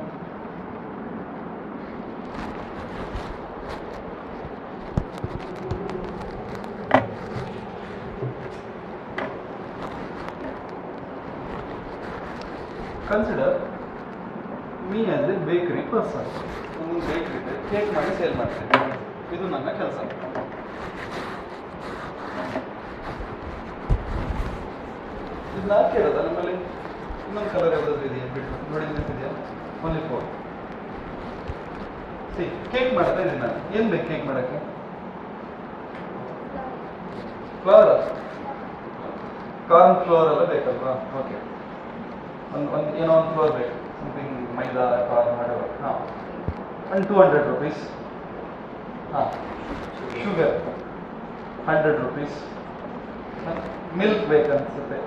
Consider me as a bakery person. ನಾನು bakery cake ಮಾಡಿ sale ಮಾಡ್ತೀನಿ, ಇದು ನನ್ನ ಕೆಲಸ. ಇದನ್ನ ಕೇಳೋದ ನಮ್ಮಲ್ಲಿ ಇನ್ನೊಂದು colour ಯಾವುದಾದ್ರು ಇದೆಯಾ ಬಿಟ್ಟು ನೋಡಿ, ನೆನಪಿದೆಯಾ? ಓನ್ಲಿ 4. ಕೇಕ್ ಮಾಡ್ತಾ ಇದ್ದೀನಿ ನಾನು. ಏನು ಬೇಕು ಕೇಕ್ ಮಾಡೋಕ್ಕೆ? ಫ್ಲವರ್, ಕಾರ್ನ್ ಫ್ಲೋರ್ ಎಲ್ಲ ಬೇಕಲ್ವಾ? ಓಕೆ, ಏನೋ ಒಂದು ಫ್ಲೋರ್ ಬೇಕು, ಸಮಥಿಂಗ್ ಮೈದಾ, ಕಾರ್ನ್ ಮಾಡೋದು. ಹಾಂ, ಒಂದು 200 rupees. ಹಾಂ, ಶುಗರ್ 100 rupees. ಮಿಲ್ಕ್ ಬೇಕನ್ಸುತ್ತೆ,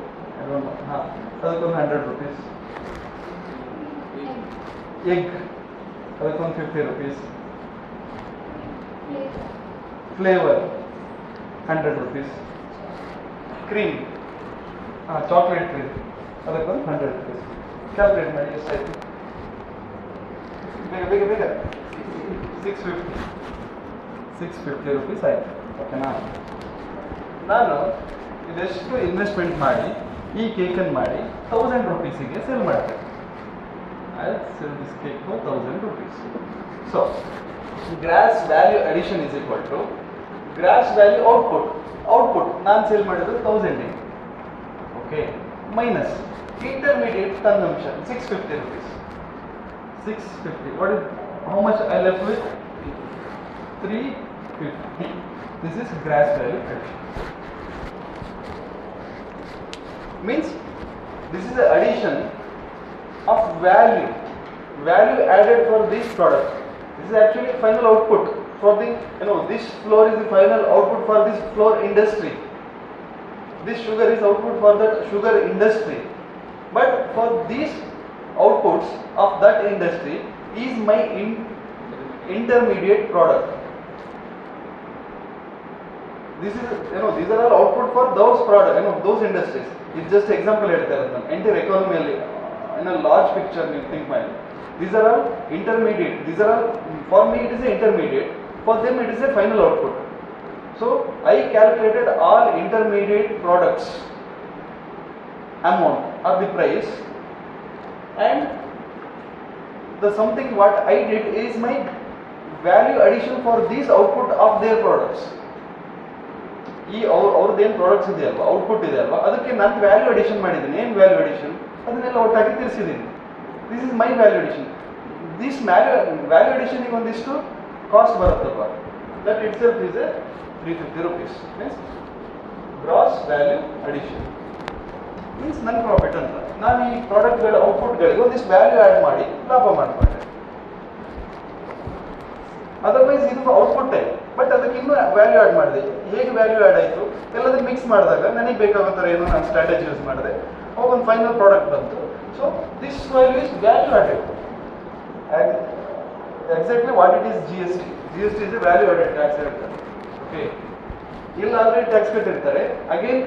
ಹಾಂ, ಅದಕ್ಕೊಂದು 100 rupees. ಎಗ್ ಅದಕ್ಕೊಂದು 50 rupees. Flavour 100 rupees. ಕ್ರೀಮ್, ಹಾಂ, ಚಾಕ್ಲೇಟ್ ಕ್ರೀಮ್ ಅದಕ್ಕೊಂದು 100 rupees. ಕ್ಯಾಲ್ಕುಲೇಟ್ ಮಾಡಿ ಎಷ್ಟಾಯಿತು? ಬೇಗ ಬೇಗ ಬೇಗ. 650 rupees ಆಯಿತು. ಓಕೆನಾ? ನಾನು ಇದೆಷ್ಟು ಇನ್ವೆಸ್ಟ್ಮೆಂಟ್ ಮಾಡಿ ಈ ಕೇಕನ್ನು ಮಾಡಿ 1000 rupeesಗೆ ಸೇಲ್ ಮಾಡ್ತೇನೆ. I sell this cake for 1000 rupees. So gross value addition is equal to gross value output. Output ನಾನು ಸೇಲ್ ಮಾಡಿದ್ದು 1000. Okay, minus intermediate consumption 650 rupees. 650. What is, how much I left with? 350. This is gross value addition. Means this is the addition of value added for this product. This is actually final output for the, this flour is the final output for this flour industry. This sugar is output for that sugar industry. But for these outputs of that industry is my intermediate product. This is, these are all output for those products, those industries. It's just example ಹೇಳ್ತಾರೆ ನಾನು. Entire economy ಅಲ್ಲಿ in a large picture you think ಮಾಡಿ. These are all intermediate. These are all, for me it is a intermediate. For them it is a final output. So I calculated all intermediate products amount or the price, and the something what I did is my value addition for these output of their products. ಈ ಅವ್ರದ್ದೇನು products ಇದೆ ಅಲ್ವಾ, output ಇದೆ ಅಲ್ವಾ, ಅದಕ್ಕೆ ನಾನು value addition ಮಾಡಿದ್ದೀನಿ. ಏನು value addition? ಅದನ್ನೆಲ್ಲ ಒಟ್ಟಾಗಿ ತಿಳಿಸಿದ್ದೀನಿ. This is my value addition. This value ಅಡಿಷನ್ಗೆ ಒಂದಿಷ್ಟು ಕಾಸ್ಟ್ ಬರುತ್ತಲ್ವಾ, that itself is a 350 rupees. Means gross value addition means ನನ್ನ ಪ್ರಾಫಿಟ್ ಅಂತ. ನಾನು ಈ ಪ್ರಾಡಕ್ಟ್ಗಳ ಔಟ್ಪುಟ್ಗಳಿಗೆ ಒಂದಿಷ್ಟು ವ್ಯಾಲ್ಯೂ ಆ್ಯಡ್ ಮಾಡಿ ಲಾಭ ಮಾಡಿಕೊಂಡೆ. ಅದರ್ವೈಸ್ ಇದು ಔಟ್ಪುಟ್ಟೇ, ಬಟ್ ಅದಕ್ಕೆ ಇನ್ನೂ ವ್ಯಾಲ್ಯೂ ಆ್ಯಡ್ ಮಾಡಿದೆ. ಹೇಗೆ ವ್ಯಾಲ್ಯೂ ಆ್ಯಡ್ ಆಯಿತು? ಎಲ್ಲದನ್ನು ಮಿಕ್ಸ್ ಮಾಡಿದಾಗ ನನಗೆ ಬೇಕಾಗೋ ಥರ ಏನೋ ನಾನು ಸ್ಟ್ರಾಟಜಿ ಯೂಸ್ ಮಾಡಿದೆ, ಅವಾಗ ಒಂದು ಫೈನಲ್ ಪ್ರಾಡಕ್ಟ್ ಬಂತು. So this value is value added. Exactly what it is GST. GST is A value added tax ಹೇಳ್ತಾರೆ. ಓಕೆ, ಇಲ್ಲಿ ಆಲ್ರೆಡಿ ಟ್ಯಾಕ್ಸ್ ಕಟ್ಟಿರ್ತಾರೆ. ಅಗೇನ್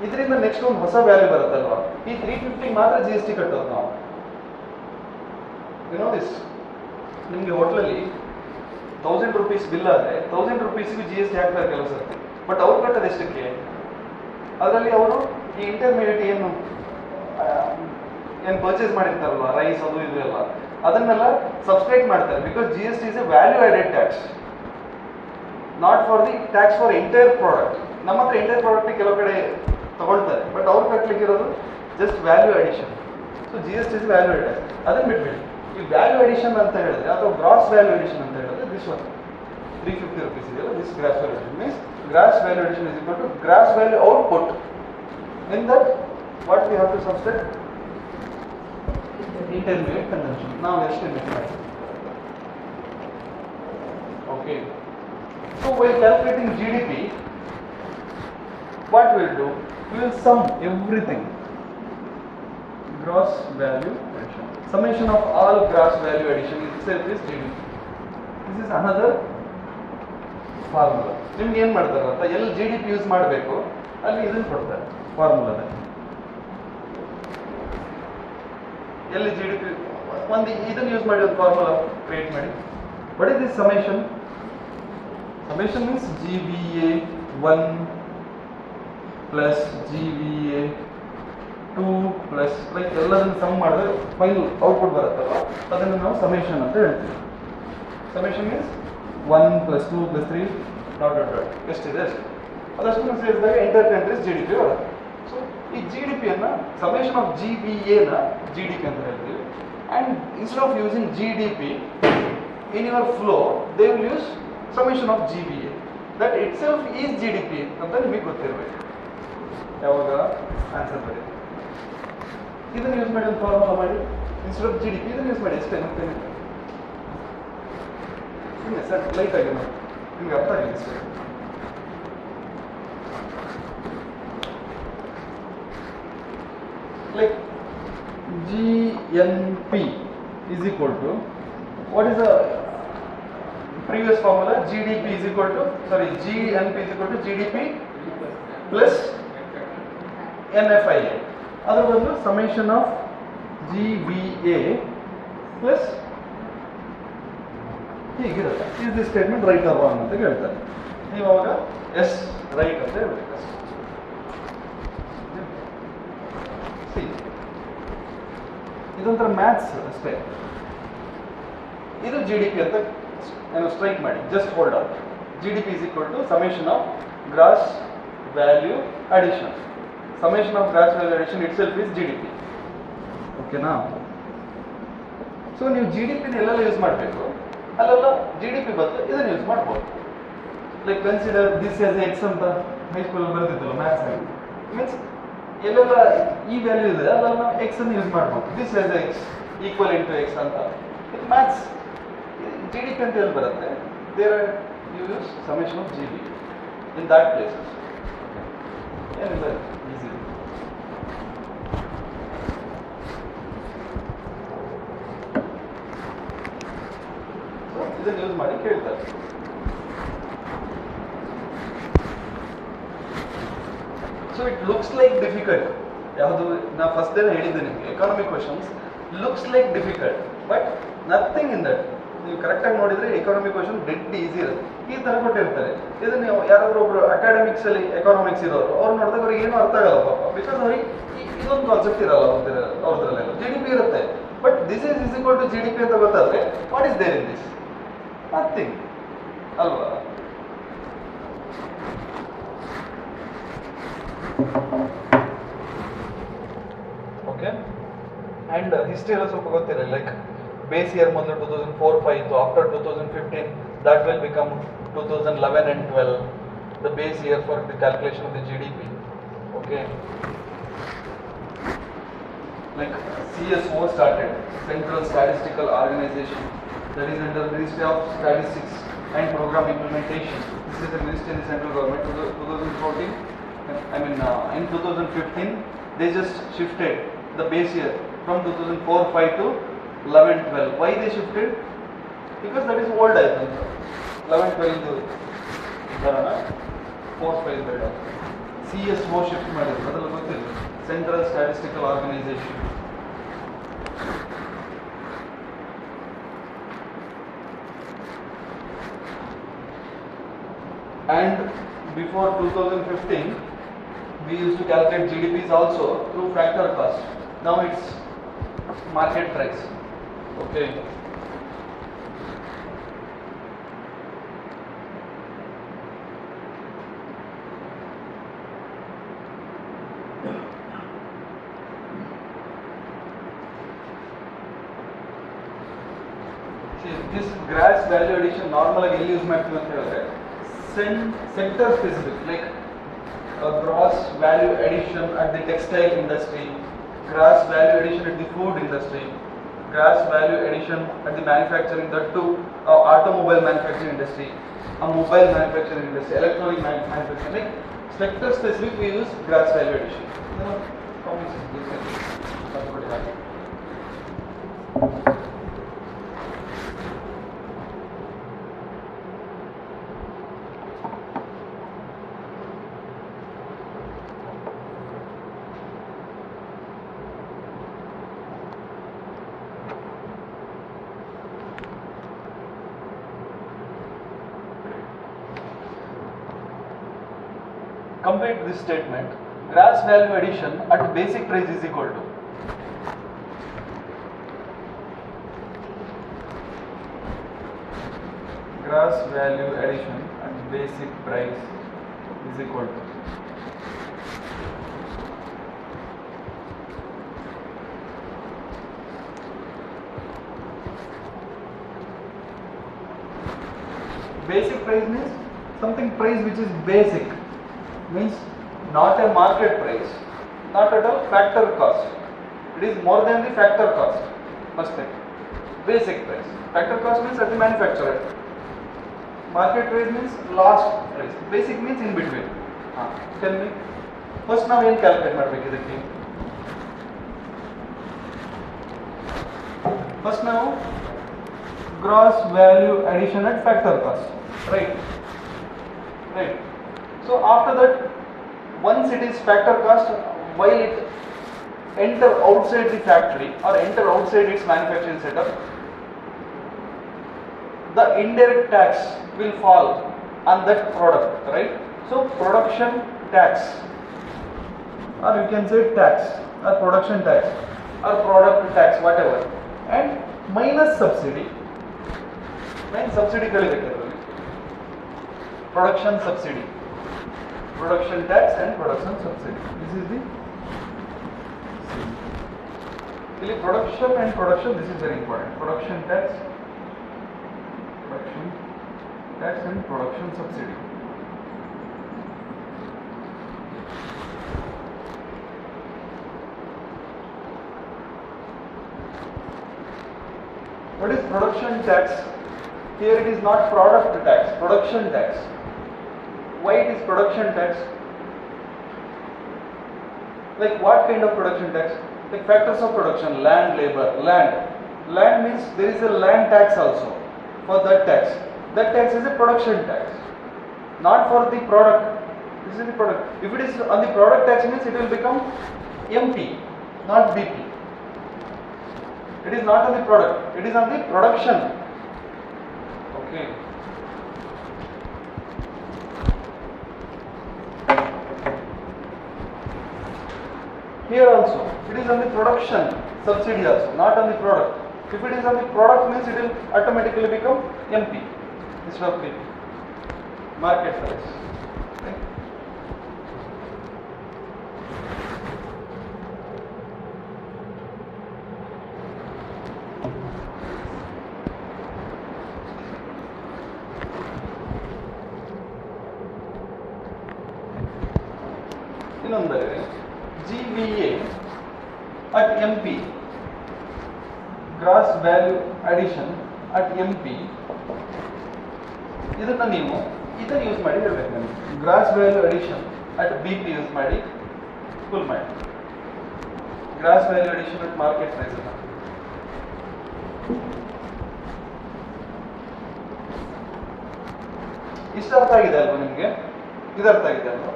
ಇದರಿಂದ ನೆಕ್ಸ್ಟ್ ಒಂದು ಹೊಸ ವ್ಯಾಲ್ಯೂ ಬರುತ್ತಲ್ವಾ, ಈ 350 ಮಾತ್ರ GST ಕಟ್ಟೋದು ನಾವು. You know this. ನಿಮಗೆ ಹೋಟ್ಲಲ್ಲಿ 1000 rupees ಬಿಲ್ ಆದರೆ 1000 rupeesಗೂ GST ಹಾಕ್ತಾರೆ ಕೆಲವು ಸರ್ತಿ. ಬಟ್ ಅವ್ರು ಕಟ್ಟೋದು ಎಷ್ಟಕ್ಕೆ? ಅದರಲ್ಲಿ ಅವರು ಈ ಇಂಟರ್ಮೀಡಿಯೇಟ್ ಏನು ಪರ್ಚೇಸ್ ಮಾಡಿರ್ತಾರಲ್ವ, ರೈಸ್ ಅದು ಇದು ಎಲ್ಲ, ಅದನ್ನೆಲ್ಲ ಸಬ್ಸ್ಕ್ರೈಬ್ ಮಾಡ್ತಾರೆ. Because GST is A value added tax, not for the tax for entire product. ನಮ್ಮ ಹತ್ರ ಎಂಟೈರ್ ಪ್ರಾಡಕ್ಟ್ ಕೆಲವು ಕಡೆ ತಗೊಳ್ತಾರೆ, ಬಟ್ ಅವ್ರು ಕಟ್ಟಲಿಕ್ಕೆ ಇರೋದು just value addition. So GST is value added. ಅದನ್ನು ಬಿಟ್ಬಿಡಿ. ಈ ವ್ಯಾಲ್ಯೂ ಅಡಿಷನ್ ಅಂತ ಹೇಳಿದ್ರೆ ಅಥವಾ ಗ್ರಾಸ್ ವ್ಯಾಲ್ಯೂ ಅಡಿಷನ್ ಅಂತ ಹೇಳಿದ್ರೆ ದಿಸ್ ಒನ್ 350 rupees ಇದೆಯಲ್ಲ, this gross value addition means gross value addition is equal to gross value output. In that what we have to subtract? Intermediate consumption. ನಾವು ಎಷ್ಟು mix ಮಾಡ್ತೀವಿ. Okay, so while calculating GDP, what we'll do? We will sum everything. Gross value addition. Summation of all gross value addition itself is GDP. This is another formula. ನಿಮ್ಗೆ ಏನು ಮಾಡ್ತಾರೆ ಅಂತ, ಎಲ್ಲಿ GDP use ಮಾಡಬೇಕು ಅಲ್ಲಿ ಇದನ್ನು ಕೊಡ್ತಾರೆ ಫಾರ್ಮುಲಾದ. ಎಲ್ಲಿ GDP ಒಂದು ಇದನ್ನು ಯೂಸ್ ಮಾಡಿ ಒಂದು ಫಾರ್ಮುಲಾ ಕ್ರಿಯೇಟ್ ಮಾಡಿ. What is this summation? Summation means GVA 1 plus GVA 2 plus like ಎಲ್ಲದನ್ನು ಸಮ್ ಮಾಡಿದ್ರೆ ಫೈನಲ್ ಔಟ್ಪುಟ್ ಬರುತ್ತಲ್ಲ, ಅದನ್ನು ನಾವು ಸಮೇಷನ್ ಅಂತ ಹೇಳ್ತೀವಿ. Summation means 1 plus 2 plus 3 dot dot dot ಎಷ್ಟಿದೆ ಅಷ್ಟು, ಅದಷ್ಟು ಸೇರಿಸಿದಾಗ ಎಂಟರ್ ಕಂಟ್ರೀಸ್ GDP ಬರುತ್ತೆ. ಸೊ ಈ GDPಯನ್ನು ಸಮೇಷನ್ ಆಫ್ GVAನ GDP ಅಂತ ಹೇಳ್ತೀವಿ. And instead of using GDP in your flow, they will use summation of GVA. That itself is GDP ಅಂತ ನಿಮಗೆ ಗೊತ್ತಿರಬೇಕು. ಯಾವಾಗ ಆನ್ಸರ್ ಬರೀ ಇದನ್ನು ಯೂಸ್ ಮಾಡಿ ಒಂದು ಫಾರ್ಮುಲಾ ಮಾಡಿ, ಇನ್ಸ್ಟೆಡ್ ಆಫ್ GDP ಇದನ್ನು ಯೂಸ್ ಮಾಡಿ. ಅಷ್ಟೇ, ಮತ್ತೇನೆ ಸುಮ್ಮನೆ ಸರ್ ಲೈಟ್ ಆಗಿ ನೋಡಿ, ನಿಮಗೆ ಅರ್ಥ ಆಗಿದೆ ಅಷ್ಟೇ. Like GNP is equal to, what is the previous formula? GNP is equal to GDP plus NFIA. ಅದರ ಬದಲು ಸಮೇಷನ್ ಆಫ್ GVA ಪ್ಲಸ್ ಹೀಗಿರುತ್ತೆ. Is this statement right or wrong ಅಂತ ಹೇಳ್ತಾರೆ. ನೀವು ಅವಾಗ ಎಸ್ ರೈಟ್ ಅಂತ ಹೇಳ್ಬೇಕು. ಇದೊಂಥರ ಮ್ಯಾಥ್ಸ್ ಅಷ್ಟೇ. ಇದು GDP ಅಂತ ಏನು ಸ್ಟ್ರೈಕ್ ಮಾಡಿ, just hold out. GDP is equal to summation of gross value addition. Summation of gross value addition itself is GDP. ಓಕೆನಾ? ಸೊ ನೀವು GDP ಎಲ್ಲೆಲ್ಲ ಯೂಸ್ ಮಾಡಬೇಕು, ಅಲ್ಲೆಲ್ಲ GDP ಬದಲು ಇದನ್ನು ಯೂಸ್ ಮಾಡ್ಬೋದು. Like consider this as X ಅಂತ ಹೈಸ್ಕೂಲಲ್ಲಿ ಬರ್ತಿದ್ದಲ್ಲ ಮ್ಯಾಥ್ಸ್ ಆಗಿ. ಮೀನ್ಸ್ ಎಲ್ಲೆಲ್ಲ ಈ ವ್ಯಾಲ್ಯೂ ಇದೆ ಅಲ್ಲೆಲ್ಲ ನಾವು ಎಕ್ಸ್ ಅನ್ನು ಯೂಸ್ ಮಾಡ್ಬೋದು. This as x equal into x ಅಂತ. ಇದು ಮ್ಯಾಥ್ಸ್. GDP ಅಂತ ಎಲ್ಲಿ ಬರುತ್ತೆ? There you use summation of GDP in that places. ಏನಿಲ್ಲ, ಈಸಿ. ಸೊ ಇದನ್ನು ಯೂಸ್ ಮಾಡಿ ಕೇಳ್ತಾರೆ. So it looks like difficult. ಯಾವುದು ನಾ ಫಸ್ಟ್ ಡೇನೇ ಹೇಳಿದ್ದೆ ನಿಮಗೆ, economic questions looks like difficult but nothing in that. ನೀವು ಕರೆಕ್ಟಾಗಿ ನೋಡಿದರೆ ಎಕಾನಮಿಕ್ ಕ್ವಶನ್ ಡೆಡ್ ಈಸಿ ಇರುತ್ತೆ. ಈ ಥರ ಕೊಟ್ಟಿರ್ತಾರೆ. ಇದನ್ನು ನೀವು ಯಾರಾದರೂ ಒಬ್ಬರು ಅಕಾಡೆಮಿಕ್ಸಲ್ಲಿ ಎಕಾನಮಿಕ್ಸ್ ಇರೋರು ಅವ್ರು ನೋಡಿದಾಗ ಅವ್ರಿಗೆ ಏನೂ ಅರ್ಥ ಆಗಲ್ಲ ಪಾಪ. ಬಿಕಾಸ್ ಅವ್ರಿಗೆ ಇದೊಂದು ಕಾನ್ಸೆಪ್ಟ್ ಇರಲ್ಲ ಅವ್ರದ್ರಲ್ಲೆಲ್ಲ. GDP ಇರುತ್ತೆ, but this is equal to GDP ಅಂತ ಗೊತ್ತಾದರೆ what is there in this? Nothing. Alva. Okay. And history also ಗೊತ್ತಿಲ್ಲ, like base year ಮೊದಲು 2004-5 ಇತ್ತು, after 2015 that will become 2011 and 12 the base year for the calculation of the GDP. Okay. Like CSO started, Central Statistical Organization, that is under Ministry of Statistics and Program Implementation. This is the ministry in the central government. 2014, in 2015 they just shifted the base year from 2004-5 to 11-12. Why they shifted? Because that is old, I think. 11-12 4-5 ಬೇಡ. CSO shift ಮಾಡಿದ್ರು, ಅದೆಲ್ಲ ಗೊತ್ತಿಲ್ಲ. Central Statistical Organization. And before 2015 we used to calculate GDPs also through factor cost. Now it's market price. Okay. See, this gross value addition normally ಎಲ್ಲಿ use ಮಾಡ್ತೀವಿ ಅಂತ ಹೇಳಿದ್ರೆ sector specific, like gross value addition at the textile industry, gross value addition at the food industry, gross value addition at the manufacturing, that too automobile manufacturing industry, mobile manufacturing industry, electronic manufacturing, like sector specific we use gross value addition. Complete this statement. Gross value addition at basic price is equal to gross value addition at basic price is equal to basic price means something price which is basic, means not a market price, not at all factor cost. It is more than the factor cost. First thing, basic price. Factor cost means at the manufacturer. Market price means last price. Basic means in between. Tell me. First now ಏನು calculate ಮಾಡಬೇಕು ಇದಕ್ಕೆ? First now gross value addition at factor cost. Right. Right. So after that, once it is factor cost, while it enter outside the factory or enter outside its manufacturing setup, the indirect tax will fall on that product, right? So production tax, or you can say tax, or production tax, or product tax, whatever, and minus subsidy. When subsidy production subsidy, production tax and production subsidy. This is the production and production. This is very important. Production tax and production subsidy. What is production tax? Here it is not product tax, production tax. Why it is production tax? Like what kind of production tax? Like factors of production, land, labor, land. Land means there is a land tax also for that tax. That tax is a production tax, not for the product. This is the product. If it is on the product tax means it will become MP, not BP. It is not on the product, it is on the production. Okay. Here also, it is on the production subsidy also, not on the product. If it is on the product means it will automatically become MP. instead of BP. Market price. Okay. ಇನ್ನೊಂದು GVA at MP, gross value addition at MP. ಇದನ್ನ ನೀವು ಇದನ್ನು use ಮಾಡಿ ಹೇಳ್ಬೇಕು ನನಗೆ. Gross value addition at BP use ಮಾಡಿ full ಮಾಡಿ. Gross value addition at market price ಅನ್ನ ಇಷ್ಟ ಅರ್ಥ ಆಗಿದೆ ಅಲ್ವಾ ನಿಮಗೆ? ಇದು ಅರ್ಥ ಆಗಿದೆ ಅಲ್ವಾ?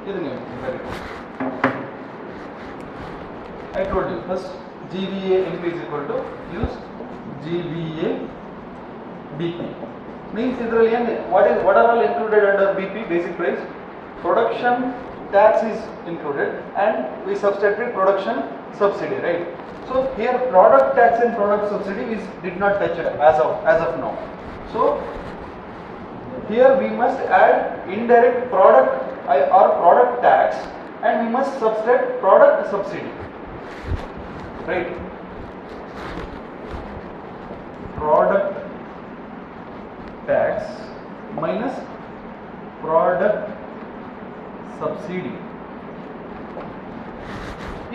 ಇದು ನೀವು very good. I told you first GVA MP is equal to use GVA BP. Means idರಲ್ಲಿ ಏನು what are all included under BP basic price? Production tax is included and we subtracted production subsidy, right? So here product tax and product subsidy is did not touch as of now. So here we must add indirect product or product tax and we must subtract product subsidy. Right? Product tax minus product subsidy.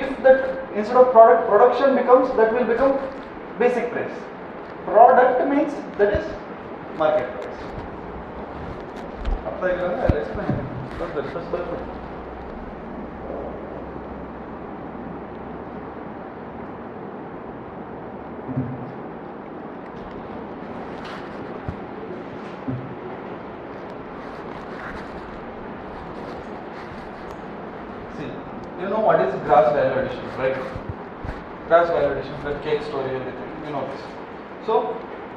If that instead of production becomes, that will become basic price. Product means that is market price. After I will explain. First perfect. You know what is gross value addition, right? Gross value addition, the cake story, everything. You know this. So,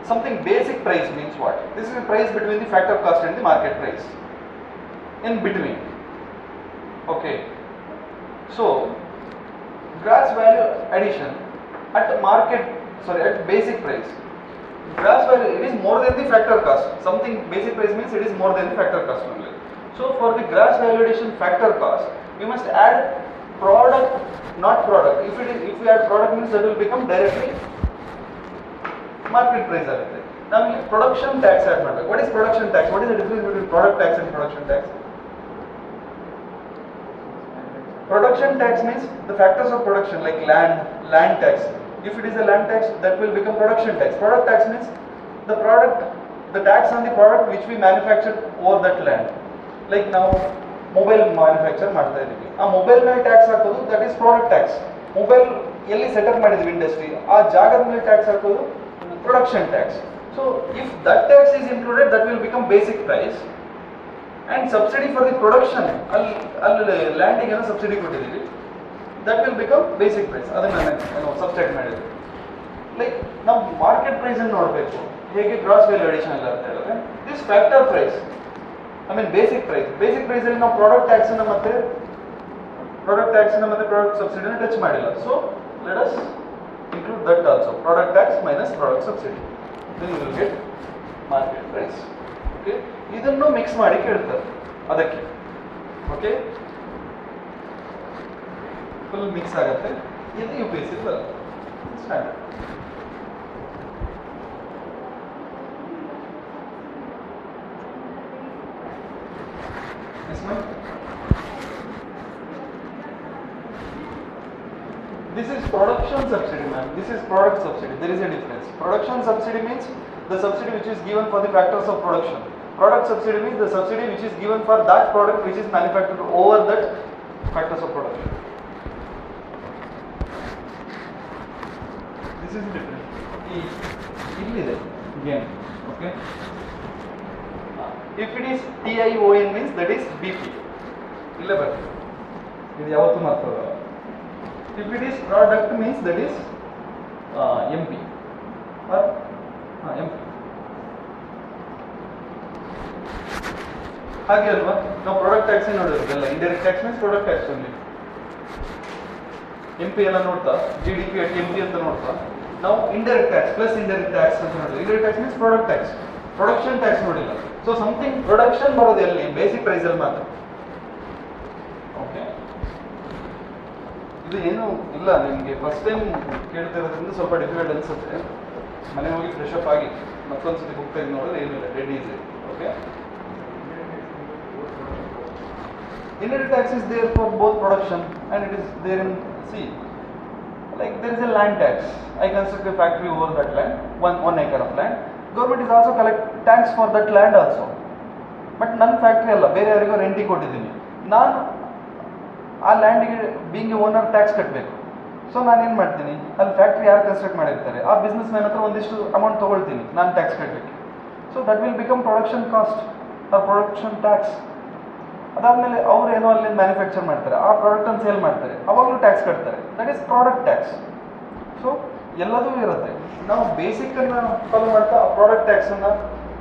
something basic price means what? This is the price between the factor cost and the market price. In between. Okay. So, gross value addition at basic price. Gross value, it is more than the factor cost. Something basic price means it is more than the factor cost only. So, for the gross value addition factor cost, we must add product, not product. If we add product means that will become directly market price ಆಗುತ್ತೆ. Now we production tax add ಮಾಡಬೇಕು. What is production tax? What is the difference between product tax and production tax? Production tax means the factors of production like land tax. If it is a land tax, that will become production tax. Product tax means the tax on the product which we manufactured over that land. Like now mobile manufacture ಮಾಡ್ತಾ ಇದ್ದೀವಿ, ಆ mobile ಮೇಲೆ tax ಹಾಕೋದು that is product tax. Mobile ಎಲ್ಲಿ setup ಮಾಡಿದ್ವಿ industry, ಆ ಜಾಗದ ಮೇಲೆ ಟ್ಯಾಕ್ಸ್ ಹಾಕೋದು production tax. So if that tax is included that will become basic price and subsidy for the production, ಅಲ್ಲಿ ಲ್ಯಾಂಡಿಗೆ ಏನೋ ಸಬ್ಸಿಡಿ ಕೊಟ್ಟಿದ್ದೀವಿ, that will become basic price. ಅದನ್ನು ನಾನು ಸಬ್ಸ್ಟ್ರಾಕ್ಟ್ ಮಾಡಿದ್ವಿ. ಲೈಕ್ ನಾವು ಮಾರ್ಕೆಟ್ ಪ್ರೈಸನ್ನು ನೋಡಬೇಕು, ಹೇಗೆ ಗ್ರಾಸ್ ವ್ಯಾಲ್ಯೂ ಅಡಿಷನ್ ಎಲ್ಲ ಅಂತ ಹೇಳಿದ್ರೆ this factor price basic price ಅಲ್ಲಿ ನಾವು ಪ್ರಾಡಕ್ಟ್ ಟ್ಯಾಕ್ಸ್ ಮತ್ತೆ ಪ್ರಾಡಕ್ಟ್ ಸಬ್ಸಿಡಿನ ಟಚ್ ಮಾಡಿಲ್ಲ. So let us include that also, product tax minus product subsidy, then you will get market price. Okay, ಇದನ್ನು ಮಿಕ್ಸ್ ಮಾಡಿ ಕೇಳ್ತಾರೆ ಅದಕ್ಕೆ. ಓಕೆ, ಫುಲ್ ಮಿಕ್ಸ್ ಆಗುತ್ತೆ. ಇದು UPSC ಬರುತ್ತೆ standard. This is production subsidy, ma'am. This is product subsidy. There is a difference. Production subsidy means the subsidy which is given for the factors of production. Product subsidy means the subsidy which is given for that product which is manufactured over that factors of production. This is different. Again, okay. If it is TION means that is BP. Illa barte. Idu yavattu marthoda. If it is product means that is MP or MP. ಹಾಗೆ ಅಲ್ವಾ? ನಾವು product tax ನೋಡೋದಿಲ್ಲ, indirect tax means product tax only. MP ಎಲ್ಲ ನೋಡ್ತಾ GDP at MP ಅಂತ ನೋಡ್ತಾ ನಾವು indirect tax plus indirect tax ಅಂತ ನೋಡೋದು. Indirect tax means product tax. Production tax ನೋಡಿಲ್ಲ. ಸೊ ಸಮಥಿಂಗ್ ಪ್ರೊಡಕ್ಷನ್ ಬರೋದು ಎಲ್ಲಿ? ಬೇಸಿಕ್ ಪ್ರೈಸಲ್ಲಿ ಮಾತ್ರ. ಓಕೆ, ಇದು ಏನು ಇಲ್ಲ ನಿಮಗೆ ಫಸ್ಟ್ ಟೈಮ್ ಕೇಳ್ತಿರೋದ್ರಿಂದ ಸ್ವಲ್ಪ ಡಿಫಿಕಲ್ಟ್ ಅನಿಸುತ್ತೆ. ಮನೆ ಹೋಗಿ ಫ್ರೆಶ್ ಅಪ್ ಆಗಿ ಮತ್ತೊಂದ್ಸತಿ ಬುಕ್ ತೆಗೆದು ನೋಡಿದ್ರೆ ಏನಿಲ್ಲ, dead easy. Okay, indirect tax is there for both production and it is there in see, like there is a land tax. I construct a factory over that land, one acre of land. Government is also collect tax for that land also. But ನನ್ನ factory ಅಲ್ಲ, ಬೇರೆ ಯಾರಿಗೋ ರೆಂಟಿಗೆ ಕೊಟ್ಟಿದ್ದೀನಿ, ನಾನು ಆ ಲ್ಯಾಂಡಿಗೆ being A owner tax ಕಟ್ಟಬೇಕು. So ನಾನು ಏನು ಮಾಡ್ತೀನಿ, ಅಲ್ಲಿ ಫ್ಯಾಕ್ಟ್ರಿ ಯಾರು ಕನ್ಸ್ಟ್ರಕ್ಟ್ ಮಾಡಿರ್ತಾರೆ ಆ ಬಿಸ್ನೆಸ್ ಮ್ಯಾನ್ ಹತ್ರ ಒಂದಿಷ್ಟು ಅಮೌಂಟ್ ತೊಗೊಳ್ತೀನಿ ನಾನು ಟ್ಯಾಕ್ಸ್ ಕಟ್ಟಲಿಕ್ಕೆ. So that will become production cost or production tax. ಅದಾದಮೇಲೆ ಅವ್ರು ಏನೋ ಅಲ್ಲಿ ಮ್ಯಾನುಫ್ಯಾಕ್ಚರ್ ಮಾಡ್ತಾರೆ, ಆ ಪ್ರಾಡಕ್ಟನ್ನು ಸೇಲ್ ಮಾಡ್ತಾರೆ, ಅವಾಗಲೂ ಟ್ಯಾಕ್ಸ್ ಕಟ್ತಾರೆ. That is product tax. So ಎಲ್ಲದೂ ಇರುತ್ತೆ. ನಾವು ಬೇಸಿಕನ್ನು ಫಾಲೋ ಮಾಡ್ತಾ ಆ ಪ್ರಾಡಕ್ಟ್ ಟ್ಯಾಕ್ಸನ್ನು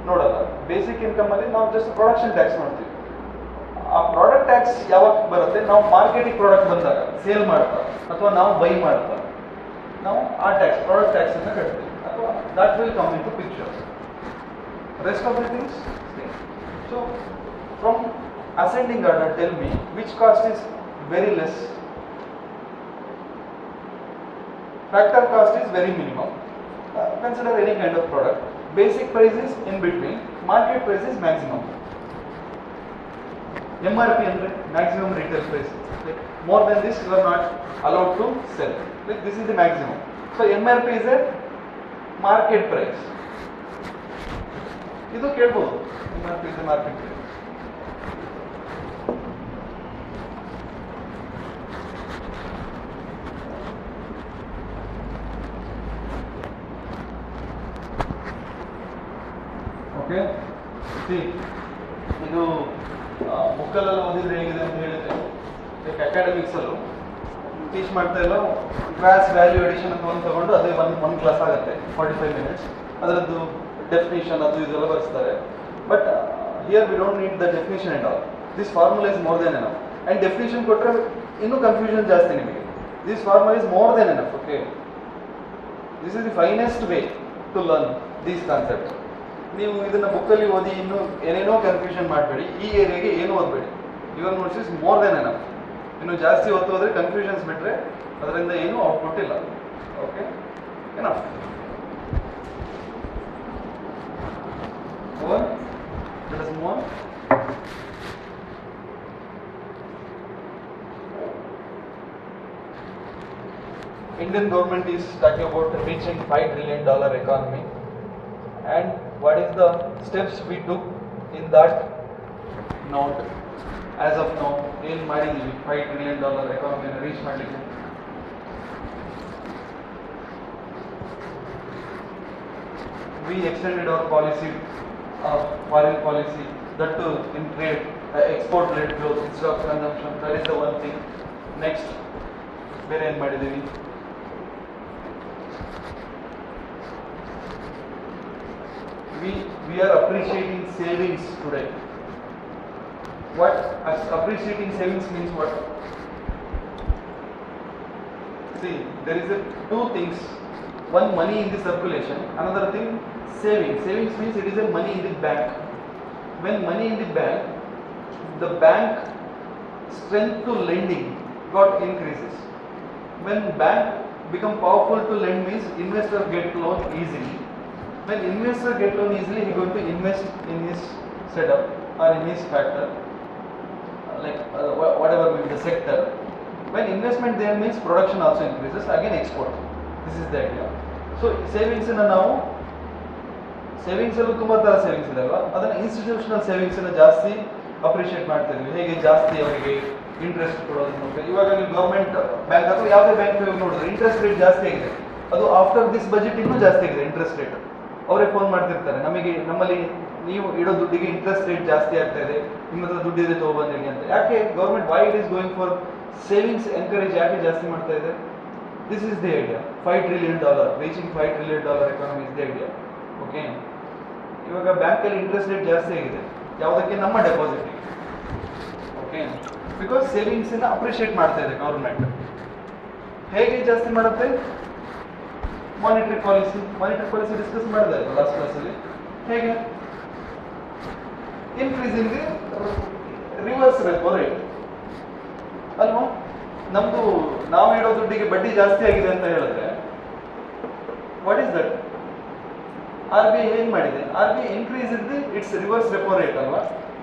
ನೋಡಲ್ಲ. ಬೇಸಿಕ್ ಇನ್ಕಮಲ್ಲಿ ನಾವು ಜಸ್ಟ್ ಪ್ರೊಡಕ್ಷನ್ ಟ್ಯಾಕ್ಸ್ ನೋಡ್ತೀವಿ. ಆ ಪ್ರಾಡಕ್ಟ್ ಟ್ಯಾಕ್ಸ್ ಯಾವಾಗ ಬರುತ್ತೆ? ನಾವು ಮಾರ್ಕೆಟಿಂಗ್ ಪ್ರಾಡಕ್ಟ್ ಬಂದಾಗ, ಸೇಲ್ ಮಾಡ್ತಾ ಅಥವಾ ನಾವು ಬೈ ಮಾಡ್ತಾ ನಾವು ಆ ಟ್ಯಾಕ್ಸ್ ಪ್ರಾಡಕ್ಟ್ ಟ್ಯಾಕ್ಸನ್ನು ಕಟ್ತೀವಿ, ಅಥವಾ that will come into picture. Rest of the things. So from ascending order, tell me which cost is very less. Factor cost is very minimum. Consider any kind of product. Basic price is in between, market price is maximum. MRP andre maximum retail price. Like more than this you are not allowed to sell. Like this is the maximum. So MRP is a market price. Idu kelbodu, MRP is a market price. Okay, ಇದು ಬುಕ್ಕಲ್ಲೆಲ್ಲ ಓದಿದ್ರೆ ಹೇಗಿದೆ ಅಂತ ಹೇಳಿದ್ರೆ, like ಅಕಾಡೆಮಿಕ್ಸಲ್ಲೂ teach ಮಾಡ್ತಾ ಇಲ್ಲ, cross value addition ಅಂತ ಒಂದು ತಗೊಂಡು ಅದೇ ಒಂದು ಕ್ಲಾಸ್ ಆಗುತ್ತೆ 45 minutes. ಅದರದ್ದು ಡೆಫಿನೇಷನ್ ಅದು ಇದೆಲ್ಲ ಬರೆಸ್ತಾರೆ. But here we don't need the definition and all. This formula is more than enough. And definition ಕೊಟ್ಟರೆ ಇನ್ನೂ ಕನ್ಫ್ಯೂಷನ್ ಜಾಸ್ತಿ ನಿಮಗೆ. This formula is more than enough. Okay, this is the finest way to learn these concept. ನೀವು ಇದನ್ನು ಬುಕ್ಕಲ್ಲಿ ಓದಿ ಇನ್ನೂ ಏನೇನೋ ಕನ್ಫ್ಯೂಷನ್ ಮಾಡಬೇಡಿ. ಈ ಏರಿಯಾಗೆ ಏನು ಓದಬೇಡಿ. Your notes is more than enough. ಇನ್ನು ಜಾಸ್ತಿ ಓದ್ತು ಹೋದರೆ ಕನ್ಫ್ಯೂಷನ್ಸ್ ಬಿಟ್ಟರೆ ಅದರಿಂದ ಏನೂ ಔಟ್ಪುಟ್ ಇಲ್ಲ. Okay, enough. Over. Let us move on. Indian government is talking about reaching $5 trillion economy, and what is the steps we took in that note? As of now, ಏನು ಮಾಡಿದ್ದೀವಿ $5 trillion economy reach ಮಾಡಲಿಕ್ಕೆ? We extended our policy, foreign policy, that too in trade, export-led growth instead of consumption. That is the one thing. Next, ಬೇರೆ ಏನು ಮಾಡಿದ್ದೀವಿ? We are appreciating savings today. What appreciating savings means? What? See, there is two things. One, money in the circulation. Another thing, savings. Savings means it is a money in the bank. When money in the bank strength to lending got increases. When bank become powerful to lend means investor get loan easily. When investor get loan easily, he going to invest in his setup or in his factor, like whatever may be the sector. When investment there means production also increases, again export. This is the idea. So savings in ನಾವು savings ಅಲ್ಲೂ ತುಂಬ ಥರ savings ಇದೆ ಅಲ್ವಾ, ಅದನ್ನು institutional ಸೇವಿಂಗ್ಸನ್ನು ಜಾಸ್ತಿ appreciate ಮಾಡ್ತಾ ಇದ್ವಿ. ಹೇಗೆ ಜಾಸ್ತಿ ಅವರಿಗೆ ಇಂಟ್ರೆಸ್ಟ್ ಕೊಡೋದು ನೋಡಿದ್ರೆ, ಇವಾಗ ನೀವು ಗೌರ್ಮೆಂಟ್ ಬ್ಯಾಂಕ್ ಅಥವಾ ಯಾವುದೇ ಬ್ಯಾಂಕ್ ನೋಡಿದ್ರೆ ಇಂಟ್ರೆಸ್ಟ್ ರೇಟ್ ಜಾಸ್ತಿ ಆಗಿದೆ. ಅದು ಆಫ್ಟರ್ ದಿಸ್ ಬಜೆಟ್ ಇನ್ನೂ ಜಾಸ್ತಿ ಆಗಿದೆ ಇಂಟ್ರೆಸ್ಟ್ ರೇಟ್. ಅವರೇ ಫೋನ್ ಮಾಡ್ತಿರ್ತಾರೆ, ನಮ್ಮಲ್ಲಿ ನೀವು ಇಡೋ ದುಡ್ಡಿಗೆ ಇಂಟ್ರೆಸ್ಟ್ ರೇಟ್ ಜಾಸ್ತಿ ಆಗ್ತಾ ಇದೆ, ನಿಮ್ಮ ಹತ್ರ ದುಡ್ಡಿದ್ರೆ ತೊಗೊಬಂದಿರಿ ಅಂತ. ಯಾಕೆ government why it is going for savings encourage ಯಾಕೆ ಜಾಸ್ತಿ ಮಾಡ್ತಾ ಇದೆ? This is the idea. $5 trillion, reaching $5 trillion economy is the idea. Okay, ಇವಾಗ ಬ್ಯಾಂಕಲ್ಲಿ ಇಂಟ್ರೆಸ್ಟ್ ರೇಟ್ ಜಾಸ್ತಿ ಆಗಿದೆ, ಯಾವುದಕ್ಕೆ? ನಮ್ಮ ಡೆಪಾಸಿಟ್ಗೆ. ಓಕೆ, ಬಿಕಾಸ್ ಸೇವಿಂಗ್ಸನ್ನು ಅಪ್ರಿಷಿಯೇಟ್ ಮಾಡ್ತಾ ಇದೆ ಗೌರ್ಮೆಂಟ್. ಹೇಗೆ ಜಾಸ್ತಿ ಮಾಡುತ್ತೆ? ಮಾನಿಟರಿ ಪಾಲಿಸಿ ಡಿಸ್ಕಸ್ ಮಾಡಿದೆ ಲಾಸ್ಟ್ ಕ್ಲಾಸಲ್ಲಿ. ಹೇಗೆ increase in the reverse repo rate ಅಲ್ವಾ. ನಮ್ದು ನಾವು ಇಡೋ ದುಡ್ಡಿಗೆ ಬಡ್ಡಿ ಜಾಸ್ತಿ ಆಗಿದೆ ಅಂತ ಹೇಳಿದ್ರೆ what is that? R B I ಏನ್ ಮಾಡಿದೆ? R B I increase in the its reverse repo rate ಅಲ್ವಾ.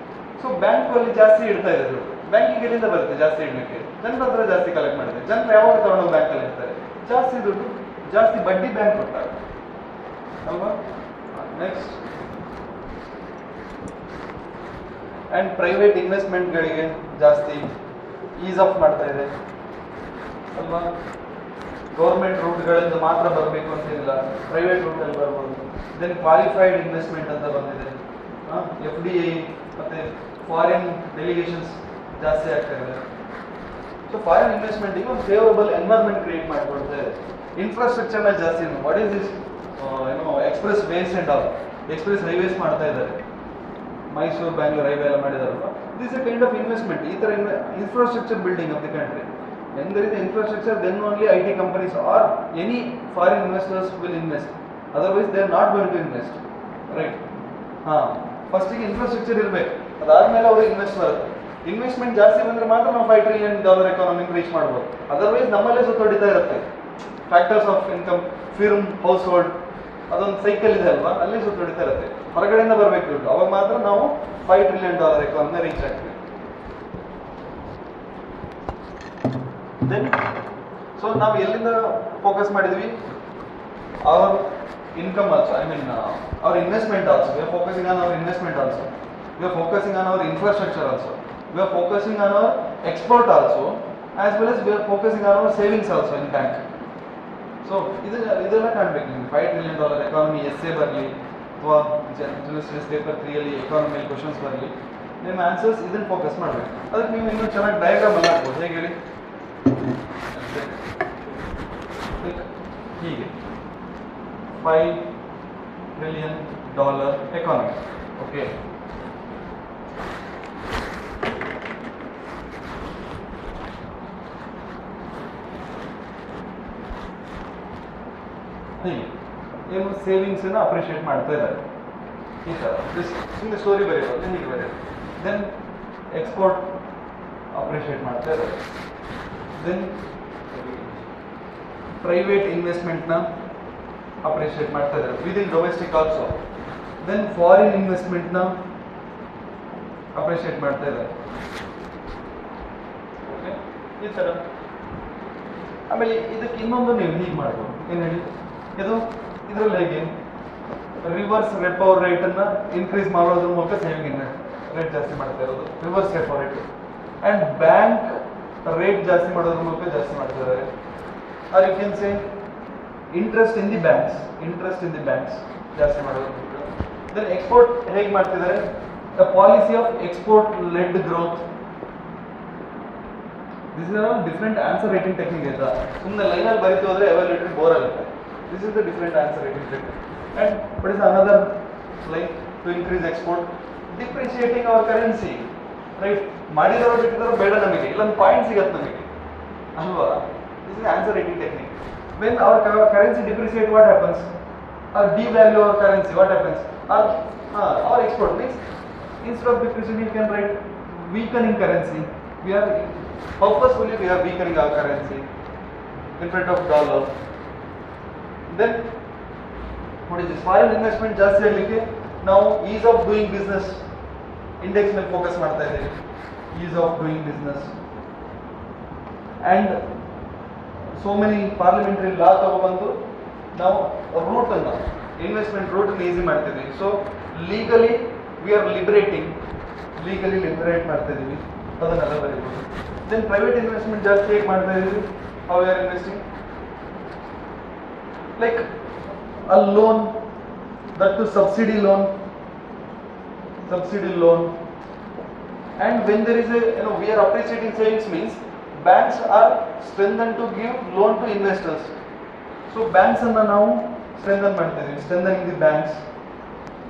ಸೊ ಬ್ಯಾಂಕ್ ಅಲ್ಲಿ ಜಾಸ್ತಿ ಇಡ್ತಾ ಇದೆ ದುಡ್ಡು. ಬ್ಯಾಂಕಿಗೆ ಎಲ್ಲಿಂದ ಬರುತ್ತೆ ಜಾಸ್ತಿ ಇಡ್ಲಿಕ್ಕೆ? ಜನರ ಹತ್ರ ಜಾಸ್ತಿ ಕಲೆಕ್ಟ್ ಮಾಡಿದೆ. ಜನರು ಯಾವಾಗ ತಗೊಂಡು ಬ್ಯಾಂಕ್ ಅಲ್ಲಿ ಇರ್ತಾರೆ? ಜಾಸ್ತಿ ದುಡ್ಡು ಜಾಸ್ತಿ ಬಡ್ಡಿ ಬ್ಯಾಂಕ್ ಕೊಡ್ತಾರೆ ಅಲ್ವಾ. ನೆಕ್ಸ್ಟ್, ಅಂಡ್ ಪ್ರೈವೇಟ್ ಇನ್ವೆಸ್ಟ್ಮೆಂಟ್ಗಳಿಗೆ ಜಾಸ್ತಿ ಈಸ್ ಆಫ್ ಮಾಡ್ತಾ ಇದೆ ಅಲ್ವಾ. ಗೌರ್ಮೆಂಟ್ ರೂಟ್ಗಳಿಂದ ಮಾತ್ರ ಬರಬೇಕು ಅಂತೇನಿಲ್ಲ, ಪ್ರೈವೇಟ್ ರೂಟಲ್ಲಿ ಬರ್ಬೋದು. ದೆನ್ ಕ್ವಾಲಿಫೈಡ್ ಇನ್ವೆಸ್ಟ್ಮೆಂಟ್ ಅಂತ ಬಂದಿದೆ. ಎಫ್ ಡಿ ಐ ಮತ್ತು ಫಾರಿನ್ ಡೆಲಿಗೇಷನ್ಸ್ ಜಾಸ್ತಿ ಆಗ್ತಾ ಇದೆ. ಸೊ ಫಾರಿನ್ ಇನ್ವೆಸ್ಟ್ಮೆಂಟಿಗೆ ಒಂದು ಫೇವರಬಲ್ ಎನ್ವೈರ್ಮೆಂಟ್ ಕ್ರಿಯೇಟ್ ಮಾಡಿಕೊಡ್ತಾ ಇದೆ. ಇನ್ಫ್ರಾಸ್ಟ್ರಕ್ಚರ್ ಮೇಲೆ ಜಾಸ್ತಿ what is this expressways and all, express highways ಮಾಡ್ತಾ ಇದ್ದಾರೆ. ಮೈಸೂರು ಬ್ಯಾಂಗ್ಳೂರ್ ಹೈವೇ ಎಲ್ಲ ಮಾಡಿದಾರಲ್ವ. This a kind of investment. ಈ ಥರ infrastructure building of the country. When there is infrastructure, then only IT companies or any foreign investors will invest. Otherwise, they are not going to invest. Right? ಫಸ್ಟಿಗೆ infrastructure ಇರಬೇಕು, ಅದಾದ್ಮೇಲೆ ಅವ್ರಿಗೆ invest ಬರುತ್ತೆ. Investment ಜಾಸ್ತಿ ಬಂದರೆ ಮಾತ್ರ ನಾವು $5 trillion ಎಕಾನಮಿಗೆ ರೀಚ್ ಮಾಡ್ಬೋದು. ಅದರ್ವೈಸ್ ನಮ್ಮಲ್ಲೇ ಸುತ್ತೊಡಿತಾ ಇರುತ್ತೆ. Factors of income, firm, household, ಅದೊಂದು ಸೈಕಲ್ ಇದೆ ಅಲ್ವಾ, ಅಲ್ಲಿ ಸುತ್ತೊಡಿತಾ ಇರುತ್ತೆ. ಹೊರಗಡೆಯಿಂದ ಬರಬೇಕು ದುಡ್ಡು, ಅವಾಗ ಮಾತ್ರ ನಾವು $5 trillion ಎಕಾನಮಿ ರೀಚ್ ಆಗ್ತೀವಿ. ದೆನ್ ಸೊ ನಾವು ಎಲ್ಲಿಂದ ಫೋಕಸ್ ಮಾಡಿದ್ವಿ? Our income also, I mean our investment also. We are focusing on our investment also. We are focusing on our infrastructure also. We are focusing on our export also, as well as we are focusing on our savings also in bank. So ಇದೆಲ್ಲ ಕಾಣಬೇಕು ನಿಮ್ಗೆ. $5 trillion economy essay ಬರಲಿ ಅಥವಾ news paper 3 ಎಕಾನಮಿಯಲ್ಲಿ questions ಬರಲಿ, ನಿಮ್ಮ answers ಇದನ್ನು focus ಮಾಡಬೇಕು. ಅದಕ್ಕೆ ನೀವು ಇನ್ನೂ ಚೆನ್ನಾಗಿ ಡಯಾಗ್ರಾಮ್ ಎಲ್ಲ ಹಾಕ್ಬೋದು. ಹೇಗೆ ಹೇಳಿ? ಹೀಗೆ $5 trillion ಎಕಾನಮಿ. ಓಕೆ, ಹೀಗೆ ಏನು ಸೇವಿಂಗ್ಸನ್ನು ಅಪ್ರಿಷಿಯೇಟ್ ಮಾಡ್ತಾ ಇದ್ದಾರೆ. ಈ ಥರ ಸುಮ್ಮನೆ ಸ್ಟೋರಿ ಬರೆಯೋದು, ಹೀಗೆ ಬರೆಯೋದು. ದೆನ್ ಎಕ್ಸ್ಪೋರ್ಟ್ ಅಪ್ರಿಷಿಯೇಟ್ ಮಾಡ್ತಾ ಇದ್ದಾರೆ. ದೆನ್ ಪ್ರೈವೇಟ್ ಇನ್ವೆಸ್ಟ್ಮೆಂಟ್ನ ಅಪ್ರಿಷಿಯೇಟ್ ಮಾಡ್ತಾ ಇದ್ದಾರೆ within domestic also. Then foreign ಇನ್ವೆಸ್ಟ್ಮೆಂಟ್ನ ಅಪ್ರಿಷಿಯೇಟ್ ಮಾಡ್ತಾ ಇದ್ದಾರೆ. ಓಕೆ, ಈ ಥರ. ಆಮೇಲೆ ಇದಕ್ಕೆ ಇನ್ನೊಂದು ನೀವು ಹೀಗೆ ಮಾಡ್ಬೋದು. ಏನು ಹೇಳಿ? ಇದರಲ್ಲಿ ಹೇಗೆ ರಿವರ್ಸ್ ರೆಪೋ ರೇಟನ್ನು ಇನ್ಕ್ರೀಸ್ ಮಾಡೋದ್ರ ಮೂಲಕ ಸೇವಿಂಗ್ ರೇಟ್ ಜಾಸ್ತಿ ಮಾಡ್ತಾ ಇರೋದು, reverse repo rate. And bank rate ಜಾಸ್ತಿ ಮಾಡೋದ್ರ ಮೂಲಕ ಜಾಸ್ತಿ ಮಾಡ್ತಾ ಇದ್ದಾರೆ. Or you can say interest in the banks ಜಾಸ್ತಿ ಮಾಡೋದ್ರ ಮೂಲಕ. ದೆನ್ ಎಕ್ಸ್ಪೋರ್ಟ್ ಹೇಗೆ ಮಾಡ್ತಿದ್ದಾರೆ? The policy of export led growth. This is different answer writing technique ಆಯ್ತಾ? ಸುಮ್ಮನೆ ಲೈನಲ್ಲಿ ಬರೀತು ಹೋದ್ರೆ ಎವಾಲ್ಯೂಟರ್ ಬೋರ್ ಆಗುತ್ತೆ. This is the different answer rating technique. And what is another line to increase export? Depreciating our currency. Right? ಮಾಡಿದವರು ಬಿಟ್ಟಿದ್ರು ಬೇಡ ನಮಗೆ, ಇಲ್ಲೊಂದು ಪಾಯಿಂಟ್ ಸಿಗತ್ತೆ ನಮಗೆ ಅಲ್ವಾ? This is answer rating technique. When our currency depreciate, what happens? Or devalue our currency, what happens? Our export means instead of depreciating, you can write weakening currency. We are purposefully weakening our currency in front of dollar. Then what is this? Foreign investment ಜಾಸ್ತಿ ಆಗಲಿಕ್ಕೆ ನಾವು ease of doing business index ಮೇಲೆ focus ಮಾಡ್ತಾ ಇದ್ದೀವಿ. Ease of doing business and so many parliamentary law ತಗೊಬಂದು ನಾವು ರೂಟನ್ನು, investment ರೂಟನ್ನು ಈಸಿ ಮಾಡ್ತಿದ್ವಿ. So legally we are liberate ಮಾಡ್ತಾ ಇದ್ದೀವಿ. ಅದನ್ನೆಲ್ಲ ಬರೀಬೋದು. ದೆನ್ ಪ್ರೈವೇಟ್ ಇನ್ವೆಸ್ಟ್ಮೆಂಟ್ ಜಾಸ್ತಿ ಹೇಗೆ ಮಾಡ್ತಾ ಇದ್ದೀವಿ? How we are investing? Like a loan, that to subsidy loan, and when there is a, we are appreciating savings means banks are strengthened to give loan to investors. So banks anna ನಾವು strengthen ಮಾಡ್ತಾ ಇದೀವಿ, strengthening the banks.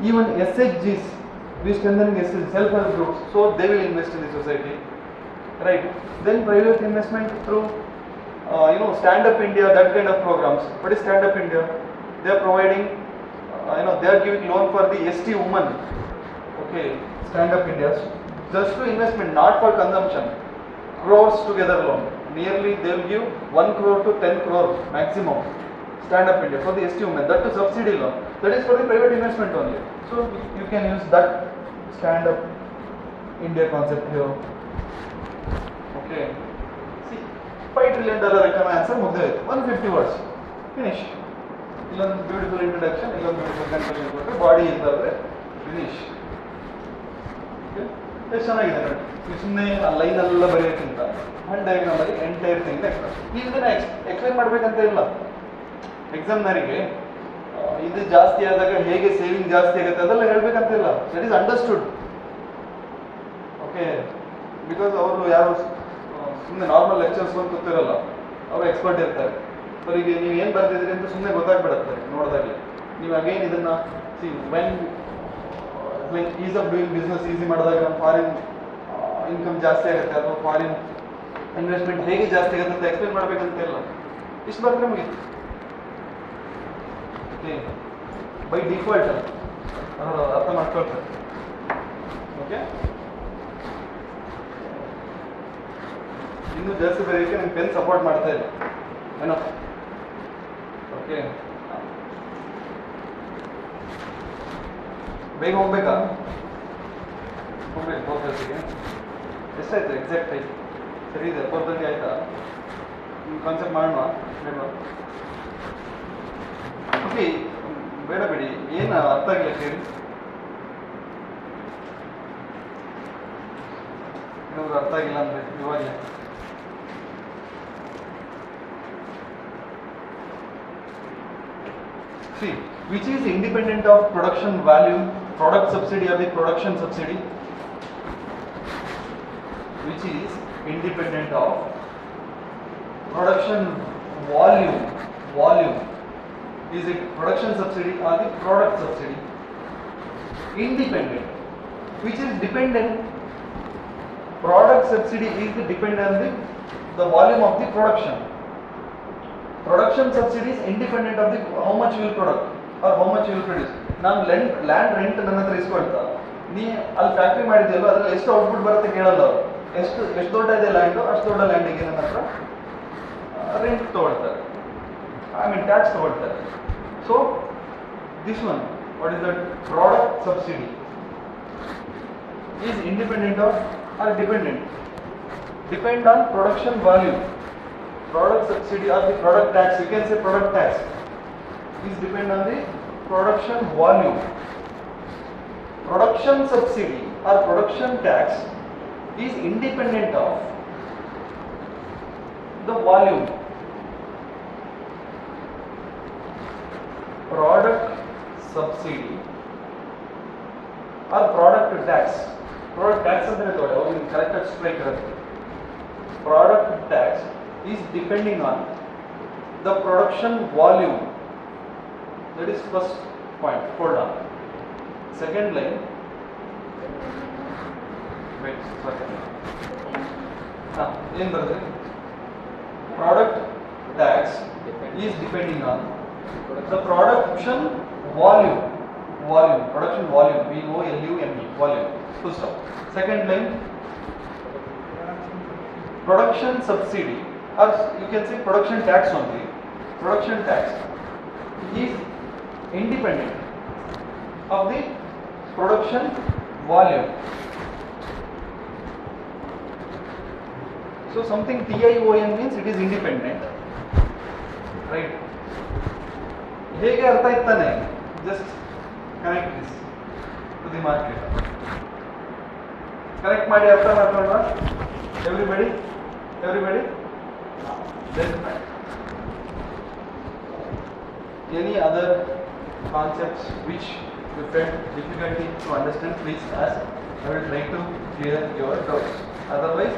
Even SHGs, we strengthening SHGs, self-help groups, so they will invest in the society, right? Then private investment through Stand Up India, that kind of programs. What is Stand Up India? They are providing, they are giving loan for the ST women. Okay, Stand Up India, just to investment, not for consumption. Crores together loan. Nearly they will give 1 crore to 10 crore maximum. Stand Up India for the ST women. That to subsidy loan. That is for the private investment only. So you can use that Stand Up India concept here. Okay. See, $5 trillion economy answer mugde 150 words. Finish. Illon beautiful introduction, illon beautiful conclusion. Body is the finish. Okay. ಎಷ್ಟು ಚೆನ್ನಾಗಿದೆ ನೋಡಿ, ಸುಮ್ಮನೆ ಆ line ಎಲ್ಲ ಬರೆಯೋಕ್ಕಿಂತ hand diagram ಅಲ್ಲಿ entire thing ನೀವು ಇದನ್ನ explain ಮಾಡ್ಬೇಕಂತ ಇಲ್ಲ. ಎಕ್ಸಾಮ್ನರಿಗೆ ಇದು ಜಾಸ್ತಿ ಆದಾಗ ಹೇಗೆ ಸೇವಿಂಗ್ ಜಾಸ್ತಿ ಆಗುತ್ತೆ ಅದೆಲ್ಲ ಹೇಳ್ಬೇಕಂತ ಇಲ್ಲ. That is understood. Okay, because ಅವರು ಯಾರು ಸುಮ್ಮನೆ ನಾರ್ಮಲ್ ಲೆಕ್ಚರ್ಸ್ ಅಂತ ಗೊತ್ತಿರಲ್ಲ, ಅವರು ಎಕ್ಸ್ಪರ್ಟ್ ಇರ್ತಾರೆ. ಅವರಿಗೆ ನೀವು ಏನು ಬರ್ತಿದ್ದೀರಿ ಅಂತ ಸುಮ್ಮನೆ ಗೊತ್ತಾಗ್ಬಿಡುತ್ತೆ ನೋಡಿದಾಗಲೇ. ನೀವು ಅಗೇನ್ ಇದನ್ನ see when like is of doing business easy ಮಾಡಿದಾಗ ಫಾರಿನ್ ಇನ್ಕಮ್ ಜಾಸ್ತಿ ಆಗುತ್ತೆ ಅಥವಾ ಫಾರಿನ್ ಇನ್ವೆಸ್ಟ್ಮೆಂಟ್ ಹೇಗೆ ಜಾಸ್ತಿ ಆಗುತ್ತೆ ಅಂತ ಎಕ್ಸ್ಪ್ಲೇನ್ ಮಾಡಬೇಕಂತ ಇಲ್ಲ. ಇಷ್ಟು ಬಂದರೆ ಮುಗಿತು. ಓಕೆ, ಬೈ ಡಿಫಾಲ್ಟ್ ಅವರು ಅರ್ಥ ಮಾಡ್ಕೊಳ್ತಾರೆ. ಓಕೆ, ಇನ್ನೂ ಜಾಸ್ತಿ ಬರೆಯೋಕ್ಕೆ ನಿಮ್ಮ ಪೆನ್ ಸಪೋರ್ಟ್ ಮಾಡ್ತಾ ಇಲ್ಲ ಏನೋ. ಓಕೆ, ಬೇಗ ಹೋಗ್ಬೇಕಾ? ಹೋಗ್ಬೇಕು 4:30ಗೆ. ಎಷ್ಟಾಯ್ತು ಎಕ್ಸಾಕ್ಟ್ ಟೈಮ್? ಸರಿ ಇದೆ, 4:30 ಆಯ್ತಾ? ಕಾನ್ಸೆಪ್ಟ್ ಮಾಡೋಣ ಬೇಡ? ಓಕೆ, ಬೇಡ ಬಿಡಿ, ಏನು ಅರ್ಥ ಆಗಿಲ್ಲ ಕೇಳಿ. ಏನಾದ್ರು ಅರ್ಥ ಆಗಿಲ್ಲ ಅಂದರೆ ಇವಾಗಲೇ see which is independent of production value, product subsidy or the production subsidy, which is independent of production volume, is it production subsidy or the product subsidy? Independent, which is dependent, product subsidy is the dependent on the volume of the production. Production subsidy is independent of the how much you will product or how much you will produce. ನಾನು land rent ನನ್ನ ಹತ್ರ ಇಸ್ಕೊಳ್ತಾ, ನೀ ಅಲ್ಲಿ factory ಮಾಡಿದೆಯಲ್ಲ ಅದ್ರಲ್ಲಿ ಎಷ್ಟು output ಬರುತ್ತೆ ಕೇಳಲ್ಲ ಅವರು. ಎಷ್ಟು ದೊಡ್ಡ ಇದೆ ಲ್ಯಾಂಡು, ಅಷ್ಟು ದೊಡ್ಡ ಲ್ಯಾಂಡಿಗೆ ನನ್ನ ಹತ್ರ ರೆಂಟ್ ತೊಗೊಳ್ತಾರೆ, ಐ ಮೀನ್ ಟ್ಯಾಕ್ಸ್ ತೊಗೊಳ್ತಾರೆ. So this one what is that product subsidy is independent of or depend on production value. Product subsidy or the product tax, you can say product tax is depend on the production volume. Production subsidy or production tax is independent of the volume. Product subsidy or product tax ಅಂದ್ರೆ ನೋಡಿ ಅವ್ರಿಗೆ ಕರೆಕ್ಟಾಗಿ strike ಇರುತ್ತೆ. Product tax is depending on the production volume. That is first point. Hold on. Second line. Wait, second. ಏನು ಬರುತ್ತೆ? Product tax is depending on the production volume. Production volume. VOLUME. Volume. Full stop. Second line. Production subsidy, or you can say production tax only. Production tax is independent of the production volume. So something TION means it is independent, right? ಹೇಗೆ ಅರ್ಥ ಇತ್ತಾನೆ? Just connect this to the market. Connect ಮಾಡಿ ಅರ್ಥ ಮಾಡ್ಕೊಳ್ಳೋಣ. Everybody? Then any other concepts which you felt difficulty to understand, please ask. I will try to clear your doubts. Otherwise,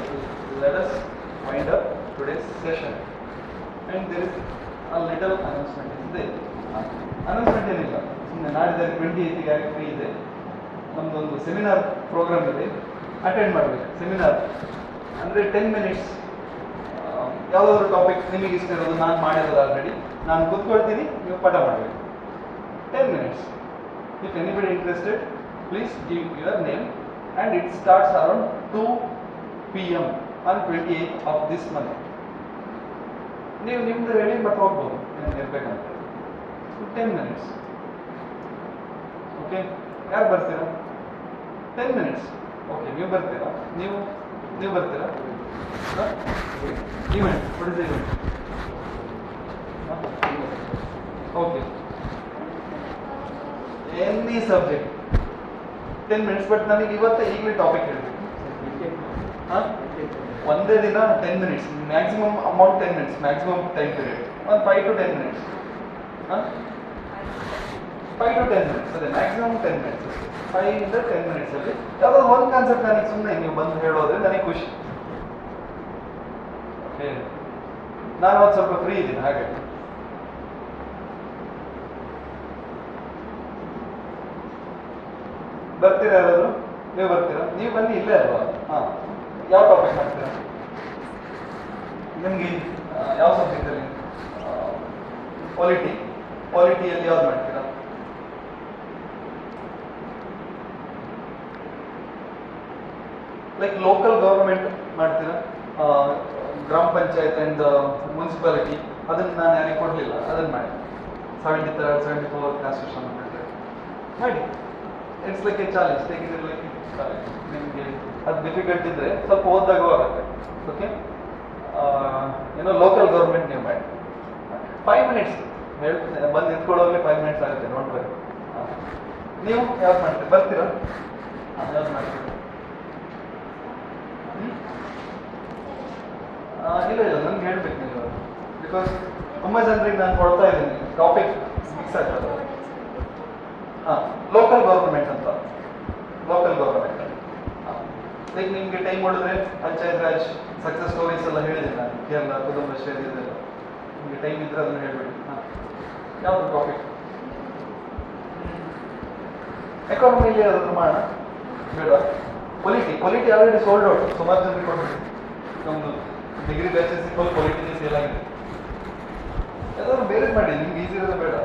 let us wind up today's session. And there is a little announcement. Is there? Announcement ಏನಿಲ್ಲ, ಸುಮ್ಮನೆ ನಾಡಿದ 28ಗೆ free ಇದೆ, ನಮ್ಮದೊಂದು seminar program ಇದೆ, attend ಮಾಡಬೇಕು. Seminar ಅಂದರೆ 10 minutes, ಯಾವುದಾದ್ರು topic ನಿಮಗೆ ಇಷ್ಟ ಇರೋದು, ನಾನು ಮಾಡಿರೋದು ಆಲ್ರೆಡಿ, ನಾನು ಕೂತ್ಕೊಳ್ತೀನಿ, ನೀವು ಪಾಠ ಮಾಡಬೇಕು. 10 minutes. If anybody interested, please give your name and it starts around 2 p.m. on 28th of this month. ನೀವು ನಿಮ್ದು ಹೇಳಿ ಮತ್ತೆ ಹೋಗ್ಬೋದು ಇರ್ಬೇಕಂತ 10 minutes. ಓಕೆ, ಯಾರು ಬರ್ತೀರಾ? 10 minutes. ಓಕೆ, ನೀವು ಬರ್ತೀರಾ? ನೀವು ಬರ್ತೀರಾ? Event, what is event? Okay, any subject 10 minutes. But ನನಗೆ ಇವತ್ತೇ ಈಗಲೇ ಟಾಪಿಕ್ ಹೇಳಬೇಕು. ಹಾಂ, ಒಂದೇ ದಿನ 10 minutes, maximum amount 10 minutes, maximum time period ಒಂದು 5 to 10 minutes. ಹಾಂ, 5 to 10 minutes ಅದೇ ಮ್ಯಾಕ್ಸಿಮಮ್ 10 minutes. 5 ಇಂದ 10 minutes ಅಲ್ಲಿ ಯಾವುದಾದ್ರು ಒಂದು ಕಾನ್ಸೆಪ್ಟ್ ನನಗೆ ಸುಮ್ಮನೆ ನೀವು ಬಂದು ಹೇಳೋದ್ರೆ ನನಗೆ ಖುಷಿ. ಓಕೆ, ನಾನು ಒಂದು ಸ್ವಲ್ಪ ಫ್ರೀ ಇದ್ದೀನಿ ಹಾಗೆ. ಬರ್ತೀರಾ ಯಾರಾದ್ರು? ನೀವು ಬರ್ತೀರಾ? ನೀವು ಬನ್ನಿ, ಇಲ್ಲೇ ಅಲ್ವಾ? ಹಾಂ, ಯಾವ ಟಾಪಿಕ್ ಮಾಡ್ತೀರಾ? ನಿಮಗೆ ಯಾವ ಸಬ್ಜೆಕ್ಟಲ್ಲಿ? ಪಾಲಿಟಿಯಲ್ಲಿ ಯಾವ್ದು ಮಾಡ್ತೀರಾ? ಲೈಕ್ ಲೋಕಲ್ ಗೌರ್ಮೆಂಟ್ ಮಾಡ್ತೀರಾ? ಗ್ರಾಮ ಪಂಚಾಯತ್ ಆ್ಯಂಡ್ ಮುನ್ಸಿಪಾಲಿಟಿ, ಅದನ್ನು ನಾನು ಯಾರಿಗೆ ಕೊಡಲಿಲ್ಲ, ಅದನ್ನು ಮಾಡಿ 73rd 74th ಕಾನ್ಸ್ಟಿಟ್ಯೂಷನ್ ಮಾಡಿ. It's like A challenge, take it like challenge. ನಿಮಗೆ ಅದು ಡಿಫಿಕಲ್ಟ್ ಇದ್ದರೆ ಸ್ವಲ್ಪ ಓದಿದಾಗ ಆಗುತ್ತೆ. ಓಕೆ, ಏನೋ ಲೋಕಲ್ ಗೌರ್ಮೆಂಟ್ ನೀವು ಮಾಡಿ. 5 minutes ಹೇಳ್ತೀನಿ, ಬಂದು ನಿಂತ್ಕೊಳ್ಳೋವಾಗಲೇ 5 minutes ಆಗುತ್ತೆ, ನೋಡ್ಬೇಕು. ನೀವು ಯಾವ್ದು ಮಾಡ್ತೀರಿ? ಬರ್ತೀರಾ? ಯಾವ್ದು ಮಾಡ್ತೀರಾ? ಇಲ್ಲ ನನಗೆ ಹೇಳ್ಬೇಕು ನೀವು, ಬಿಕಾಸ್ ತುಂಬ ಜನರಿಗೆ ನಾನು ಕೊಡ್ತಾ ಇದ್ದೀನಿ ಟಾಪಿಕ್ ಮಿಕ್ಸ್ ಆಗ್ತದೆ. ಹಾಂ, ಲೋಕಲ್ ಗೌರ್ಮೆಂಟ್ ಅಂತ, ಲೋಕಲ್ ಗೌರ್ಮೆಂಟ್. ಈಗ ನಿಮಗೆ ಟೈಮ್ ಹೊಡೆದ್ರೆ ಪಂಚಾಯತ್ ರಾಜ್ ಸಕ್ಸಸ್ ಸ್ಟೋರೀಸ್ ಎಲ್ಲ ಹೇಳಿದ್ದೀನಿ ನಾನು, ಕೇರಳ, ಕುಟುಂಬಶ್ರೀ ಇದೆಲ್ಲ. ನಿಮಗೆ ಟೈಮ್ ಇದ್ರೆ ಅದನ್ನು ಹೇಳ್ಬಿಡಿ. ಹಾಂ, ಯಾವುದು ಟಾಪಿಕ್? ಎಕಾನಮಿಲಿ ಯಾವ್ದಾದ್ರು ಮಾಡೋಣ ಬೇಡ? ಪೊಲಿಟಿ ಆಲ್ರೆಡಿ ಸೋಲ್ಡ್ ಔಟ್, ಸುಮಾರು ಜನರಿಗೆ ಕೊಟ್ಬಿಡಿ. ನಮ್ಮದು ಡಿಗ್ರಿ ಬ್ಯಾಚಸ್ ಫುಲ್ ಪೊಲಿಟಿನೇ ಸೇಲ್ ಆಗಿದೆ. ಯಾವ್ದಾದ್ರು ಬೇರೆ ಮಾಡಿ, ನಿಮ್ಗೆ ಈಸಿ ಇರೋದು ಬೇಡ.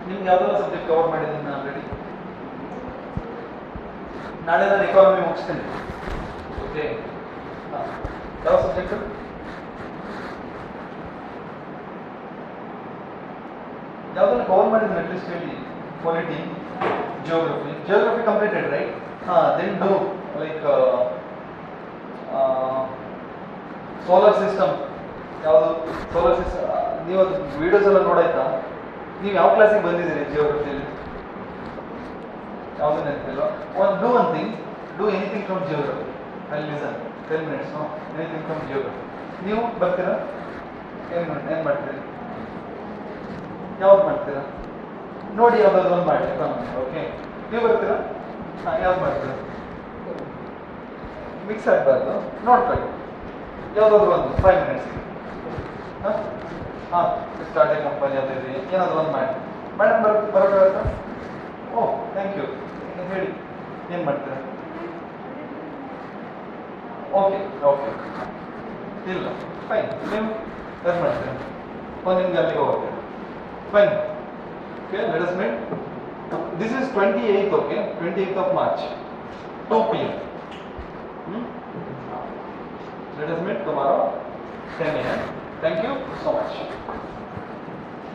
ನಿಮ್ಗೆ ಯಾವ್ದಾದ್ರು ಸಬ್ಜೆಕ್ಟ್ ಕವರ್ ಮಾಡಿದ್ದೀನಿ ನಾನು ಆಲ್ರೆಡಿ. ನಾಳೆ ನಾನು ಎಕಾನಮಿ ಮುಗಿಸ್ತೇನೆ. ಓಕೆ, ಹಾಂ, ಯಾವ ಸಬ್ಜೆಕ್ಟು? ಯಾವುದನ್ನು ಕವರ್ ಮಾಡಿದ್ದೀನಿ ಅಟ್ಲೀಸ್ಟ್ ಹೇಳಿ. Polity, geography completed right? ಹಾಂ, then do like solar system. ಯಾವುದು ಸೋಲಾರ್ ಸಿಸ್ಟಮ್? ನೀವು ಅದು ವಿಡಿಯೋಸ್ ಎಲ್ಲ ನೋಡಾಯ್ತಾ? ನೀವು ಯಾವ ಕ್ಲಾಸಿಗೆ ಬಂದಿದ್ದೀರಿ ಜಿಯೋಗ್ರಫಿಯಲ್ಲಿ? ಯಾವುದೂ ನೆನಪಿಲ್ಲ. One thing, do anything from geography. I listen 10 minutes. Anything from geography. ನೀವು ಬರ್ತೀರಾ? ಏನು ಮಾಡ್ತೀರಿ? ಯಾವ್ದು ಮಾಡ್ತೀರಾ? ನೋಡಿ, ಯಾವುದಾದ್ರು ಒಂದು ಮಾಡಿ ಎಕಾನಮಿ. ಓಕೆ, ನೀವು ಬರ್ತೀರಾ? ಹಾಂ, ಯಾವ್ದು ಮಾಡ್ತೀರಾ? ಮಿಕ್ಸ್ ಆಗಬಾರ್ದು, ನೋಡ್ಕೊಳ್ಳಿ. ಯಾವುದಾದ್ರು ಒಂದು 5 minutes. ಹಾಂ, ಸ್ಟಾರ್ಟಿಂಗ್ ಕಂಪನಿ ಅದು ಇದೆ, ಏನಾದರೂ ಒಂದು ಮಾಡಿ. ಮೇಡಮ್ ಬರೋಕ್ಕಾಗತ್ತಾ? Oh, thank you. ಹೇಳಿ, ಏನು ಮಾಡ್ತೀರಾ? ಓಕೆ, ಇಲ್ಲ, ಫೈನ್. ನೀವು ಏನು ಮಾಡ್ತೀರಾ? ನಿಮ್ಗೆ ಅಲ್ಲಿಗೆ ಹೋಗ್ತೀರಾ? Fine. Okay, let us meet. This is 28th, okay, 28th of March, 2 p.m. Let us meet tomorrow 10 a.m. Thank you so much.